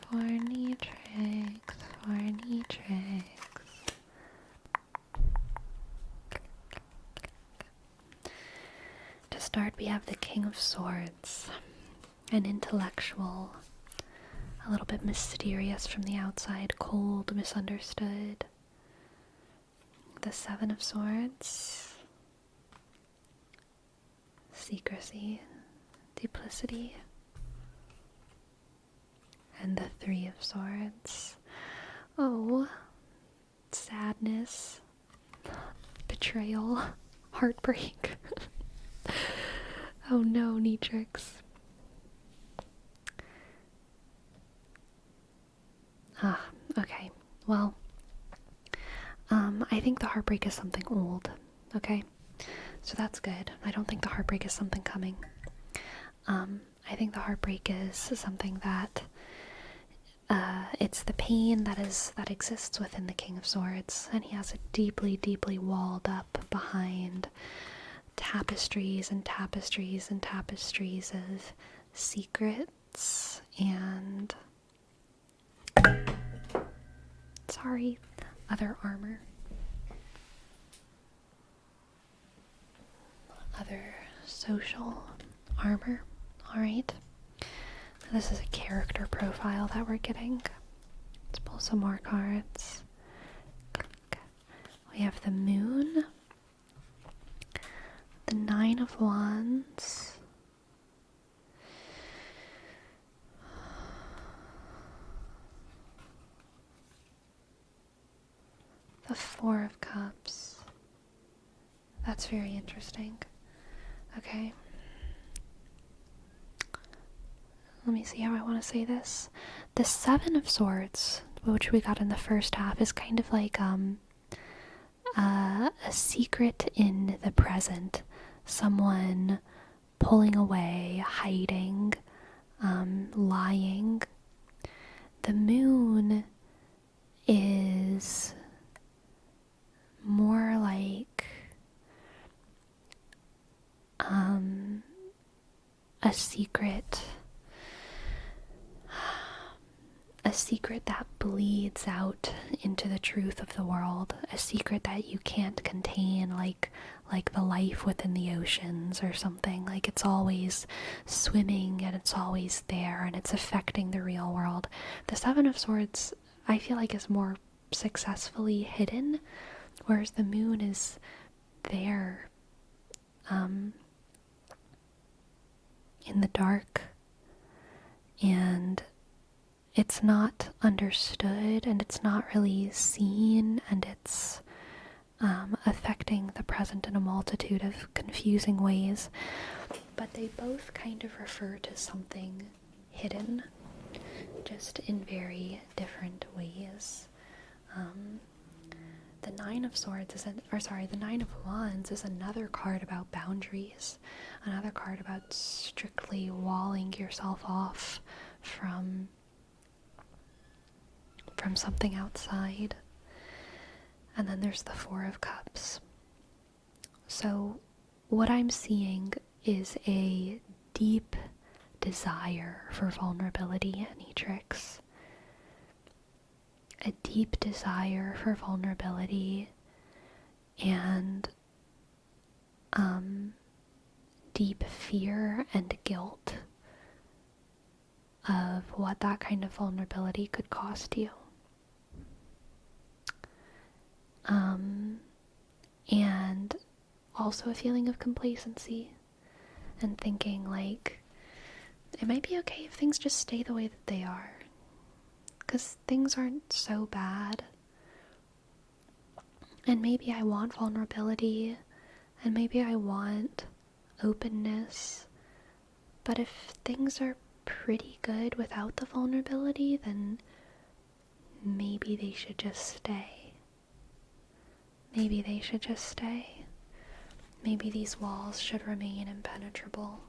For Neatrix, for Neatrix. To start, we have the King of Swords, an intellectual, a little bit mysterious from the outside, cold, misunderstood. The Seven of Swords, secrecy, duplicity. And the Three of Swords. Oh, sadness, betrayal, heartbreak. Oh no, Neatrix. Okay. Well, I think the heartbreak is something old, okay? So that's good. I don't think the heartbreak is something coming. I think the heartbreak is something that it's the pain that exists within the King of Swords, and he has it deeply, deeply walled up behind tapestries and tapestries and tapestries of secrets and other armor, other social armor. All right. This is a character profile that we're getting. Let's pull some more cards. We have the Moon, the Nine of Wands, the Four of Cups. That's very interesting. Okay. Let me see how I want to say this. The Seven of Swords, which we got in the first half, is kind of like a secret in the present. Someone pulling away, hiding, lying. The Moon is more like a secret that bleeds out into the truth of the world, a secret that you can't contain, like the life within the oceans or something. Like it's always swimming and it's always there and it's affecting the real world. The Seven of Swords, I feel like, is more successfully hidden, whereas the Moon is there in the dark, and it's not understood and it's not really seen, and it's affecting affecting the present in a multitude of confusing ways, but they both kind of refer to something hidden, just in very different ways. The Nine of Swords the Nine of Wands is another card about boundaries, another card about strictly walling yourself off from something outside. And then there's the Four of Cups. So what I'm seeing is a deep desire for vulnerability, Anetrix. A deep desire for vulnerability and deep fear and guilt of what that kind of vulnerability could cost you. And also a feeling of complacency and thinking like, it might be okay if things just stay the way that they are. Because things aren't so bad. And maybe I want vulnerability, and maybe I want openness. But if things are pretty good without the vulnerability, then maybe they should just stay. Maybe they should just stay. Maybe these walls should remain impenetrable.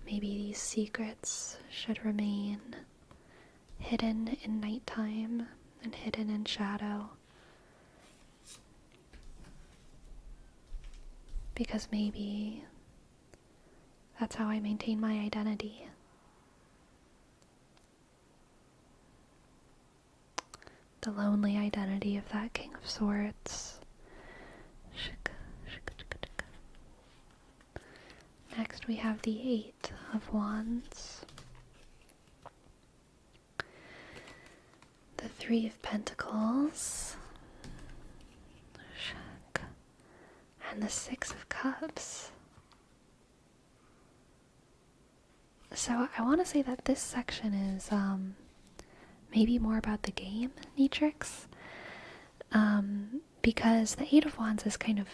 Maybe these secrets should remain hidden in nighttime and hidden in shadow. Because maybe that's how I maintain my identity. The lonely identity of that King of Swords. Next we have the Eight of Wands. The Three of Pentacles. And the Six of Cups. So I want to say that this section is maybe more about the game, Netrix. Because the Eight of Wands is kind of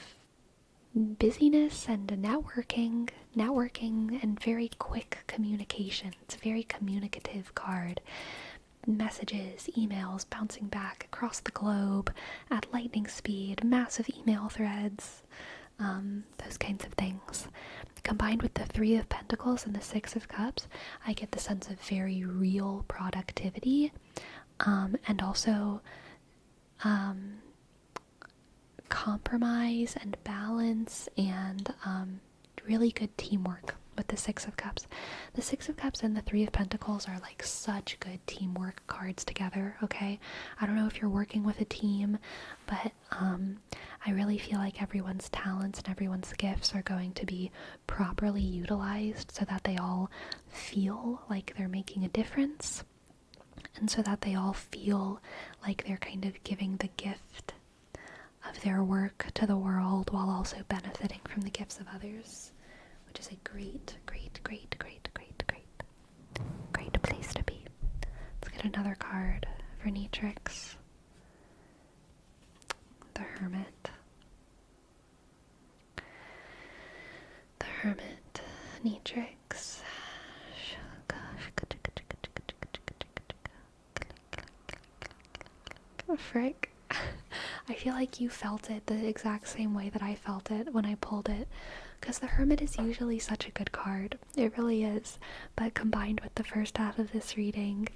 busyness and networking and very quick communication. It's a very communicative card. Messages, emails bouncing back across the globe at lightning speed, massive email threads, those kinds of things. Combined with the Three of Pentacles and the Six of Cups, I get the sense of very real productivity, and also compromise and balance and really good teamwork with the Six of Cups. The Six of Cups and the Three of Pentacles are like such good teamwork cards together, okay? I don't know if you're working with a team, but I really feel like everyone's talents and everyone's gifts are going to be properly utilized so that they all feel like they're making a difference, and so that they all feel like they're kind of giving the gift of their work to the world while also benefiting from the gifts of others, which is a great place to be. Let's get another card for Netrix. The Hermit. The Hermit, Netrix. Frick. I feel like you felt it the exact same way that I felt it when I pulled it, because the Hermit is usually such a good card. It really is. But combined with the first half of this reading,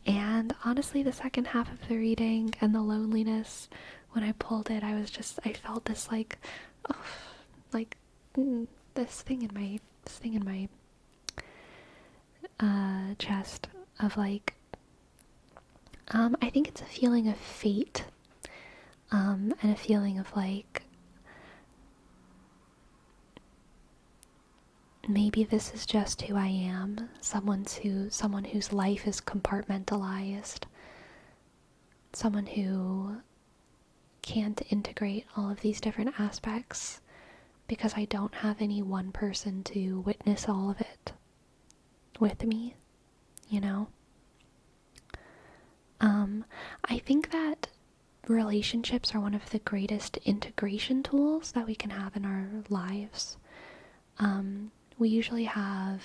and honestly the second half of the reading, and the loneliness, when I pulled it, I felt this this thing in my chest of like, I think it's a feeling of fate, and a feeling of like, maybe this is just who I am, someone whose life is compartmentalized, someone who can't integrate all of these different aspects because I don't have any one person to witness all of it with me, you know? I think that relationships are one of the greatest integration tools that we can have in our lives. We usually have,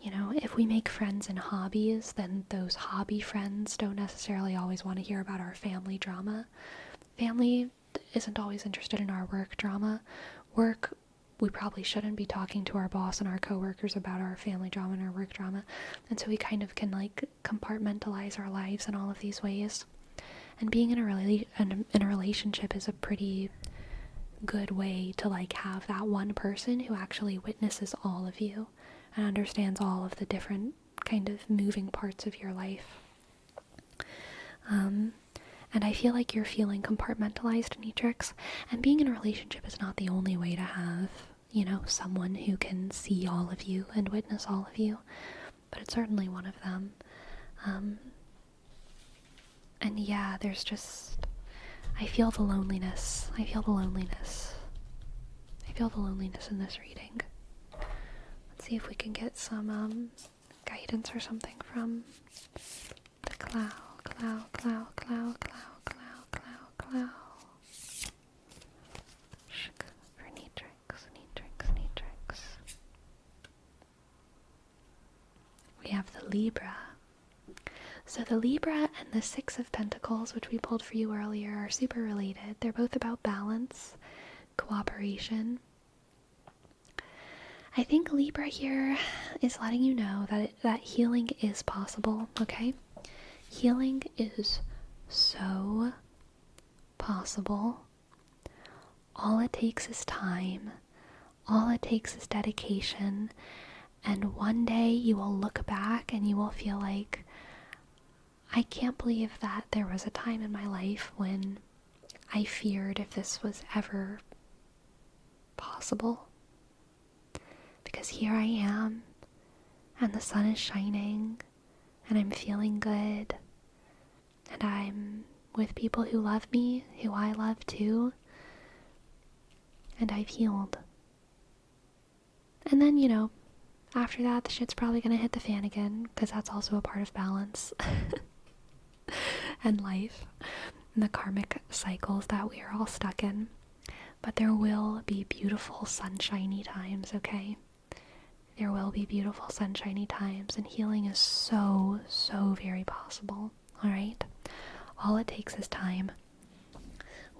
if we make friends in hobbies, then those hobby friends don't necessarily always want to hear about our family drama. Family isn't always interested in our work drama. Work, we probably shouldn't be talking to our boss and our coworkers about our family drama and our work drama. And so we kind of can like compartmentalize our lives in all of these ways. And being in a relationship is a pretty good way to like have that one person who actually witnesses all of you and understands all of the different kind of moving parts of your life. And I feel like you're feeling compartmentalized, Neatrix, and being in a relationship is not the only way to have, someone who can see all of you and witness all of you, but it's certainly one of them. And yeah, there's just, I feel the loneliness. I feel the loneliness in this reading. Let's see if we can get some guidance or something from the cloud. For Neatrix. We have the Libra. So the Libra and the Six of Pentacles, which we pulled for you earlier, are super related. They're both about balance, cooperation. I think Libra here is letting you know that healing is possible, okay? Healing is so possible. All it takes is time. All it takes is dedication. And one day you will look back and you will feel like, I can't believe that there was a time in my life when I feared if this was ever possible. Because here I am, and the sun is shining, and I'm feeling good, and I'm with people who love me, who I love too, and I've healed. And then, after that, the shit's probably gonna hit the fan again, because that's also a part of balance. And life, and the karmic cycles that we are all stuck in. But there will be beautiful sunshiny times, okay? There will be beautiful sunshiny times, and healing is so, so very possible, alright? All it takes is time.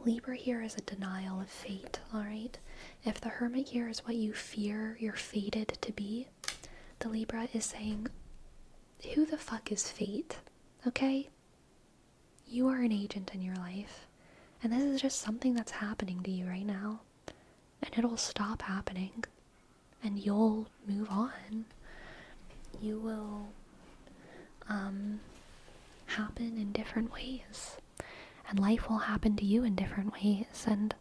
Libra here is a denial of fate, alright? If the Hermit here is what you fear you're fated to be, the Libra is saying, who the fuck is fate, okay? You are an agent in your life, and this is just something that's happening to you right now, and it'll stop happening, and you'll move on. You will happen in different ways, and life will happen to you in different ways, and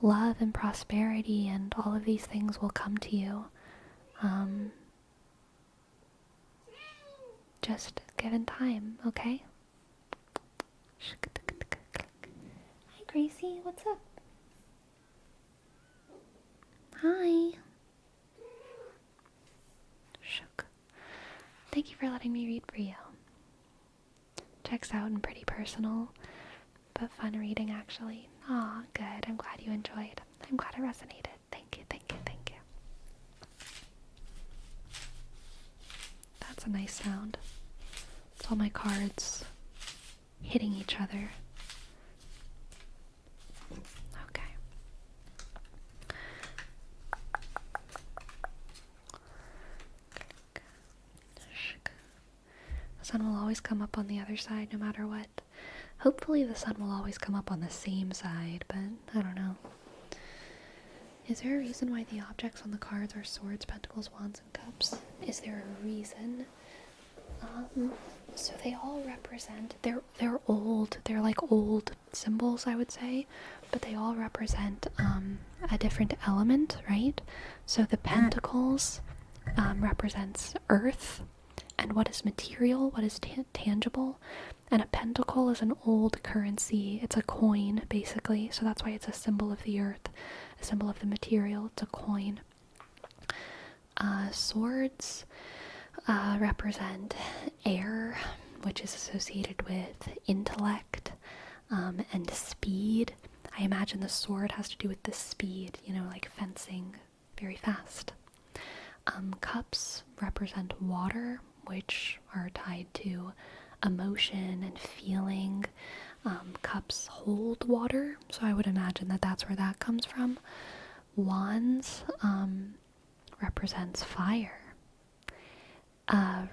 love and prosperity and all of these things will come to you, just given time, okay? Hi Gracie, what's up? Hi. Shook. Thank you for letting me read for you. Checks out and pretty personal, but fun reading actually. Aw, good. I'm glad you enjoyed. I'm glad it resonated. Thank you. That's a nice sound. It's all my cards hitting each other. Okay. The sun will always come up on the other side no matter what. Hopefully the sun will always come up on the same side, but I don't know. Is there a reason why the objects on the cards are swords, pentacles, wands, and cups? Is there a reason? So they all represent, they're old, they're like old symbols, I would say, but they all represent a different element, right? So the pentacles represents earth and what is material, what is tangible, and a pentacle is an old currency. It's a coin, basically, so that's why it's a symbol of the earth, a symbol of the material. It's a coin. Swords represent air, which is associated with intellect, and speed. I imagine the sword has to do with the speed, like fencing very fast. Cups represent water, which are tied to emotion and feeling. Cups hold water, so I would imagine that that's where that comes from. Wands represents fire.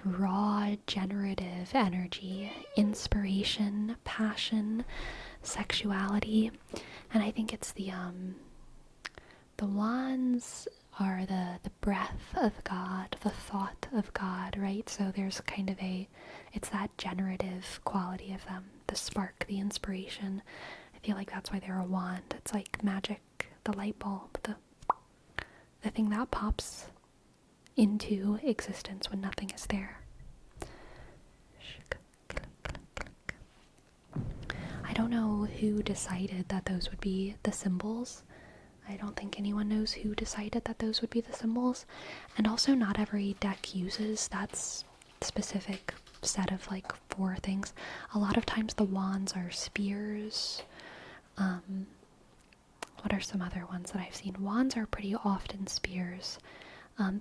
Raw generative energy, inspiration, passion, sexuality, and I think it's the wands are the breath of God, the thought of God, right? So there's kind of it's that generative quality of them, the spark, the inspiration. I feel like that's why they're a wand. It's like magic, the light bulb, the thing that pops into existence when nothing is there. I don't know who decided that those would be the symbols. I don't think anyone knows who decided that those would be the symbols. And also not every deck uses that specific set of like 4 things. A lot of times the wands are spears. What are some other ones that I've seen? Wands are pretty often spears.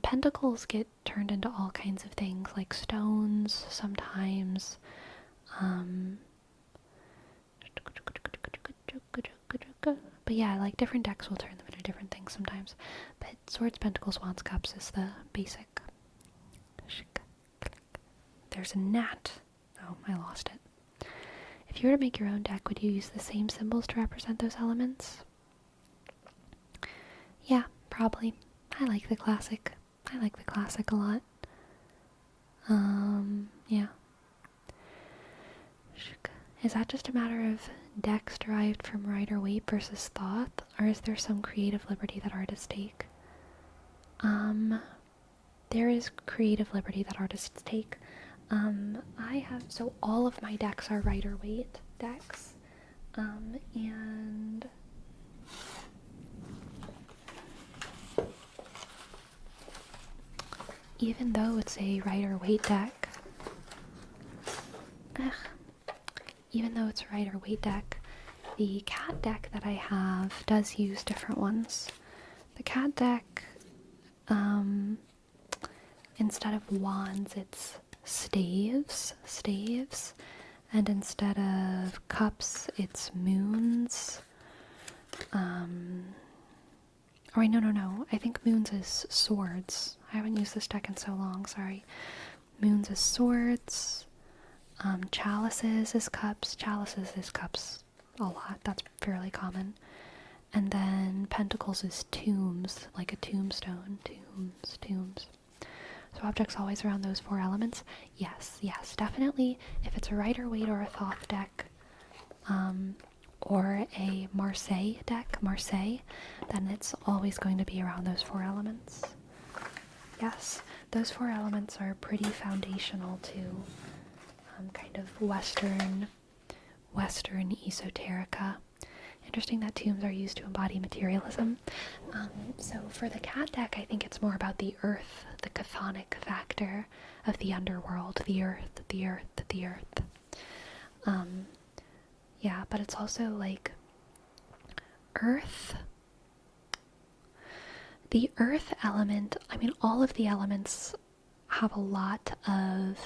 Pentacles get turned into all kinds of things, like stones sometimes. But yeah, like different decks will turn them into different things sometimes. But swords, pentacles, wands, cups is the basic. There's a gnat. Oh, I lost it. If you were to make your own deck, would you use the same symbols to represent those elements? Yeah, probably. I like the classic. I like the classic a lot. Yeah. Is that just a matter of decks derived from Rider Waite versus Thoth, or is there some creative liberty that artists take? There is creative liberty that artists take. So all of my decks are Rider Waite decks, and even though it's a Rider Waite deck, the cat deck that I have does use different ones. The cat deck, instead of wands, it's staves, and instead of cups, it's moons. No. I think moons is swords. I haven't used this deck in so long, sorry. Moons is swords. Chalices is cups. Chalices is cups a lot. That's fairly common. And then pentacles is tombs, like a tombstone. Tombs. So objects always around those 4 elements. Yes, definitely. If it's a Rider Waite or a Thoth deck, or a Marseille deck, then it's always going to be around those 4 elements. Yes, those 4 elements are pretty foundational to kind of Western esoterica. Interesting that tombs are used to embody materialism. So for the cat deck, I think it's more about the earth, the chthonic factor of the underworld, the earth. Yeah, but it's also like earth. The earth element, I mean, all of the elements have a lot of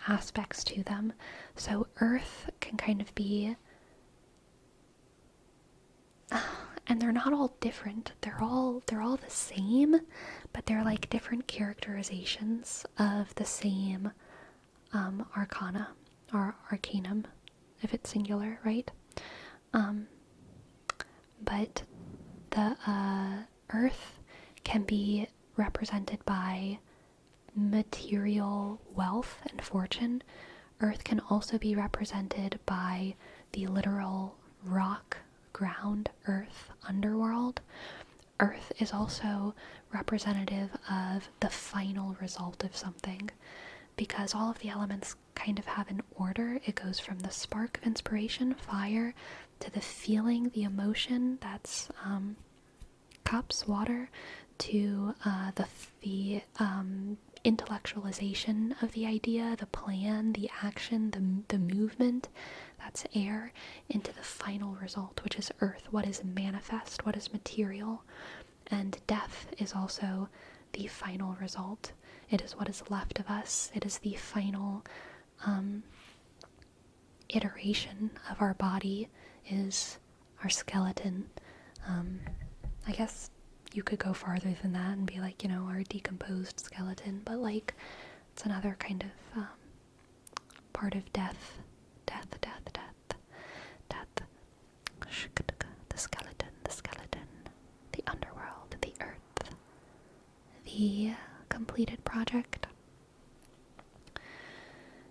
aspects to them. So earth can kind of be, and they're not all different. They're all the same, but they're like different characterizations of the same arcana or arcanum, if it's singular, right? But the earth can be represented by material wealth and fortune. Earth can also be represented by the literal rock, ground, earth, underworld. Earth is also representative of the final result of something, because all of the elements kind of have an order. It goes from the spark of inspiration, fire, to the feeling, the emotion, that's cups, water, to the intellectualization of the idea, the plan, the action, the movement, that's air, into the final result, which is earth, what is manifest, what is material. And death is also the final result. It is what is left of us. It is the final iteration of our body, is our skeleton. I guess you could go farther than that and be like, our decomposed skeleton, but like, it's another kind of part of death. Death. The skeleton, the underworld, the earth, the completed project.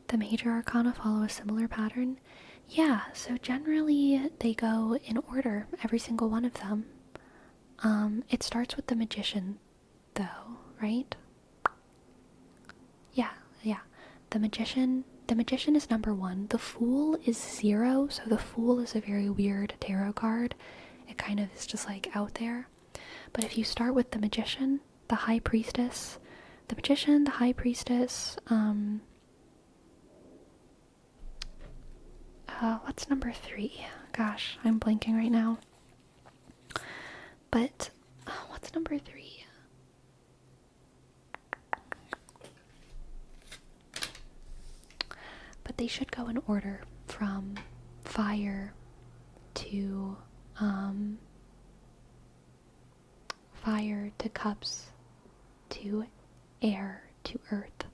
The major arcana follow a similar pattern. Yeah, so generally they go in order, every single one of them. It starts with the magician, though, right? Yeah. The magician is number 1. The fool is 0, so the fool is a very weird tarot card. It kind of is just like out there. But if you start with the magician, the high priestess, the magician, the high priestess, what's number 3? Gosh, I'm blanking right now. But, what's number 3? But they should go in order from fire to cups to air to earth.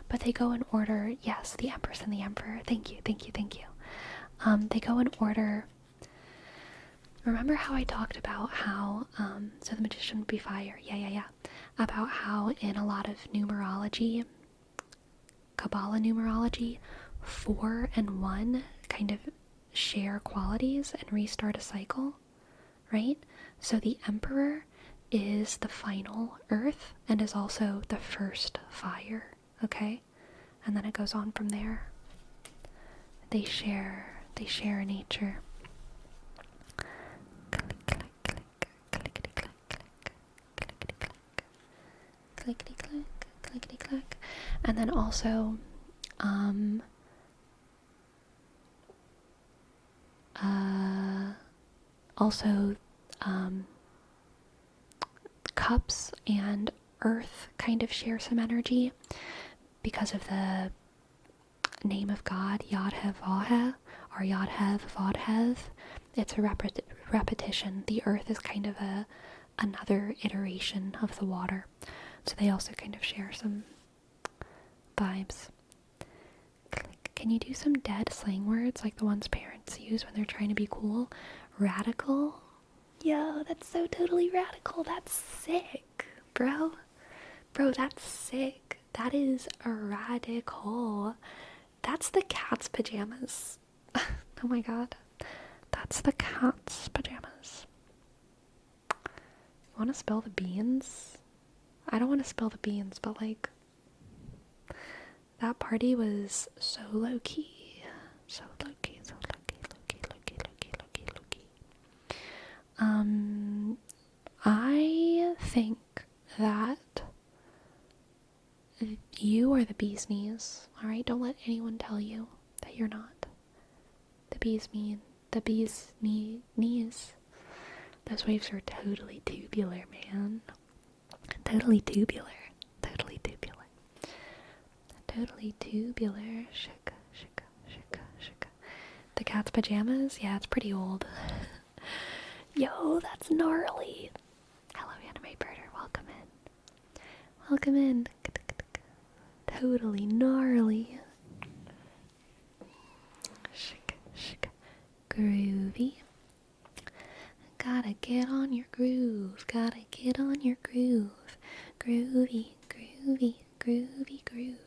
But they go in order, yes, the Empress and the Emperor. Thank you. They go in order. Remember how I talked about how, so the magician would be fire, yeah, about how in a lot of numerology, Kabbalah numerology, 4 and 1 kind of share qualities and restart a cycle, right? So the Emperor is the final earth and is also the first fire, okay? And then it goes on from there. They share nature. Clickety-clack, clickety-clack. And then also, cups and earth kind of share some energy because of the name of God, Yod-Heh-Vah-Heh, or Yod-Heh-Vod-Heh. It's a repetition. The earth is kind of another iteration of the water. So they also kind of share some vibes. Can you do some dead slang words like the ones parents use when they're trying to be cool? Radical? Yo, that's so totally radical. That's sick, bro. Bro, that's sick. That is radical. That's the cat's pajamas. Oh my god. That's the cat's pajamas. Want to spill the beans? I don't want to spill the beans, but like, that party was so low-key. So low-key, so low-key, low-key, low-key, low-key, low-key, low-key. I think that you are the bee's knees, alright? Don't let anyone tell you that you're not. The bee's knees. Those waves are totally tubular, man. Totally tubular. Totally tubular. Totally tubular. Shika, shika, shika, shika. The cat's pajamas? Yeah, it's pretty old. Yo, that's gnarly. Hello, anime birder. Welcome in. Welcome in. Totally gnarly. Shika, shika. Groovy. Gotta get on your groove. Gotta get on your groove. Groovy, groovy, groovy, groove.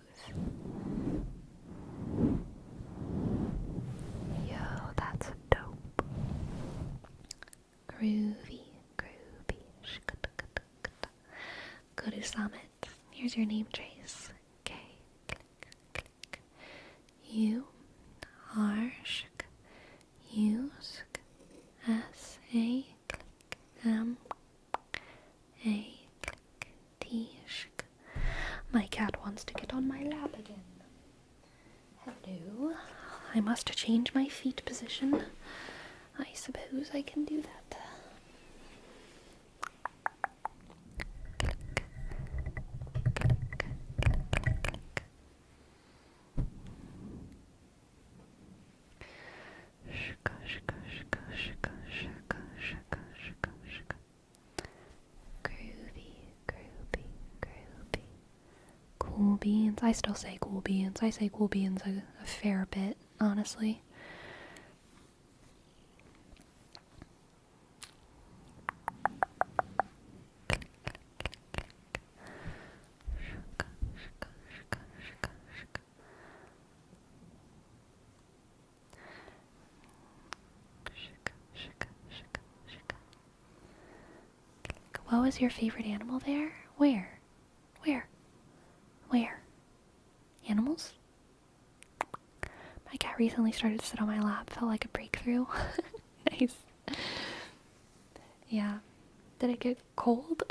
Yo, that's dope. Groovy, groovy. Go to Summit. Here's your name trace. K, click, click. U, R, shk. U, sk. S, A, click. M, A, click. T, shk. My cat to change my feet position. I suppose I can do that. Cool beans. I still say cool beans. I say cool beans a fair bit, honestly. What was your favorite animal there? Where? Animals? My cat recently started to sit on my lap. Felt like a breakthrough. Nice. Yeah. Did it get cold?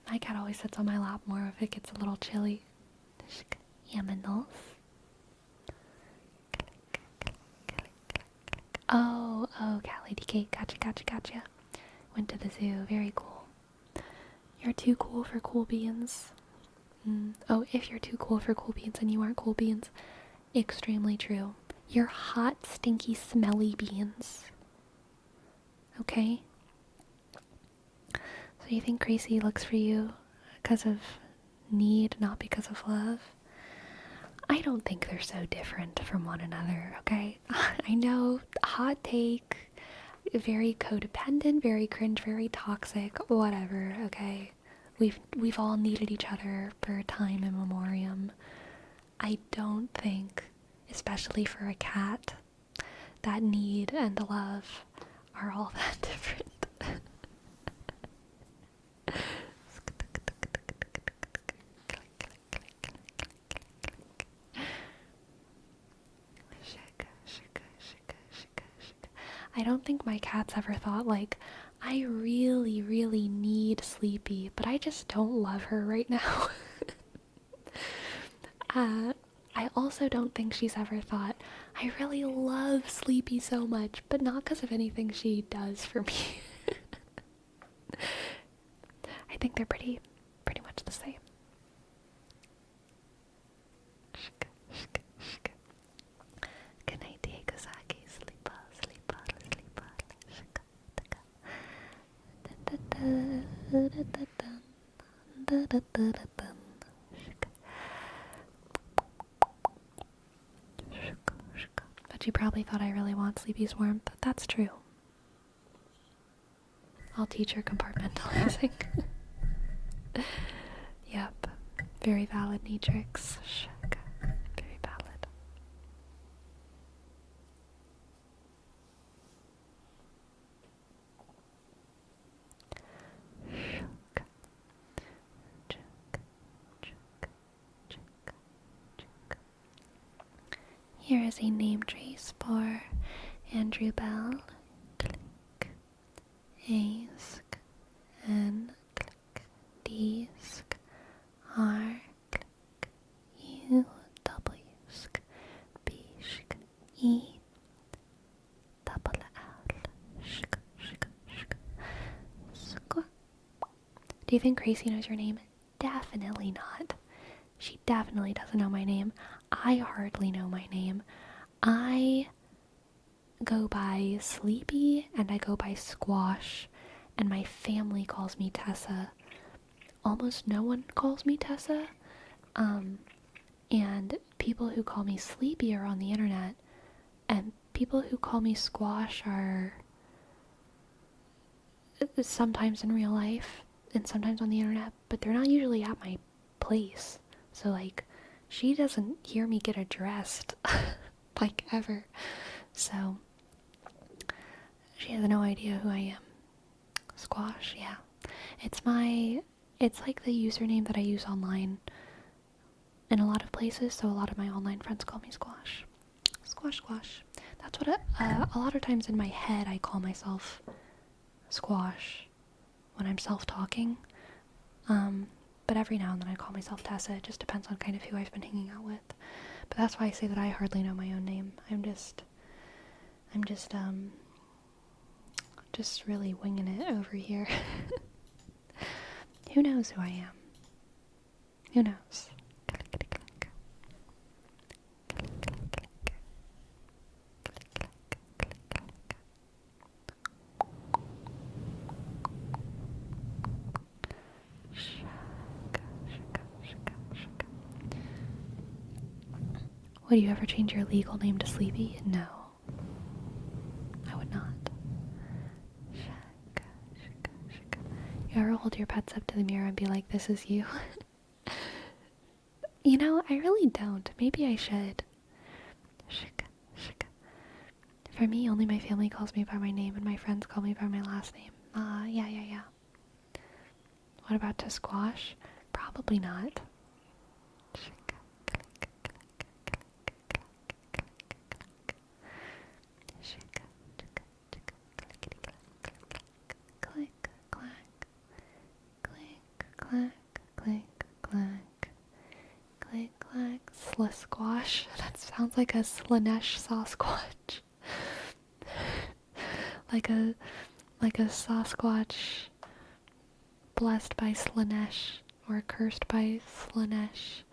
My cat always sits on my lap more if it gets a little chilly. Aminals. Oh, cat lady Kate. Gotcha. Went to the zoo. Very cool. You're too cool for cool beans. Oh, if you're too cool for cool beans and you aren't cool beans. Extremely true. You're hot, stinky, smelly beans. Okay? So you think Gracie looks for you because of need, not because of love? I don't think they're so different from one another, okay? I know, hot take, very codependent, very cringe, very toxic, whatever, okay? We've all needed each other for time immemorium. I don't think, especially for a cat, that need and love are all that different. I don't think my cat's ever thought, like, I really, really need Sleepy, but I just don't love her right now. I also don't think she's ever thought, I really love Sleepy so much, but not because of anything she does for me. I think they're pretty much the same. Good night, Diego Sagi. Sleep well, sleep well, sleep well. But you probably thought I really want Sleepy's warmth. That's true. I'll teach her compartmentalizing. Yep. Very valid, Neatrix. Very valid. Here is a name trace for Andrew Bell. Click. Ask. N. Click. Disk. R. Click. U. W. Sk. B. Sk. E. Double L. Sk. Sk. Sk. Squawk. Do you think Gracie knows your name? Definitely not. She definitely doesn't know my name. I hardly know my name. I go by Sleepy and I go by Squash, and my family calls me Tessa. Almost no one calls me Tessa. And people who call me Sleepy are on the internet, and people who call me Squash are sometimes in real life and sometimes on the internet, but they're not usually at my place. So, like, she doesn't hear me get addressed, like, ever. So, she has no idea who I am. Squash, yeah. It's like the username that I use online in a lot of places, so a lot of my online friends call me Squash. Squash. That's what a lot of times in my head I call myself Squash when I'm self-talking. But every now and then I call myself Tessa. It just depends on kind of who I've been hanging out with. But that's why I say that I hardly know my own name. I'm just really winging it over here. Who knows who I am? Who knows? Would you ever change your legal name to Sleepy? No. I would not. You ever hold your pets up to the mirror and be like, this is you? You know, I really don't. Maybe I should. For me, only my family calls me by my name and my friends call me by my last name. Yeah. What about to squash? Probably not. Click, clack. Clink, clack. Clink, clack. Click, clack. Squash. That sounds like a Slanesh Sasquatch. like a Sasquatch blessed by Slanesh or cursed by Slanesh.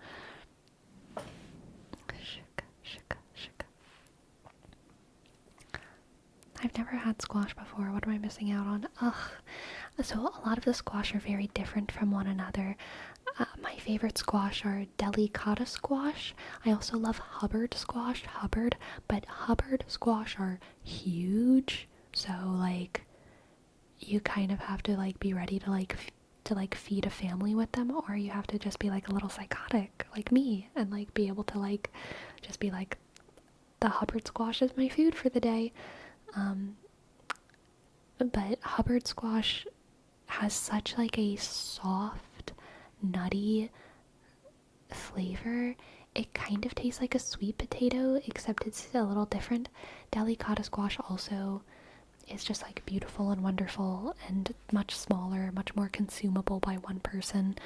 I've never had squash before. What am I missing out on? Ugh. So a lot of the squash are very different from one another. My favorite squash are delicata squash. I also love Hubbard squash. But Hubbard squash are huge. So like, you kind of have to like be ready to feed a family with them, or you have to just be like a little psychotic like me and like be able to like just be like, the Hubbard squash is my food for the day. But Hubbard squash has such like a soft, nutty flavor. It kind of tastes like a sweet potato, except it's a little different. Delicata squash also is just like beautiful and wonderful and much smaller, much more consumable by one person.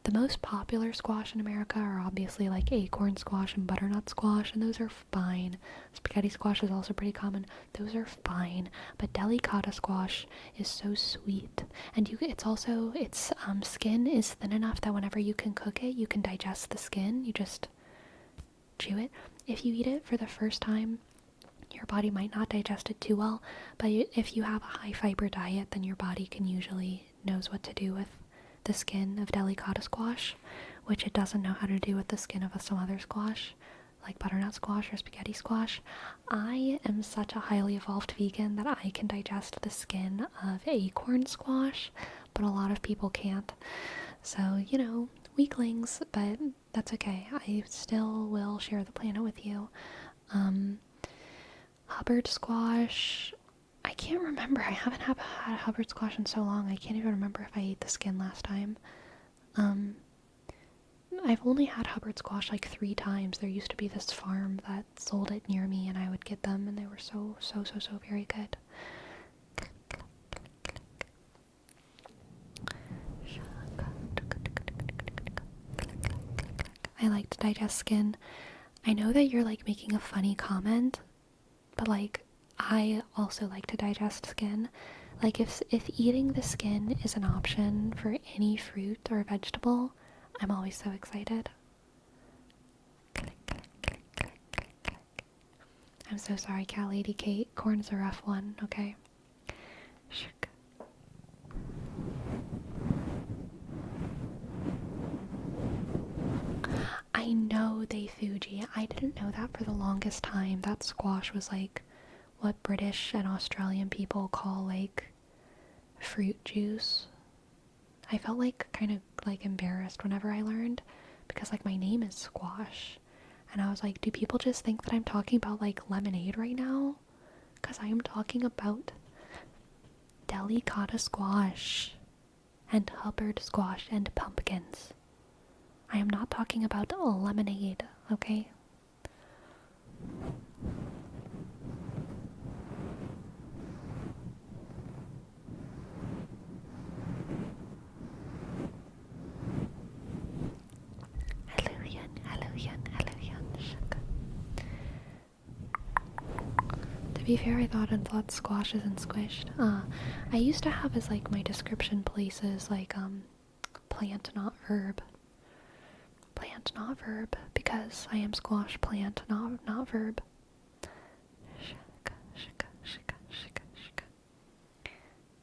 The most popular squash in America are obviously like acorn squash and butternut squash, and those are fine. Spaghetti squash is also pretty common. Those are fine. But delicata squash is so sweet, and its skin is thin enough that whenever you can cook it, you can digest the skin. You just chew it. If you eat it for the first time, your body might not digest it too well, but if you have a high fiber diet, then your body can usually knows what to do with the skin of delicata squash, which it doesn't know how to do with the skin of some other squash, like butternut squash or spaghetti squash. I am such a highly evolved vegan that I can digest the skin of acorn squash, but a lot of people can't. So, you know, weaklings, but that's okay. I still will share the planet with you. Hubbard squash, I can't remember. I haven't had Hubbard squash in so long. I can't even remember if I ate the skin last time. I've only had Hubbard squash like 3 times. There used to be this farm that sold it near me, and I would get them, and they were so very good. I like to digest skin. I know that you're like making a funny comment, but like, I also like to digest skin. Like if eating the skin is an option for any fruit or vegetable, I'm always so excited. I'm so sorry, Cat Lady Kate. Corn's a rough one, okay? I know they Fuji. I didn't know that for the longest time. That squash was like what British and Australian people call like fruit juice. I felt like kind of like embarrassed whenever I learned, because like my name is Squash, and I was like, do people just think that I'm talking about like lemonade right now? Because I am talking about delicata squash and Hubbard squash and pumpkins. I am not talking about lemonade, okay? Hello, Yun. Hello, Yun. Hello, To be fair, I thought squash isn't squished. I used to have as like my description places like plant not verb. Plant not verb because I am squash plant not verb. Shaka shaka shaka shaka shaka.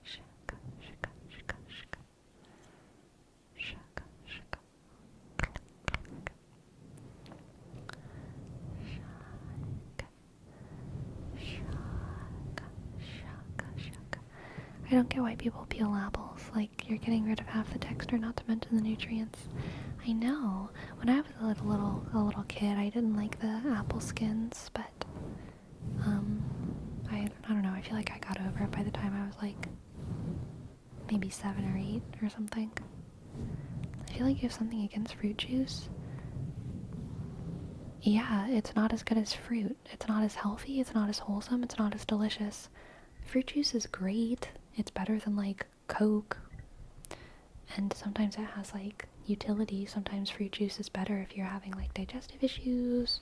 Shaka shaka shaka shaka. Shaka shaka. I don't get why people peel apples. Like, you're getting rid of half the texture, not to mention the nutrients. I know. When I was a little kid, I didn't like the apple skins, but I don't know. I feel like I got over it by the time I was like maybe 7 or 8 or something. I feel like you have something against fruit juice. Yeah, it's not as good as fruit. It's not as healthy. It's not as wholesome. It's not as delicious. Fruit juice is great. It's better than like Coke. And sometimes it has like utility. Sometimes fruit juice is better if you're having like digestive issues,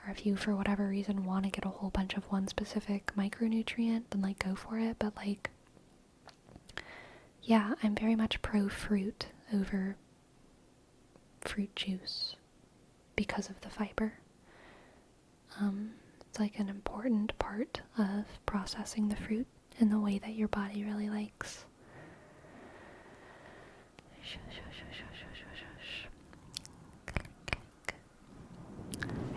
or if you for whatever reason want to get a whole bunch of one specific micronutrient, then like go for it. But like, yeah, I'm very much pro fruit over fruit juice because of the fiber. It's like an important part of processing the fruit in the way that your body really likes.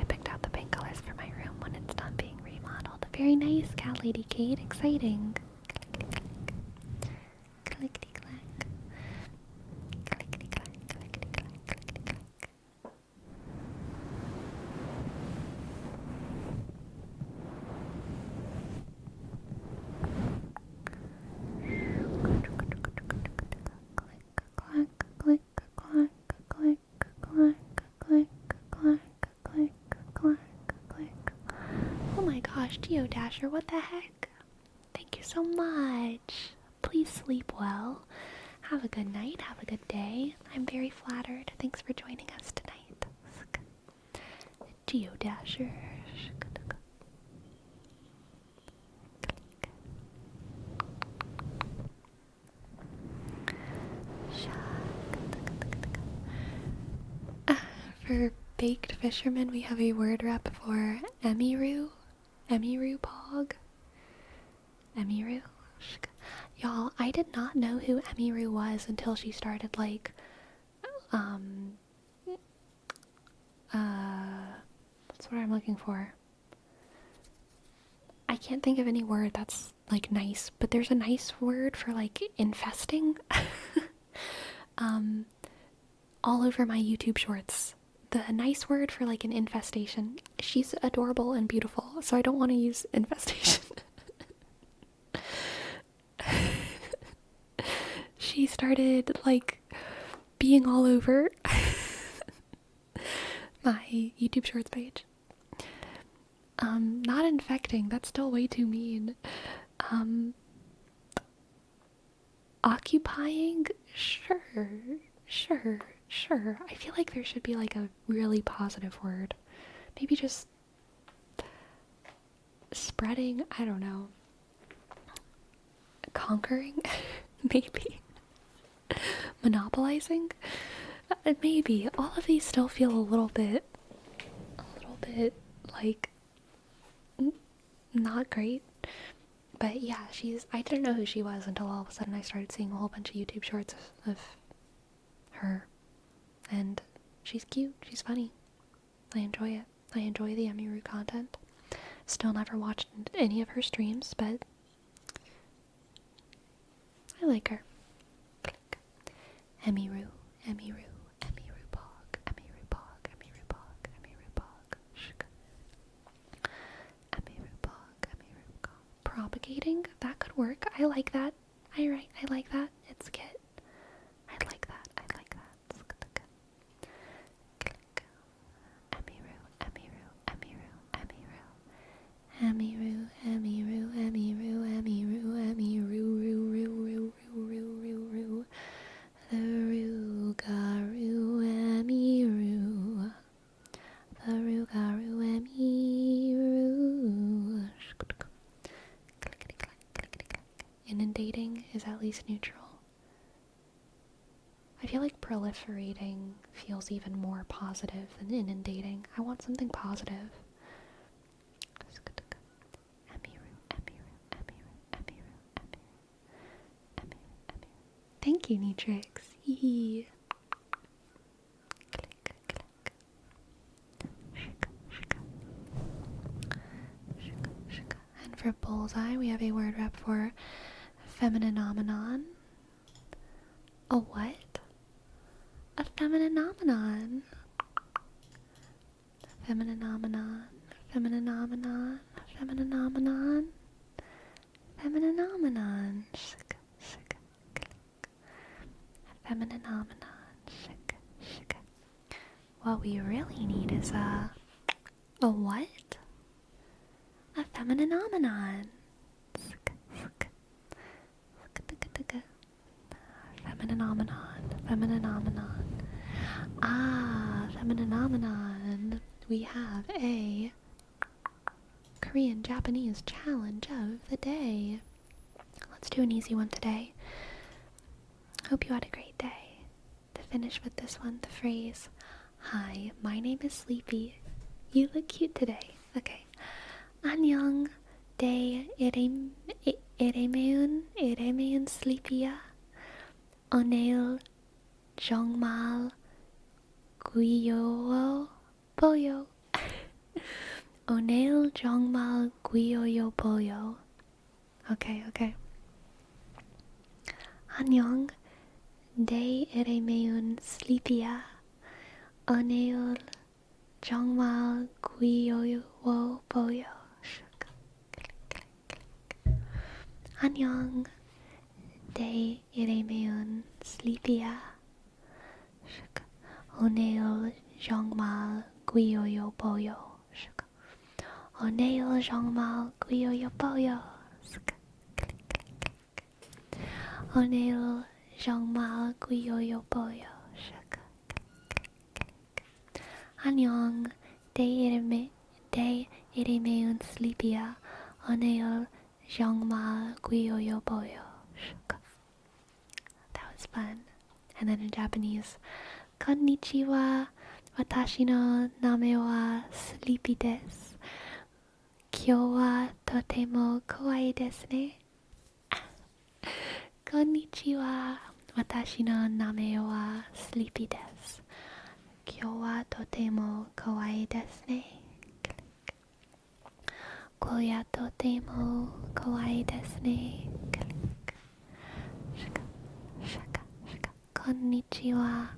I picked out the paint colors for my room when it's done being remodeled. Very nice, Cat Lady Kate. Exciting. Clickety clack. Clickety clack, clickety clack, clickety clack. Click, clack, click, clack, click, clack, click, clack, click. Oh my gosh, Geodasher, what the heck? Thank you so much. Please sleep well. Have a good night, have a good day. I'm very flattered. Thanks for joining us tonight. Geodasher. For baked fishermen, we have a word rep for emiru. Emiru pog. Emiru. Y'all, I did not know who Emiru was until she started like, what's what I'm looking for? I can't think of any word that's like nice, but there's a nice word for like infesting. All over my YouTube shorts. The nice word for like an infestation. She's adorable and beautiful, so I don't want to use infestation. She started like being all over my YouTube shorts page. Not infecting, that's still way too mean. Occupying? Sure. I feel like there should be like a really positive word. Maybe just spreading, I don't know. Conquering? Maybe. Monopolizing? Maybe. All of these still feel a little bit like not great. But yeah, I didn't know who she was until all of a sudden I started seeing a whole bunch of YouTube shorts of her. And she's cute, she's funny. I enjoy it. I enjoy the Emiru content. Still never watched any of her streams, but I like her. Click. Emiru pog, Emiru pog, Emiru pog. Shk. Emiru pog. Propagating? That could work. I like that. I like that. It's good. I like that. Emiru. The Rugaru Emiru. The Rugaru Emiru. inundating is at least neutral. I feel like proliferating feels even more positive than inundating. I want something positive. Thank you, Nitrix. Yee. And for bullseye, we have a word rep for femininomenon. A what? A femininomenon. Femininomenon. Femininomenon. Femininomenon. Femininomenon. Femininomenon. What we really need is a what? A femininomenon. Femininomenon. Femininomenon. Ah, femininomenon. We have a Korean Japanese challenge of the day. Let's do an easy one today. Hope you had a great day. To finish with this one, the phrase, "Hi, my name is Sleepy. You look cute today." Okay. 안녕. 내 이름은 Sleepy야. 오늘 정말 귀여워 보여. 오늘 정말 귀여워 보여. Okay. 안녕. 내 이름은 Sleepy야. 오늘 정말 귀여워 보여. 안녕. 내 이름은 Sleepy야. 오늘 정말 귀여워 보여. 오늘 정말 귀여워 보여. 오늘 정말 귀여워 보여. 안녕. 내 이름은 Sleepy야. 오늘 정말 귀여워 보여. That was fun. And then in Japanese, konnichiwa. Watashi no name wa Sleepy desu. Kyou wa totemo kawaii desu ne. Konnichiwa. Watashi no name wa Sleepy desu. Kyou wa totemo kawaii desu ne. Kyou wa totemo kawaii desu ne. Konnichiwa.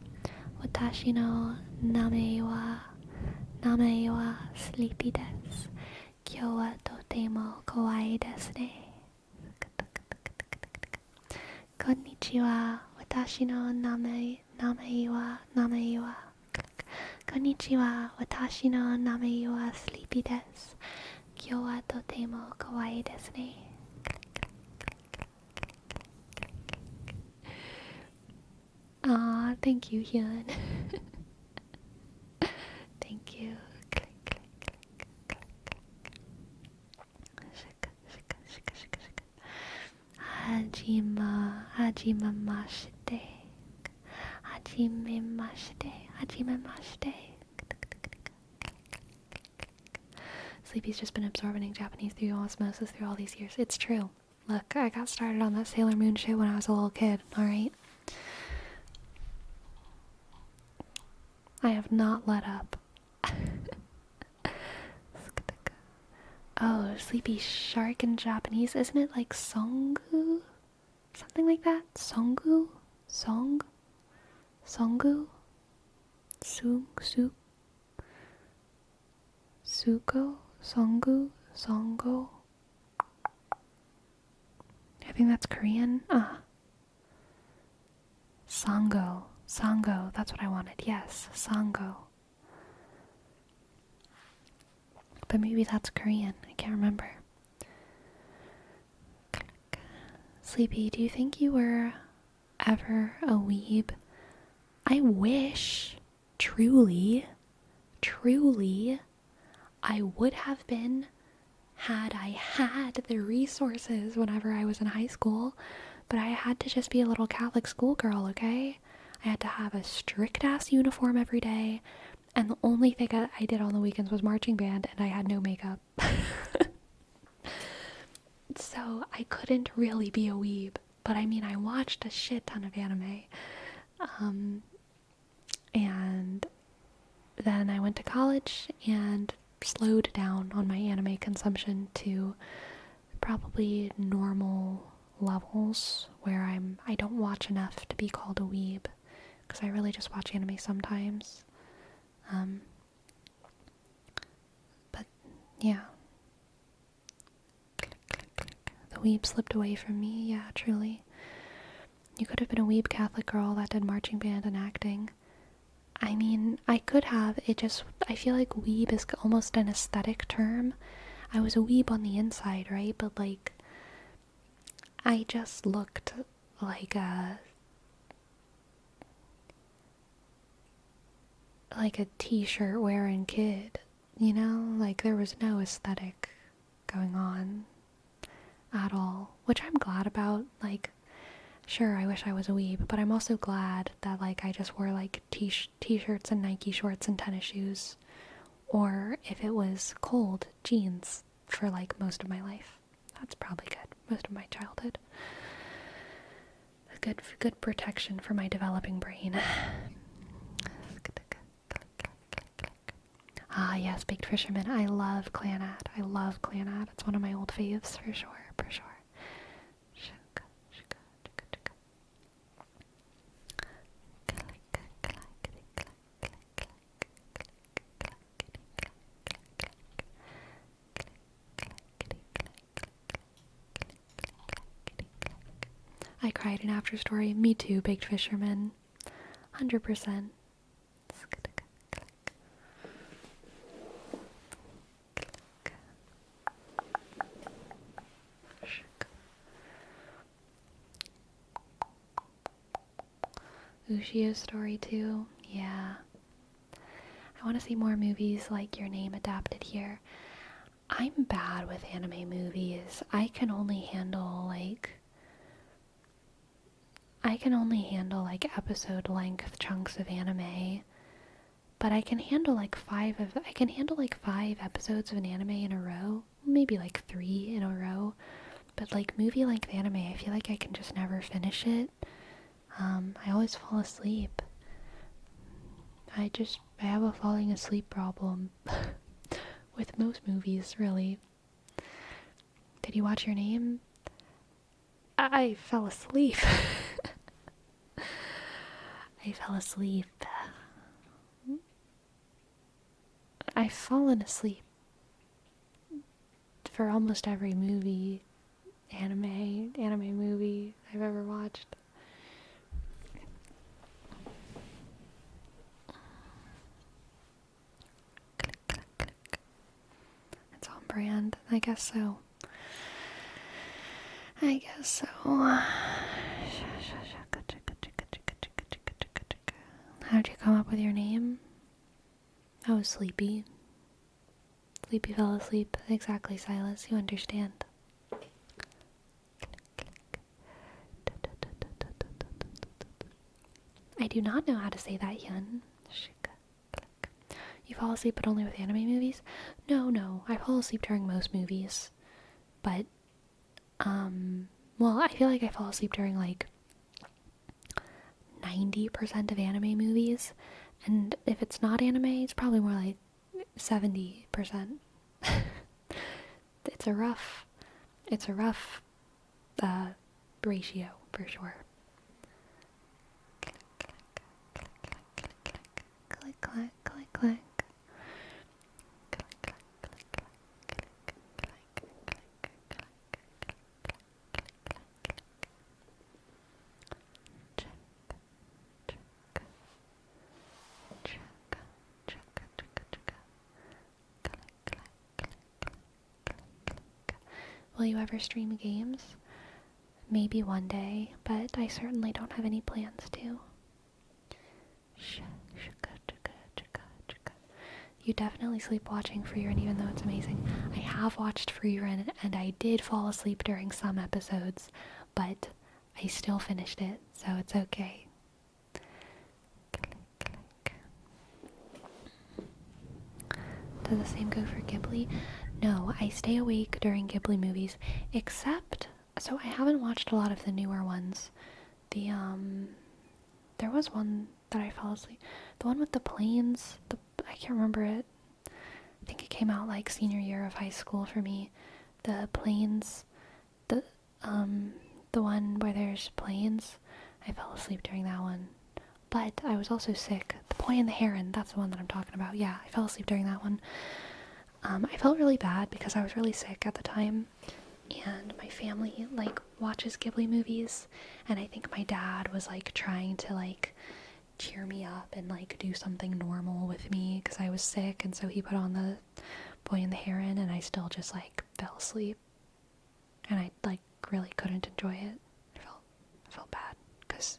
Watashi no name wa Sleepy desu. Kyou wa totemo kawaii desu ne. Konnichiwa. Watashi no name wa Konnichiwa. Watashi no name wa Sleepy desu. Kyou wa totemo kawaii desu ne. Aw, thank you, Hyun. Thank you. Hajime mashite. Sleepy's just been absorbing Japanese through osmosis through all these years. It's true. Look, I got started on that Sailor Moon shit when I was a little kid, alright? I have not let up. Oh, Sleepy Shark in Japanese. Isn't it like Songu? Something like that? Songu? Song? Songu? Suko? Songu? Songo? I think that's Korean. Sango. Sango. That's what I wanted. Yes, Sango. But maybe that's Korean. I can't remember. Sleepy, do you think you were ever a weeb? I wish, truly, I would have been had I had the resources whenever I was in high school, but I had to just be a little Catholic schoolgirl, okay? I had to have a strict-ass uniform every day, and the only thing I did on the weekends was marching band, and I had no makeup. So I couldn't really be a weeb, but I mean, I watched a shit ton of anime. And then I went to college and slowed down on my anime consumption to probably normal levels where I don't watch enough to be called a weeb, because I really just watch anime sometimes. But yeah. The weeb slipped away from me, yeah, truly. You could have been a weeb Catholic girl that did marching band and acting. I mean, I could have, I feel like weeb is almost an aesthetic term. I was a weeb on the inside, right? But like, I just looked like a t-shirt wearing kid, you know? Like, there was no aesthetic going on at all, which I'm glad about. Like, sure, I wish I was a weeb, but I'm also glad that, like, I just wore, like, t-shirts and Nike shorts and tennis shoes, or if it was cold, jeans for, like, most of my life. That's probably good. Most of my childhood. Good protection for my developing brain. Ah, yes, Baked Fisherman. I love Clanat. It's one of my old faves, for sure. I cried in After Story. Me too, Baked Fisherman. 100%. Ushio's Story too. Yeah. I want to see more movies like Your Name adapted here. I'm bad with anime movies. I can only handle episode length chunks of anime. But I can handle like five episodes of an anime in a row. Maybe like 3 in a row. But like movie length anime, I feel like I can just never finish it. I always fall asleep. I have a falling asleep problem. With most movies, really. Did you watch Your Name? I fell asleep. I fell asleep. I've fallen asleep for almost every anime movie I've ever watched. It's on brand. I guess so. How'd you come up with your name? I was sleepy. Sleepy fell asleep. Exactly, Silas. You understand. I do not know how to say that, Yun. You fall asleep but only with anime movies? No. I fall asleep during most movies. But, well, I feel like I fall asleep during, like, 90% of anime movies. And if it's not anime, it's probably more like 70%. It's a rough ratio, for sure. Click, clack, click, clack. Will you ever stream games? Maybe one day, but I certainly don't have any plans to. You definitely sleep watching Free Run, even though it's amazing. I have watched Free Run, and I did fall asleep during some episodes, but I still finished it, so it's okay. Does the same go for Ghibli? No, I stay awake during Ghibli movies, except, so I haven't watched a lot of the newer ones. There was one that I fell asleep. The one with the planes, I can't remember it. I think it came out like senior year of high school for me. The planes, the one where there's planes. I fell asleep during that one. But I was also sick. The Boy and the Heron, that's the one that I'm talking about. Yeah, I fell asleep during that one. I felt really bad because I was really sick at the time. And my family, like, watches Ghibli movies. And I think my dad was, like, trying to, like, cheer me up and, like, do something normal with me because I was sick. And so he put on the Boy and the Heron, and I still just, like, fell asleep. And I, like, really couldn't enjoy it. I felt bad because...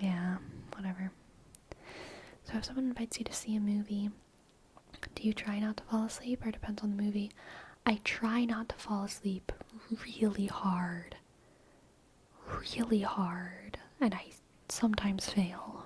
yeah, whatever. So if someone invites you to see a movie, do you try not to fall asleep, or depends on the movie? I try not to fall asleep really hard. Really hard. And I sometimes fail.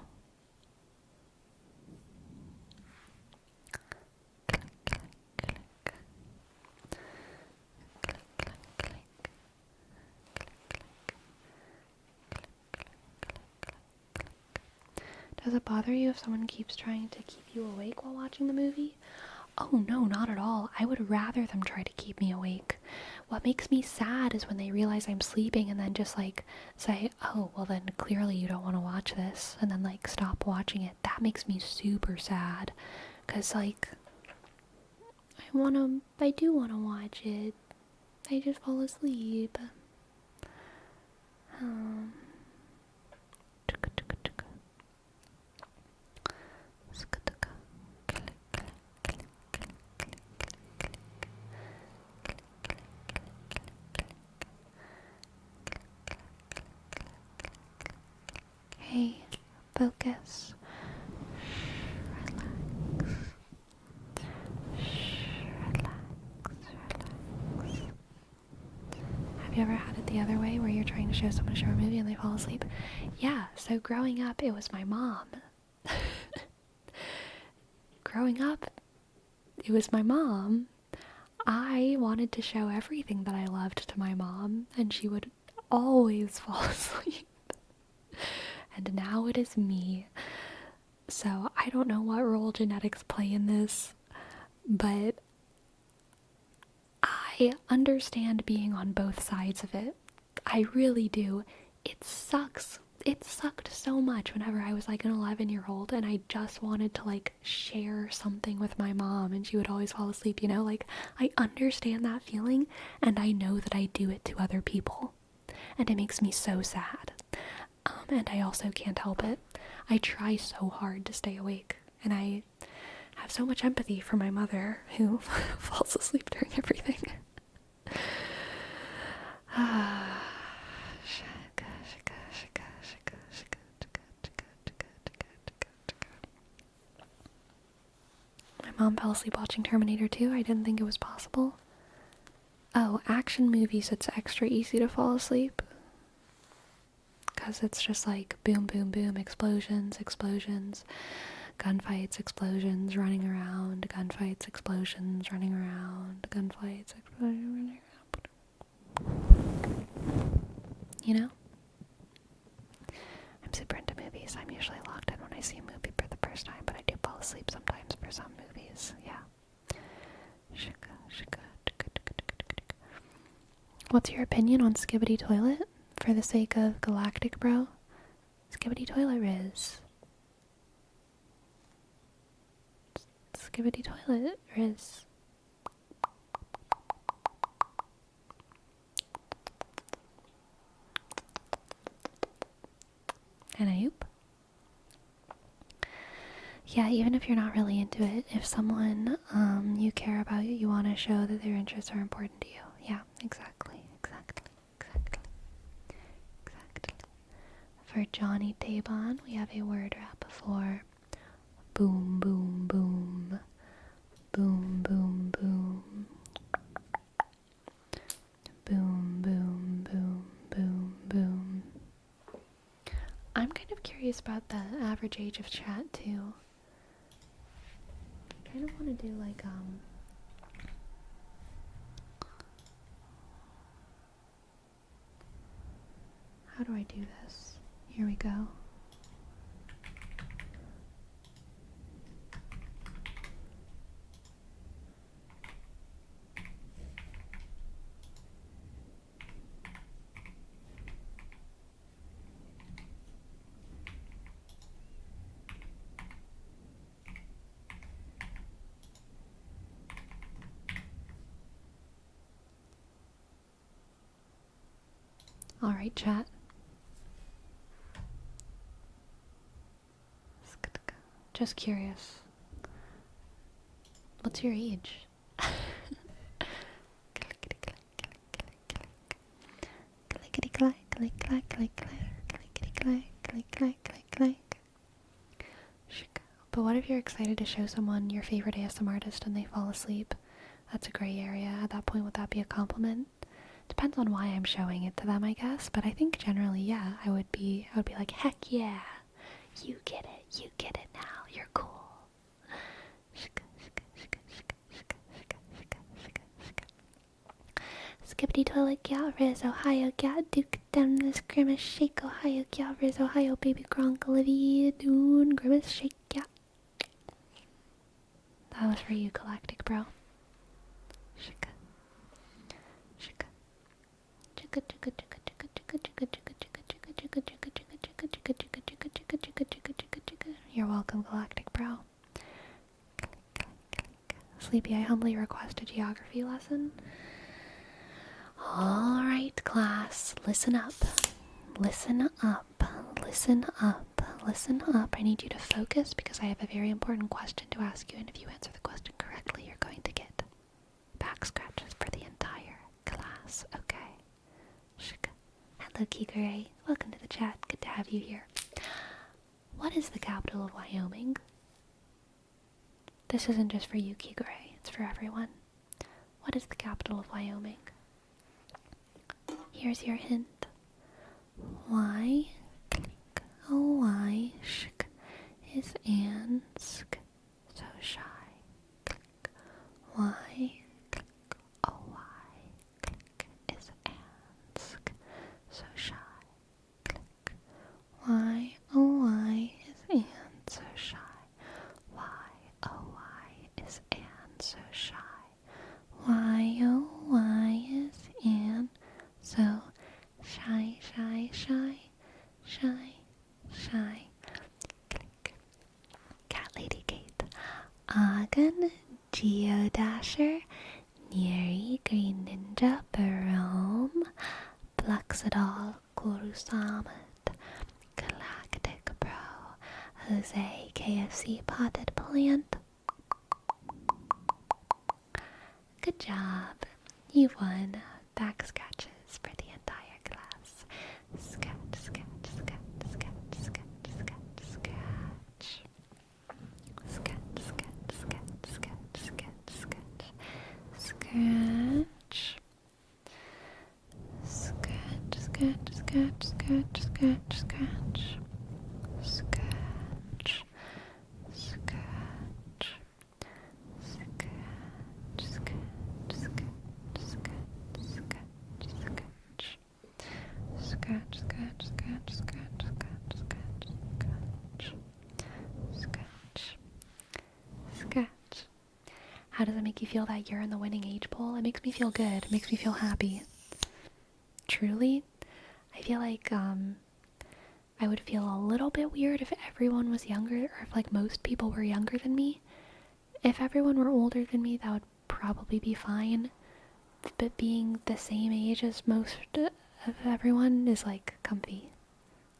Does it bother you if someone keeps trying to keep you awake while watching the movie? Oh no, not at all. I would rather them try to keep me awake. What makes me sad is when they realize I'm sleeping and then just like say, oh, well then clearly you don't want to watch this, and then like stop watching it. That makes me super sad. 'Cause like, I do want to watch it. I just fall asleep. Um... Hey, focus. Relax. Relax. Have you ever had it the other way where you're trying to show someone a show or movie and they fall asleep? Yeah, so growing up, it was my mom. Growing up, it was my mom. I wanted to show everything that I loved to my mom, and she would always fall asleep. And now it is me. So I don't know what role genetics play in this, but I understand being on both sides of it. I really do. It sucks. It sucked so much whenever I was like an 11-year-old and I just wanted to like share something with my mom and she would always fall asleep, you know? Like, I understand that feeling and I know that I do it to other people. And it makes me so sad. And I also can't help it. I try so hard to stay awake, and I have so much empathy for my mother who falls asleep during everything. My mom fell asleep watching Terminator 2. I didn't think it was possible. Oh, action movies, it's extra easy to fall asleep. Because it's just like boom, boom, boom, explosions, explosions, gunfights, explosions, running around, gunfights, explosions, running around, gunfights, explosions, running around. You know? I'm super into movies. I'm usually locked in when I see a movie for the first time, but I do fall asleep sometimes for some movies. Yeah. What's your opinion on Skibbity Toilet? For the sake of Galactic Bro, Skibbity Toilet Riz. Skibbity Toilet Riz. And I oop. Yeah, even if you're not really into it, if someone you care about, you want to show that their interests are important to you. Yeah, exactly. For Johnny Tabon, we have a word wrap for boom, boom, boom. Boom, boom, boom. Boom, boom, boom, boom, boom. I'm kind of curious about the average age of chat, too. I kind of want to do, like, how do I do this? Here we go. Alright, chat. Just curious. What's your age? Clickety clack, click clack, click clack, clickety clack, click clack, click clack. But what if you're excited to show someone your favorite ASMR artist and they fall asleep? That's a gray area. At that point, would that be a compliment? Depends on why I'm showing it to them, I guess. But I think generally, yeah, I would be like, heck yeah, you get it now, you're cool. Skippity toilet gal Riz, Ohio gal Duke dem this grimace shake, Ohio gal Riz, Ohio baby gronk Olivia Dune grimace shake yeah. That was for you, Galactic Bro. Shika. Shika. Chicka chicka chicka chicka chicka chicka chicka chicka chicka chicka chicka chicka chicka chicka chicka chicka chicka chicka chicka. You're welcome, Galactic Bro. Sleepy, I humbly request a geography lesson. Alright, class, listen up. Listen up. Listen up. Listen up. I need you to focus because I have a very important question to ask you, and if you answer the question correctly, you're going to get back scratches for the entire class, okay? Shika. Hello, Kigure. Welcome to the chat. Good to have you here. What is the capital of Wyoming? This isn't just for you, Kigure. It's for everyone. What is the capital of Wyoming? Here's your hint. Y, oh Y, shk, is an, sk, so shy. Click, Y, click, oh Y, click, is an, sk, so shy. Click, Y, oh Y, is an, so shy. Y, oh Y, is an, so shy. Y, oh Y, is an, so shy, shy, shy, shy, shy. Click. Cat Lady Kate. Agan, Geodasher, Neri, Green Ninja, Perome, Pluxadol, Kurusamet, Galactic Bro, Jose, KFC, Potted Plant. Good job. You won back scratches for the entire class. Scratch, scratch, scratch, scratch, scratch, scratch, scratch. Scratch, scratch, scratch, scratch, scratch, scratch. Scratch. Scratch, scratch, scratch, scratch, scratch, scratch. Scratch. Scratch. Scratch, scratch, scratch, scratch, scratch, scratch, scratch, scratch. How does it make you feel that you're in the winning age poll? It makes me feel good. It makes me feel happy. Truly, I feel like I would feel a little bit weird if everyone was younger, or if like most people were younger than me. If everyone were older than me, that would probably be fine. But being the same age as most of everyone is like comfy.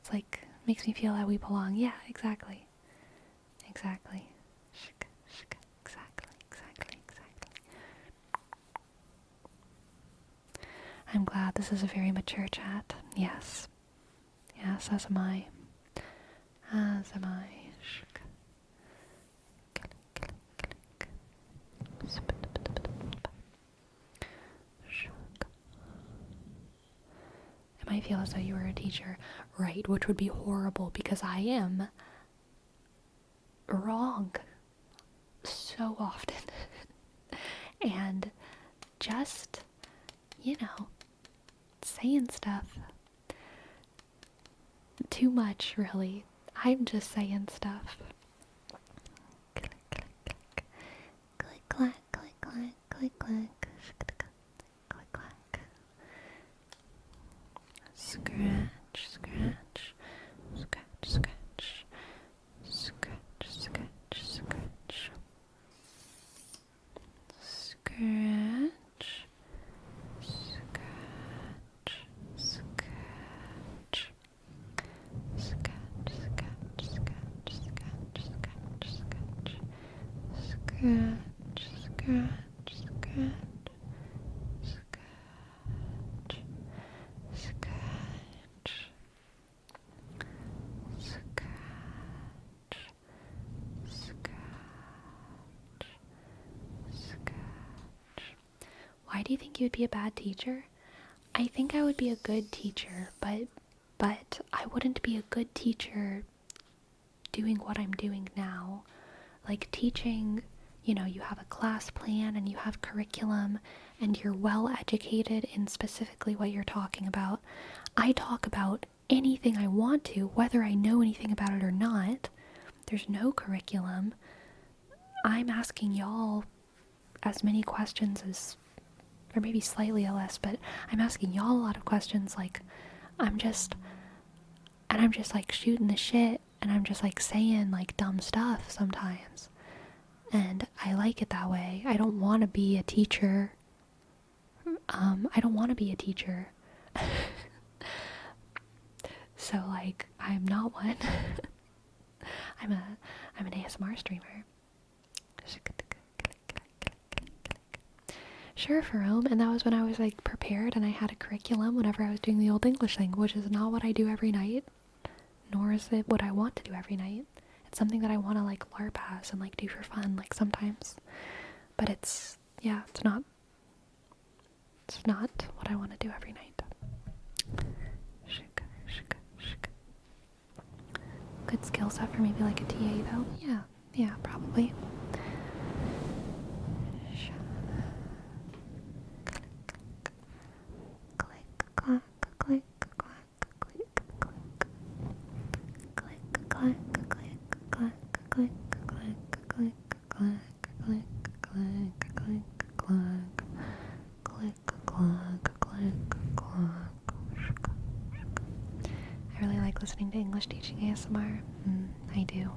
It's like makes me feel that we belong. Yeah, exactly. Exactly. Exactly, exactly, exactly. I'm glad this is a very mature chat. Yes. Yes, as am I. As am I. It might feel as though you were a teacher, right? Which would be horrible because I am wrong so often. And just, saying stuff. Too much, really. I'm just saying stuff. Click, click, click. Click, clack, click, clack, click, clack. Click, clack. Scratch, scratch. Scratch, scratch. Scratch, scratch, scratch. Scratch. Scratch, scratch, scratch, scratch, scratch, scratch, scratch. Why do you think you would be a bad teacher? I think I would be a good teacher, but I wouldn't be a good teacher doing what I'm doing now. Like teaching, you have a class plan and you have curriculum and you're well educated in specifically what you're talking about. I talk about anything I want to, whether I know anything about it or not. There's no curriculum. I'm asking y'all as many questions as, or maybe slightly less, but I'm asking y'all a lot of questions. Like, I'm just like shooting the shit and I'm just like saying like dumb stuff sometimes. And I like it that way. I don't want to be a teacher. I don't want to be a teacher. So like, I'm not one. I'm an ASMR streamer. Sure, Perome, and that was when I was like prepared and I had a curriculum whenever I was doing the Old English thing, which is not what I do every night, nor is it what I want to do every night. It's something that I want to like LARP as and like do for fun, like sometimes. But it's not what I want to do every night. Good skill set for maybe like a TA though. Yeah, probably. Click, clack, click, clack, click, click. Click, clack, click, clack, click, clack, click, clack, click, clack, click, clack. Click, clack, click, clack. I really like listening to English teaching ASMR. I do.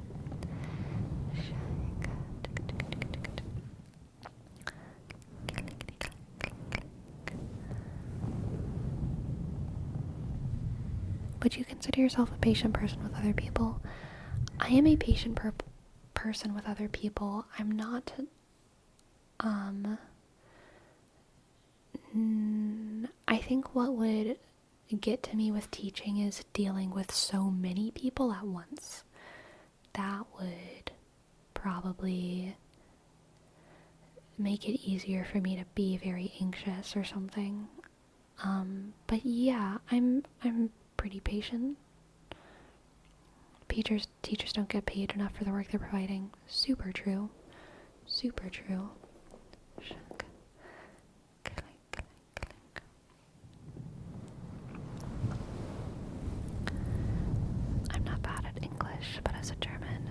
Would you consider yourself a patient person with other people? I am a patient person with other people. I'm not, I think what would get to me with teaching is dealing with so many people at once. That would probably make it easier for me to be very anxious or something. But yeah, I'm pretty patient. Teachers don't get paid enough for the work they're providing. Super true. Super true. I'm not bad at English, but as a German,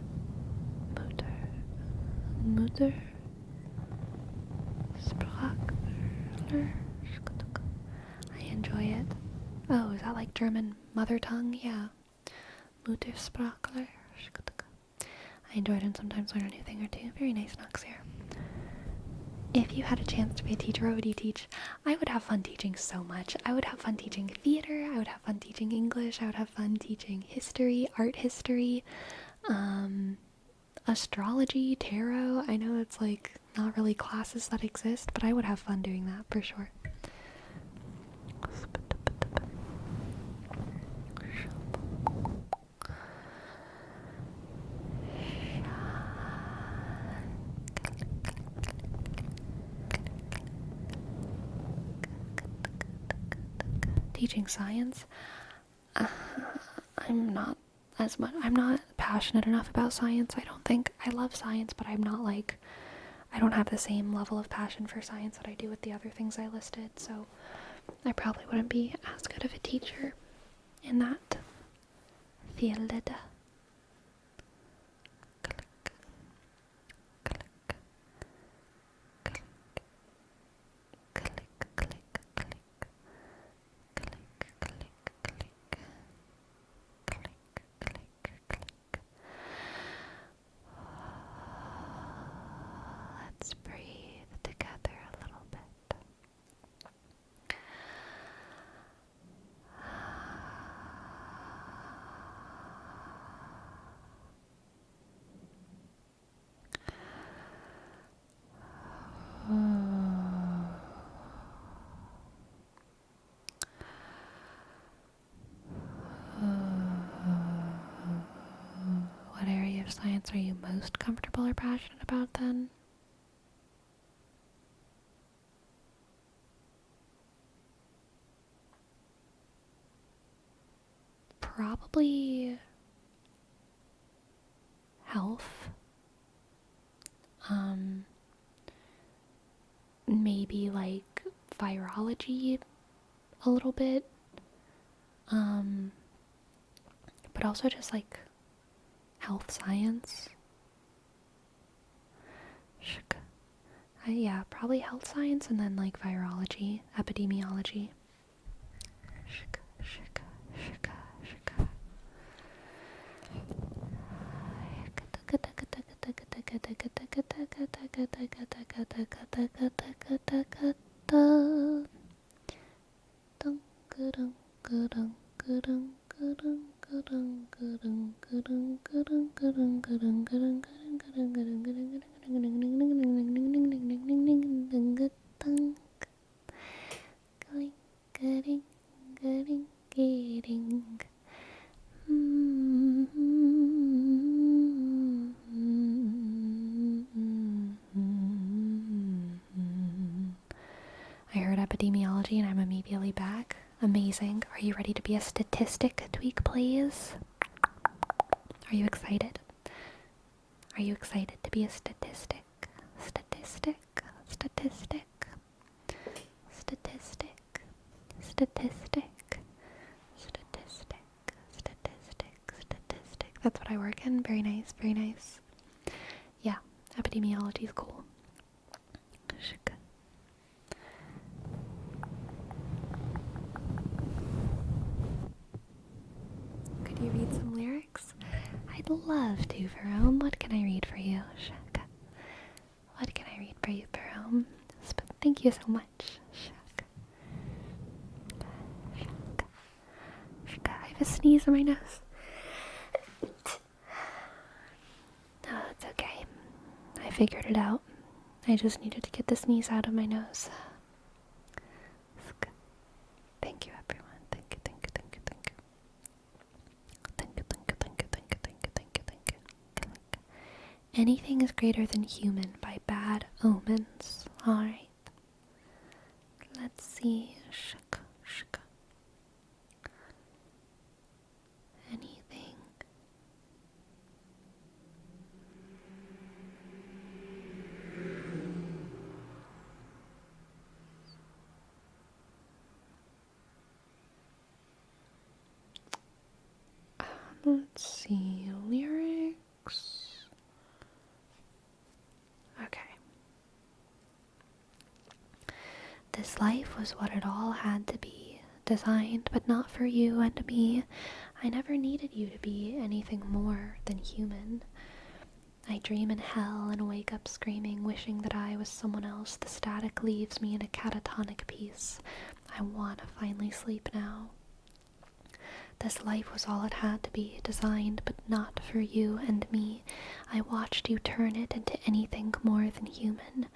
Mutter, Sprachler. I enjoy it. Oh, is that like German mother tongue? Yeah. Muttersprachler. I enjoy it and sometimes learn a new thing or two. Very nice knocks here. If you had a chance to be a teacher, what would you teach? I would have fun teaching so much. I would have fun teaching theater. I would have fun teaching English. I would have fun teaching history, art history, astrology, tarot. I know it's like not really classes that exist, but I would have fun doing that for sure. teaching science. I'm not passionate enough about science, I don't think. I love science, but I'm not like, I don't have the same level of passion for science that I do with the other things I listed, so I probably wouldn't be as good of a teacher in that field. Click, click, click, click, click, click, click, click. Let's breathe together a little bit. What area of science are you most comfortable or passionate about then? Probably health. Maybe like virology a little bit. But also just like health science. Yeah, probably health science and then like virology, epidemiology. I heard epidemiology and I'm immediately back. Amazing. Are you ready to be a statistic, Tweak, please? Are you excited? Are you excited to be a statistic? Statistic, statistic, statistic, statistic, statistic, statistic, statistic. That's what I work in. Very nice, very nice. Yeah, epidemiology is cool. Could you read some lyrics? I'd love to, Perome. What can I read for you? What can I read for you, Perome? Thank you so much. I have a sneeze in my nose. Oh, it's okay. I figured it out. I just needed to get the sneeze out of my nose. Thank you, everyone. Thank you, thank you, thank you, thank you. Thank you, thank you, thank you, thank you, thank you, thank you, thank you. Anything is greater than human by Bad Omens. Alright. Let's see. Anything. Let's see. Lyrics. Okay. This life was what it all had to be, designed but not for you and me. I never needed you to be anything more than human. I dream in hell and wake up screaming, wishing that I was someone else. The static leaves me in a catatonic peace. I want to finally sleep now. This life was all it had to be, designed but not for you and me. I watched you turn it into anything more than human.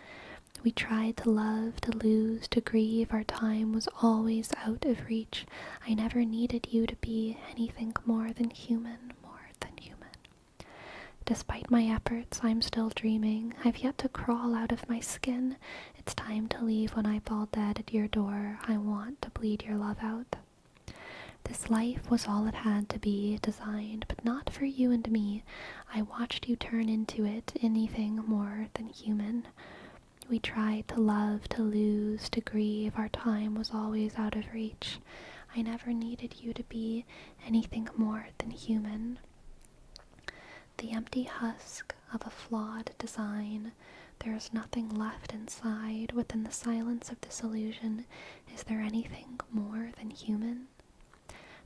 We tried to love, to lose, to grieve. Our time was always out of reach. I never needed you to be anything more than human, more than human. Despite my efforts, I'm still dreaming. I've yet to crawl out of my skin. It's time to leave when I fall dead at your door. I want to bleed your love out. This life was all it had to be, designed, but not for you and me. I watched you turn into it, anything more than human. We tried to love, to lose, to grieve. Our time was always out of reach. I never needed you to be anything more than human. The empty husk of a flawed design. There is nothing left inside. Within the silence of this illusion, is there anything more than human?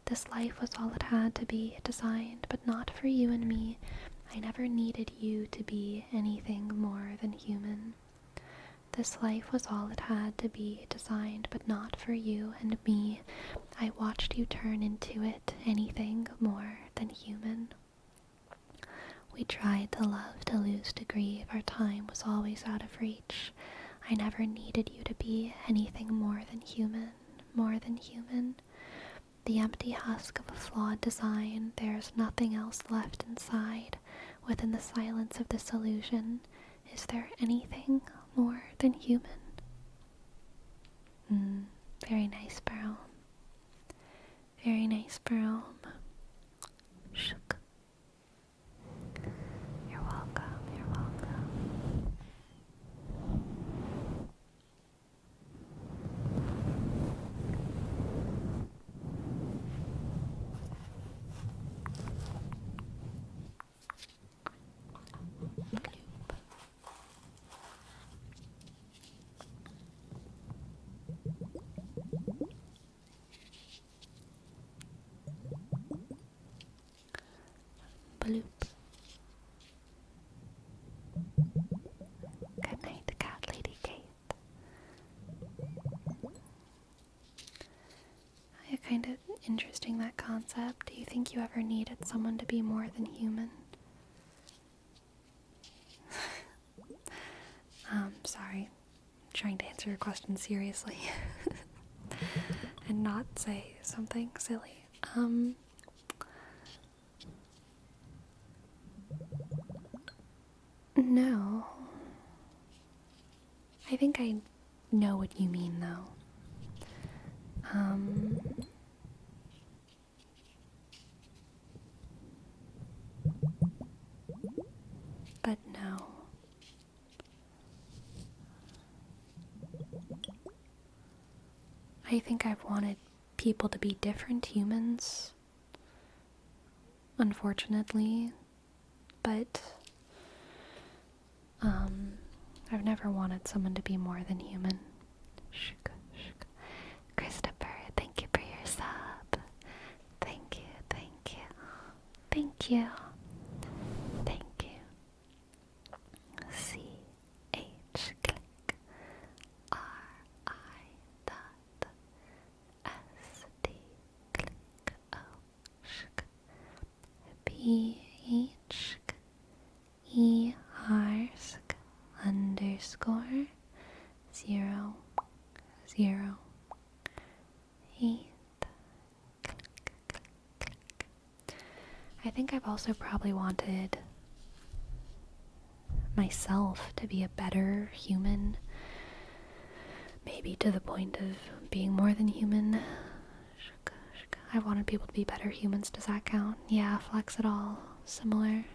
This life was all it had to be, designed, but not for you and me. I never needed you to be anything more than human. This life was all it had to be, designed, but not for you and me. I watched you turn into it, anything more than human. We tried to love, to lose, to grieve. Our time was always out of reach. I never needed you to be anything more than human, more than human. The empty husk of a flawed design, there is nothing else left inside. Within the silence of this illusion, is there anything more than human? Very nice, Perome. Very nice, Perome. Shook. You're welcome, you're welcome. Bloop. Good night, Cat Lady Kate. Kind of interesting, that concept. Do you think you ever needed someone to be more than human? Sorry. I'm trying to answer your question seriously. And not say something silly. No. I think I know what you mean, though. But no. I think I've wanted people to be different humans, unfortunately, but I've never wanted someone to be more than human. Christopher, thank you for your sub. Thank you, thank you, thank you, thank you. CH click RI dot SD click O shk PH ERSK underscore 0 0 8 click, click, click. I think I've also probably wanted myself to be a better human, maybe to the point of being more than human. I wanted people to be better humans. Does that count? Yeah, flex it all. Similar.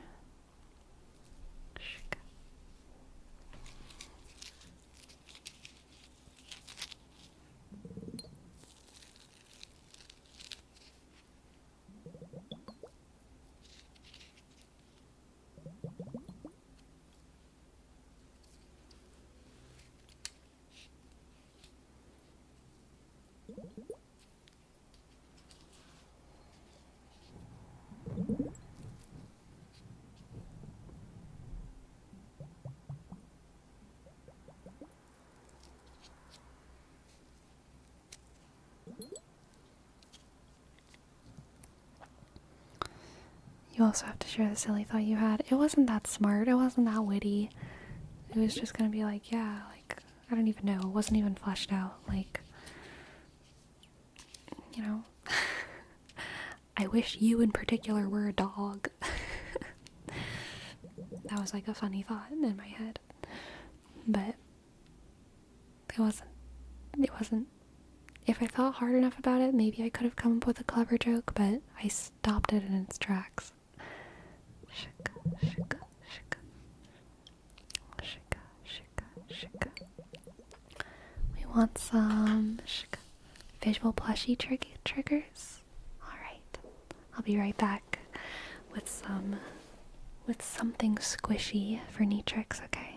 You also have to share the silly thought you had. It wasn't that smart. It wasn't that witty. It was just gonna be like, yeah, like, I don't even know. It wasn't even fleshed out. Like, you know, I wish you in particular were a dog. That was like a funny thought in my head. But it wasn't if I thought hard enough about it, maybe I could have come up with a clever joke, but I stopped it in its tracks. Shika, shika, shika. Shika, shika, shika. We want some shika. Visual plushie triggers. Alright. I'll be right back with something squishy for knee tricks, okay?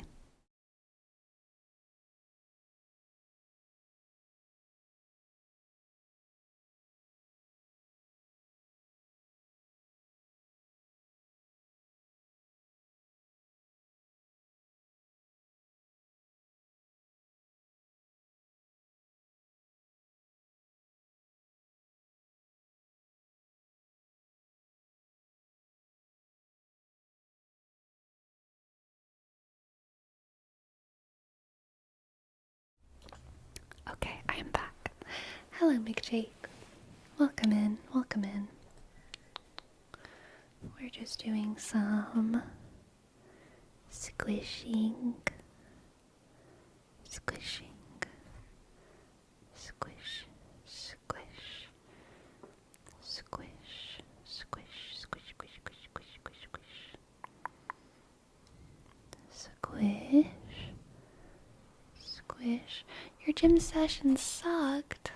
Okay, I am back. Hello, McJake. Welcome in, welcome in. We're just doing some squishing, squish, squish, squish, squish, squish, squish, squish. Squish. Your gym session sucked.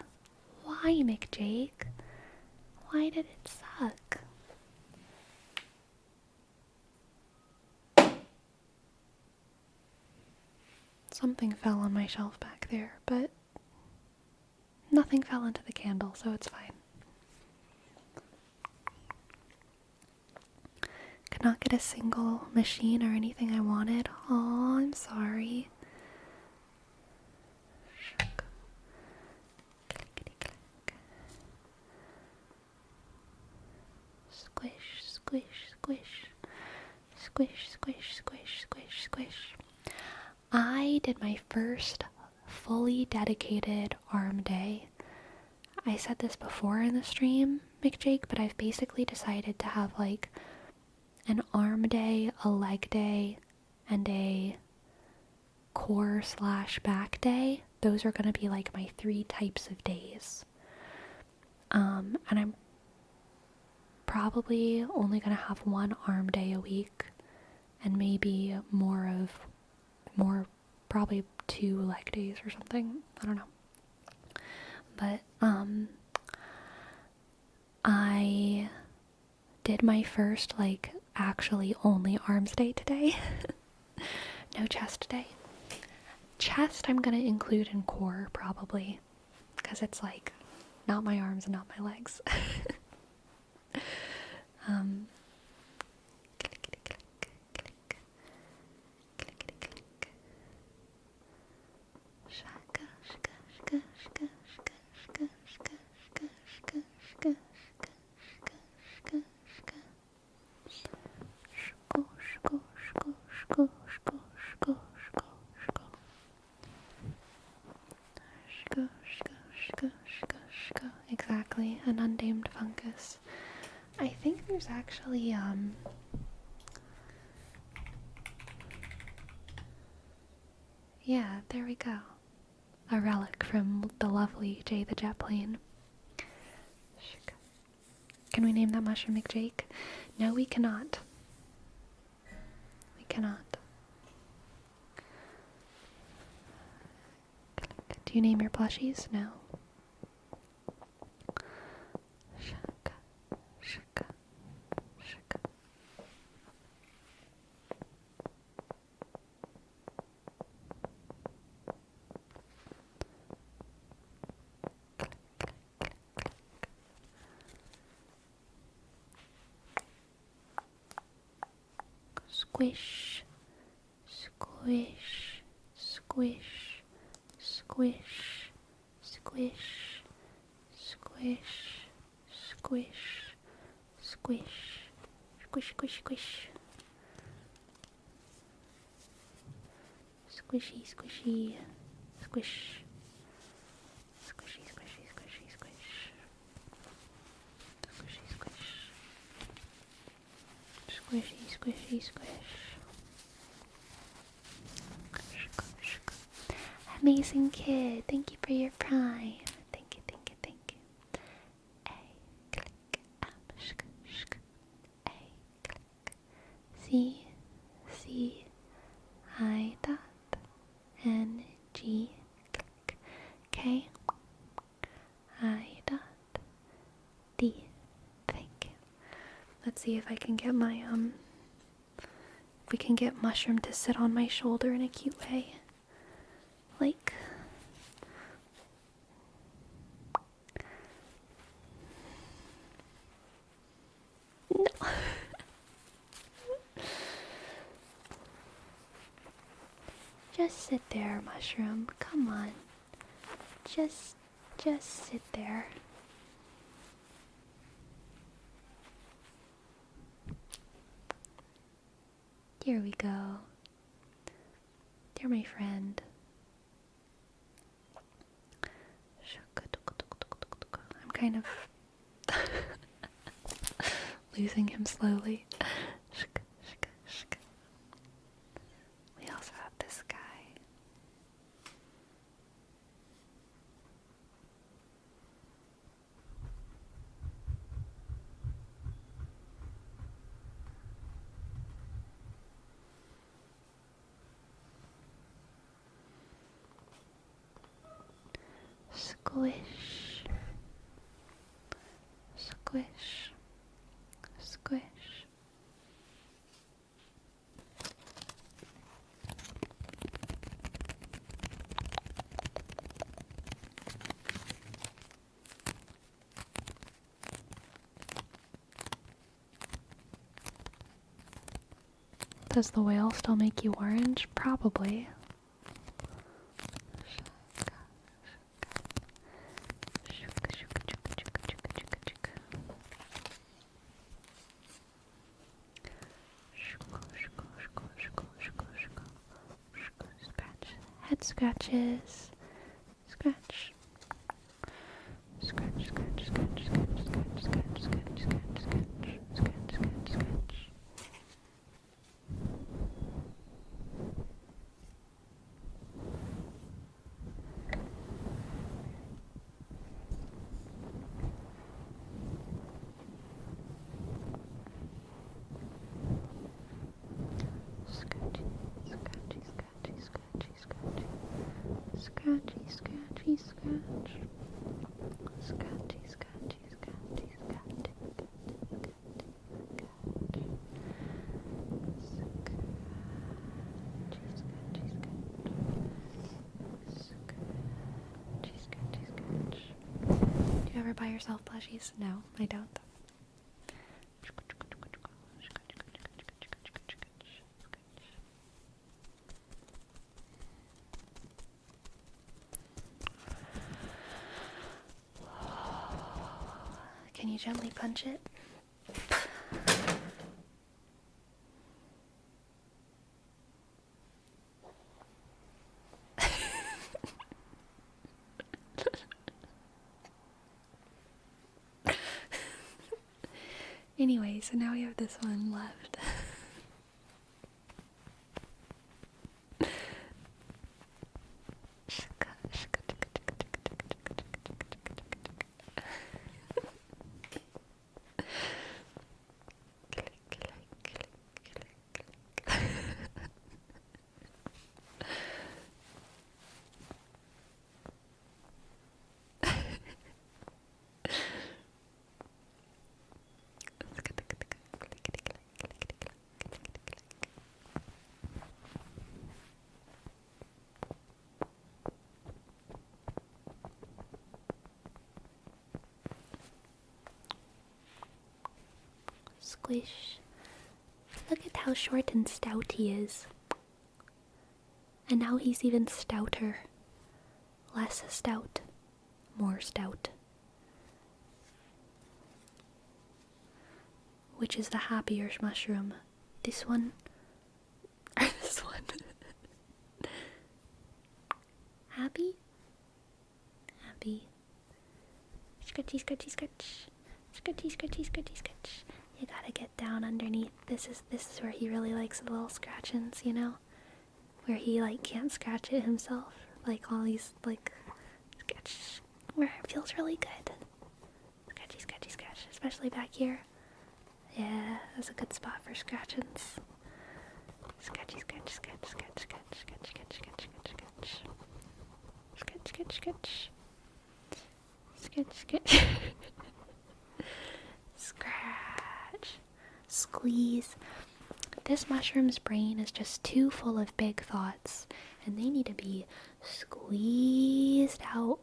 Why, McJake? Why did it suck? Something fell on my shelf back there, but nothing fell into the candle, so it's fine. Could not get a single machine or anything I wanted. Oh, I'm sorry. Squish, squish, squish. Squish, squish, squish, squish, squish. I did my first fully dedicated arm day. I said this before in the stream, McJake, but I've basically decided to have like an arm day, a leg day, and a core/back day. Those are going to be like my 3 types of days. And I'm probably only going to have 1 arm day a week and maybe probably 2 leg days or something. I don't know. But I did my first like actually only arms day today. No chest day. Chest I'm gonna include in core probably, because it's like not my arms and not my legs. Exactly, an unnamed fungus. I think there's actually yeah, there we go. A relic from the lovely Jay the jet plane. Can we name that mushroom McJake? No, we cannot. We cannot. Do you name your plushies? No. Shaka, shaka, shaka. Squish, squish, squish, squish, squish, squish, squish, squish, squish, squish, squish. Squishy, squishy, squish. Squishy, squishy, squishy, squish. Squishy, squish. Squishy, squishy, squish. Amazing kid, thank you for your prime. Thank you, C C I dot N G K I dot D. Thank you. Let's see if I can get my we can get Mushroom to sit on my shoulder in a cute way. Like no. Just sit there, Mushroom. Come on. Just sit there. Here we go. You're my friend. I'm kind of losing him slowly. We also have this guy. Squish, squish, squish. Does the whale still make you orange? Probably. Head scratches. Scratch. Scratch, scratch, scratch, scratch, scratch, scratch, scratch, scratch, scratch, scratch, scratch, scratch. Scratchy, scratchy, scratch. Scratchy, scratchy, scratchy, scratch. Do you ever buy yourself plushies? No, I don't. Can you gently punch it? Anyway, so now we have this one left. Squish. Look at how short and stout he is. And now he's even stouter. Less stout. More stout. Which is the happier mushroom? This one? Or this one? Happy? Happy. Scratchy, scratchy, scratch. Scratchy, scratchy, scratchy, scratch. You gotta get down underneath. This is where he really likes the little scratchings, you know? Where he, like, can't scratch it himself. Like, all these, like, scratch. Where it feels really good. Scratchy, scratchy, scratch. Especially back here. Yeah, that's a good spot for scratchings. sketch. Sketch, sketch. Scratch. Squeeze. This mushroom's brain is just too full of big thoughts, and they need to be squeezed out.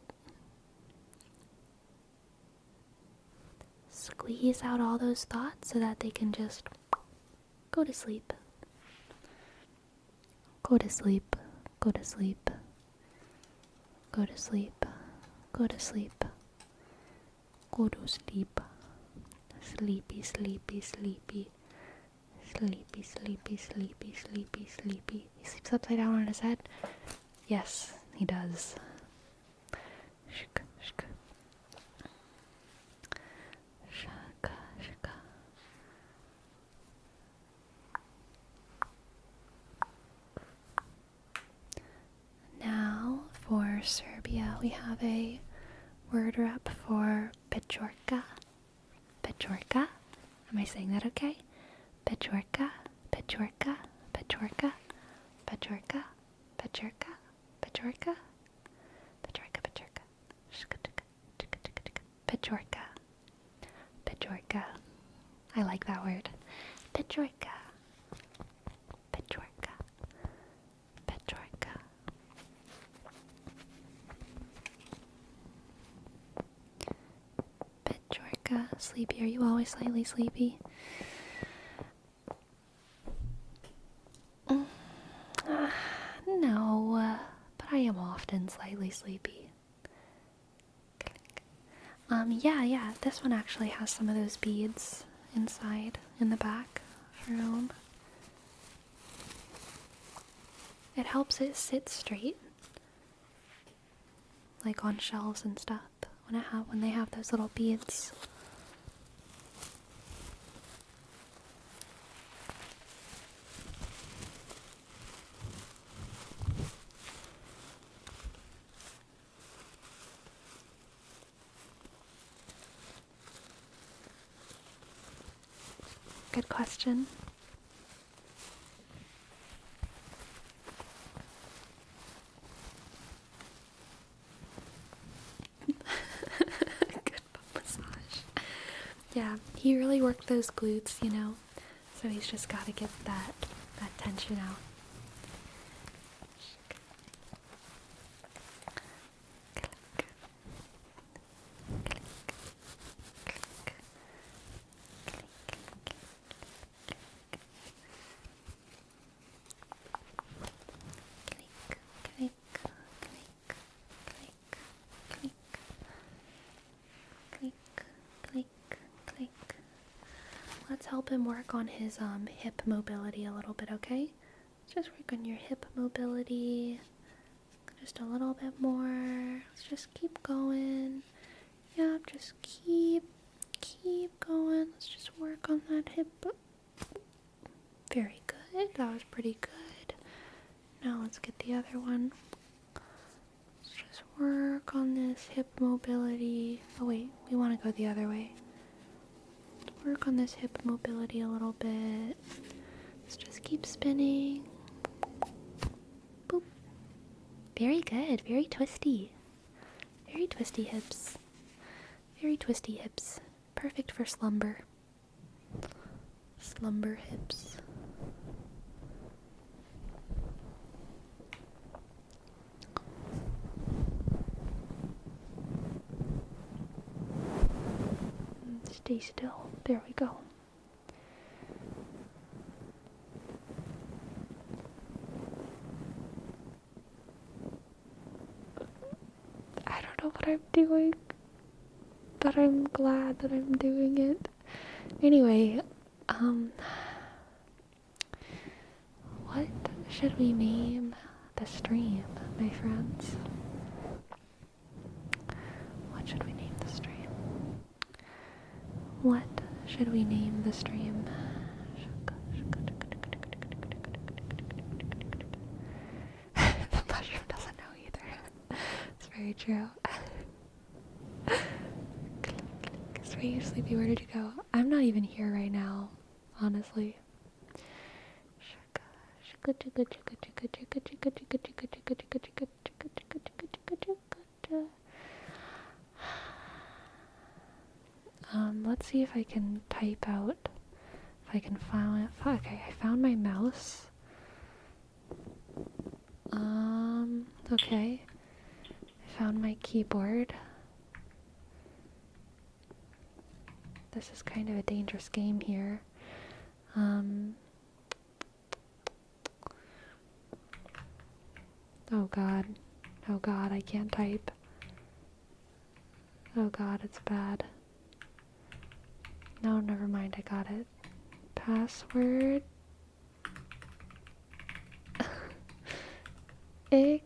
Squeeze out all those thoughts so that they can just go to sleep. Go to sleep. Go to sleep. Go to sleep. Go to sleep. Go to sleep. Sleepy, sleepy, sleepy. Sleepy, sleepy, sleepy, sleepy, sleepy. He sleeps upside down on his head? Yes, he does. Shka, shka. Shaka, shaka. Now, for Serbia, we have a word rep for Pečorka. Pečorka? Am I saying that okay? Pečorka, Pečorka, Pečorka, Pečorka, Pečorka, Pečorka, Pečorka, Pečorka, Pečorka, Pečorka. I like that word. Pečorka, Pečorka, Pečorka. Pečorka, sleepy. Are you always slightly sleepy? No, but I am often slightly sleepy. Yeah, this one actually has some of those beads inside, in the back, for Rome. It helps it sit straight, like on shelves and stuff, when they have those little beads. Good question. Good butt massage. Yeah, he really worked those glutes, you know, so he's just got to get that tension out. Let's help him work on his hip mobility a little bit, okay? Just work on your hip mobility just a little bit more. Let's just keep going. Yep, just keep going. Let's just work on that hip. Very good. That was pretty good. Now let's get the other one. Let's just work on this hip mobility. Oh wait, we want to go the other way. Work on this hip mobility a little bit. Let's just keep spinning. Boop. Very good. Very twisty. Very twisty hips. Very twisty hips. Perfect for slumber. Slumber hips. Stay still. There we go. I don't know what I'm doing, but I'm glad that I'm doing it. Anyway, what should we name the stream, my friends? What should we name the stream? What should we name the stream? The mushroom doesn't know either. It's very true. So you sleepy, where did you go? I'm not even here right now, honestly. Let's see if I can type out, if I can find, okay, I found my mouse. Okay. I found my keyboard. This is kind of a dangerous game here. Oh god. Oh god, I can't type. Oh god, it's bad. No, never mind, I got it. Password. Ick.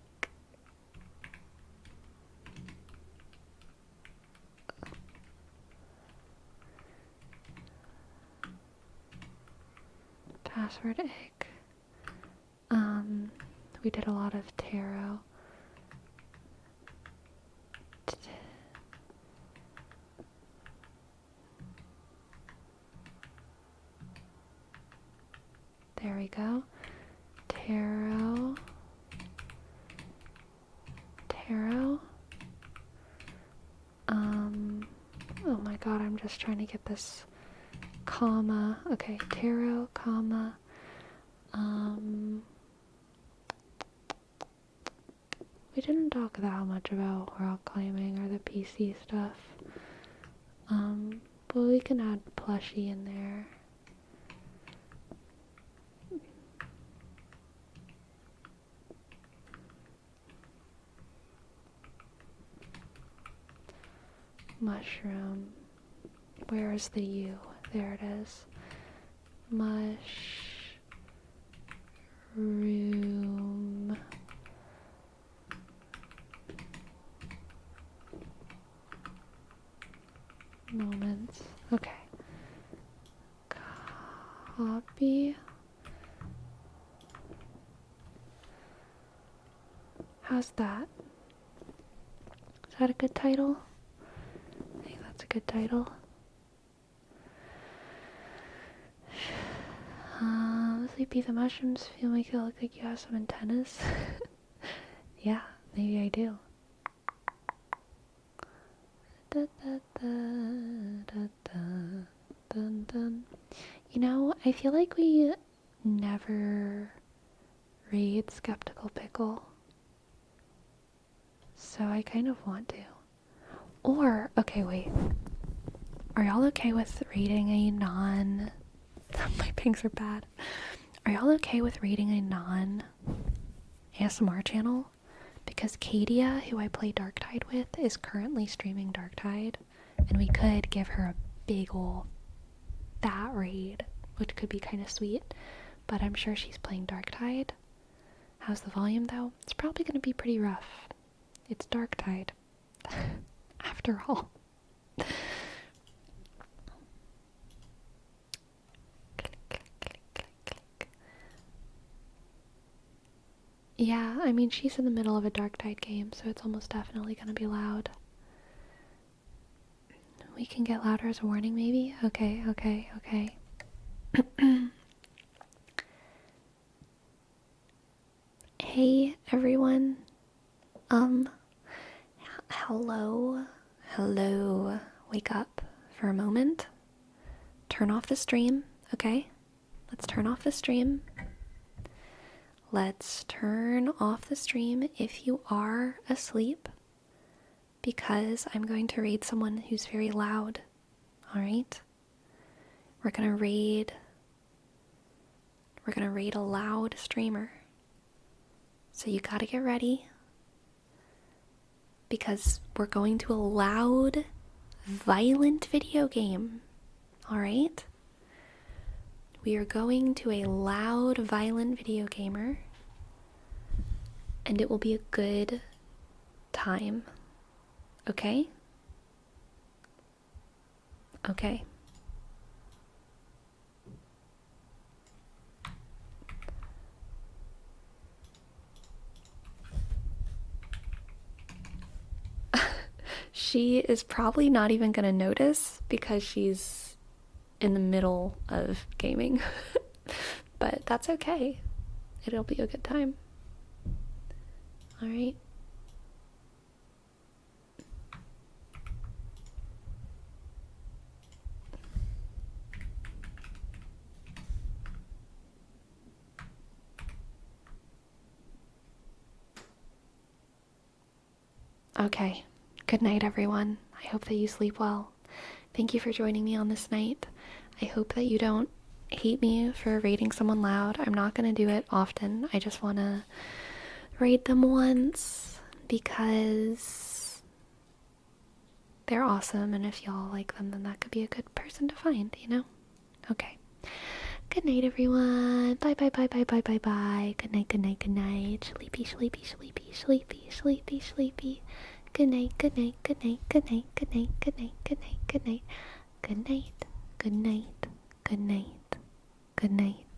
Password ick. We did a lot of tarot. There we go. Tarot. Oh my god, I'm just trying to get this comma. Okay, tarot, comma. We didn't talk that much about rock climbing or the PC stuff. But we can add plushie in there. Mushroom. Where is the U? There it is. Mushroom. Moments. Okay. Copy. How's that? Is that a good title? I think that's a good title. Sleepy, the mushrooms feel like you look like you have some antennas. Yeah, maybe I do. Da, da, da, da, da, dun, dun. You know, I feel like we never read Skeptical Pickle. So I kind of want to. Or, okay, wait. Are y'all okay with reading a non... My pings are bad. Are y'all okay with reading a non-ASMR channel? Because Kadia, who I play Darktide with, is currently streaming Darktide, and we could give her a big ol' fat raid, which could be kind of sweet, but I'm sure she's playing Darktide. How's the volume, though? It's probably going to be pretty rough. It's Darktide. After all. Yeah, I mean, she's in the middle of a Darktide game, so it's almost definitely gonna be loud. We can get louder as a warning, maybe? Okay. Hey, everyone. Hello. Wake up for a moment. Turn off the stream, okay? Let's turn off the stream. Let's turn off the stream if you are asleep, because I'm going to raid someone who's very loud. Alright? We're gonna raid a loud streamer. So you gotta get ready, because we're going to a loud, violent video game. Alright? We are going to a loud, violent video gamer, and it will be a good time. Okay? Okay. She is probably not even gonna notice because she's in the middle of gaming. But that's okay. It'll be a good time. Alright. Okay. Good night, everyone. I hope that you sleep well. Thank you for joining me on this night. I hope that you don't hate me for rating someone loud. I'm not going to do it often. I just want to rate them once because they're awesome, and if y'all like them, then that could be a good person to find, you know? Okay. Good night, everyone. Bye, bye, bye, bye, bye, bye, bye. Good night, good night, good night. Sleepy, sleepy, sleepy, sleepy, sleepy, sleepy. Good night, good night, good night, good night, good night, good night, good night, good night. Good night, good night, good night, good night.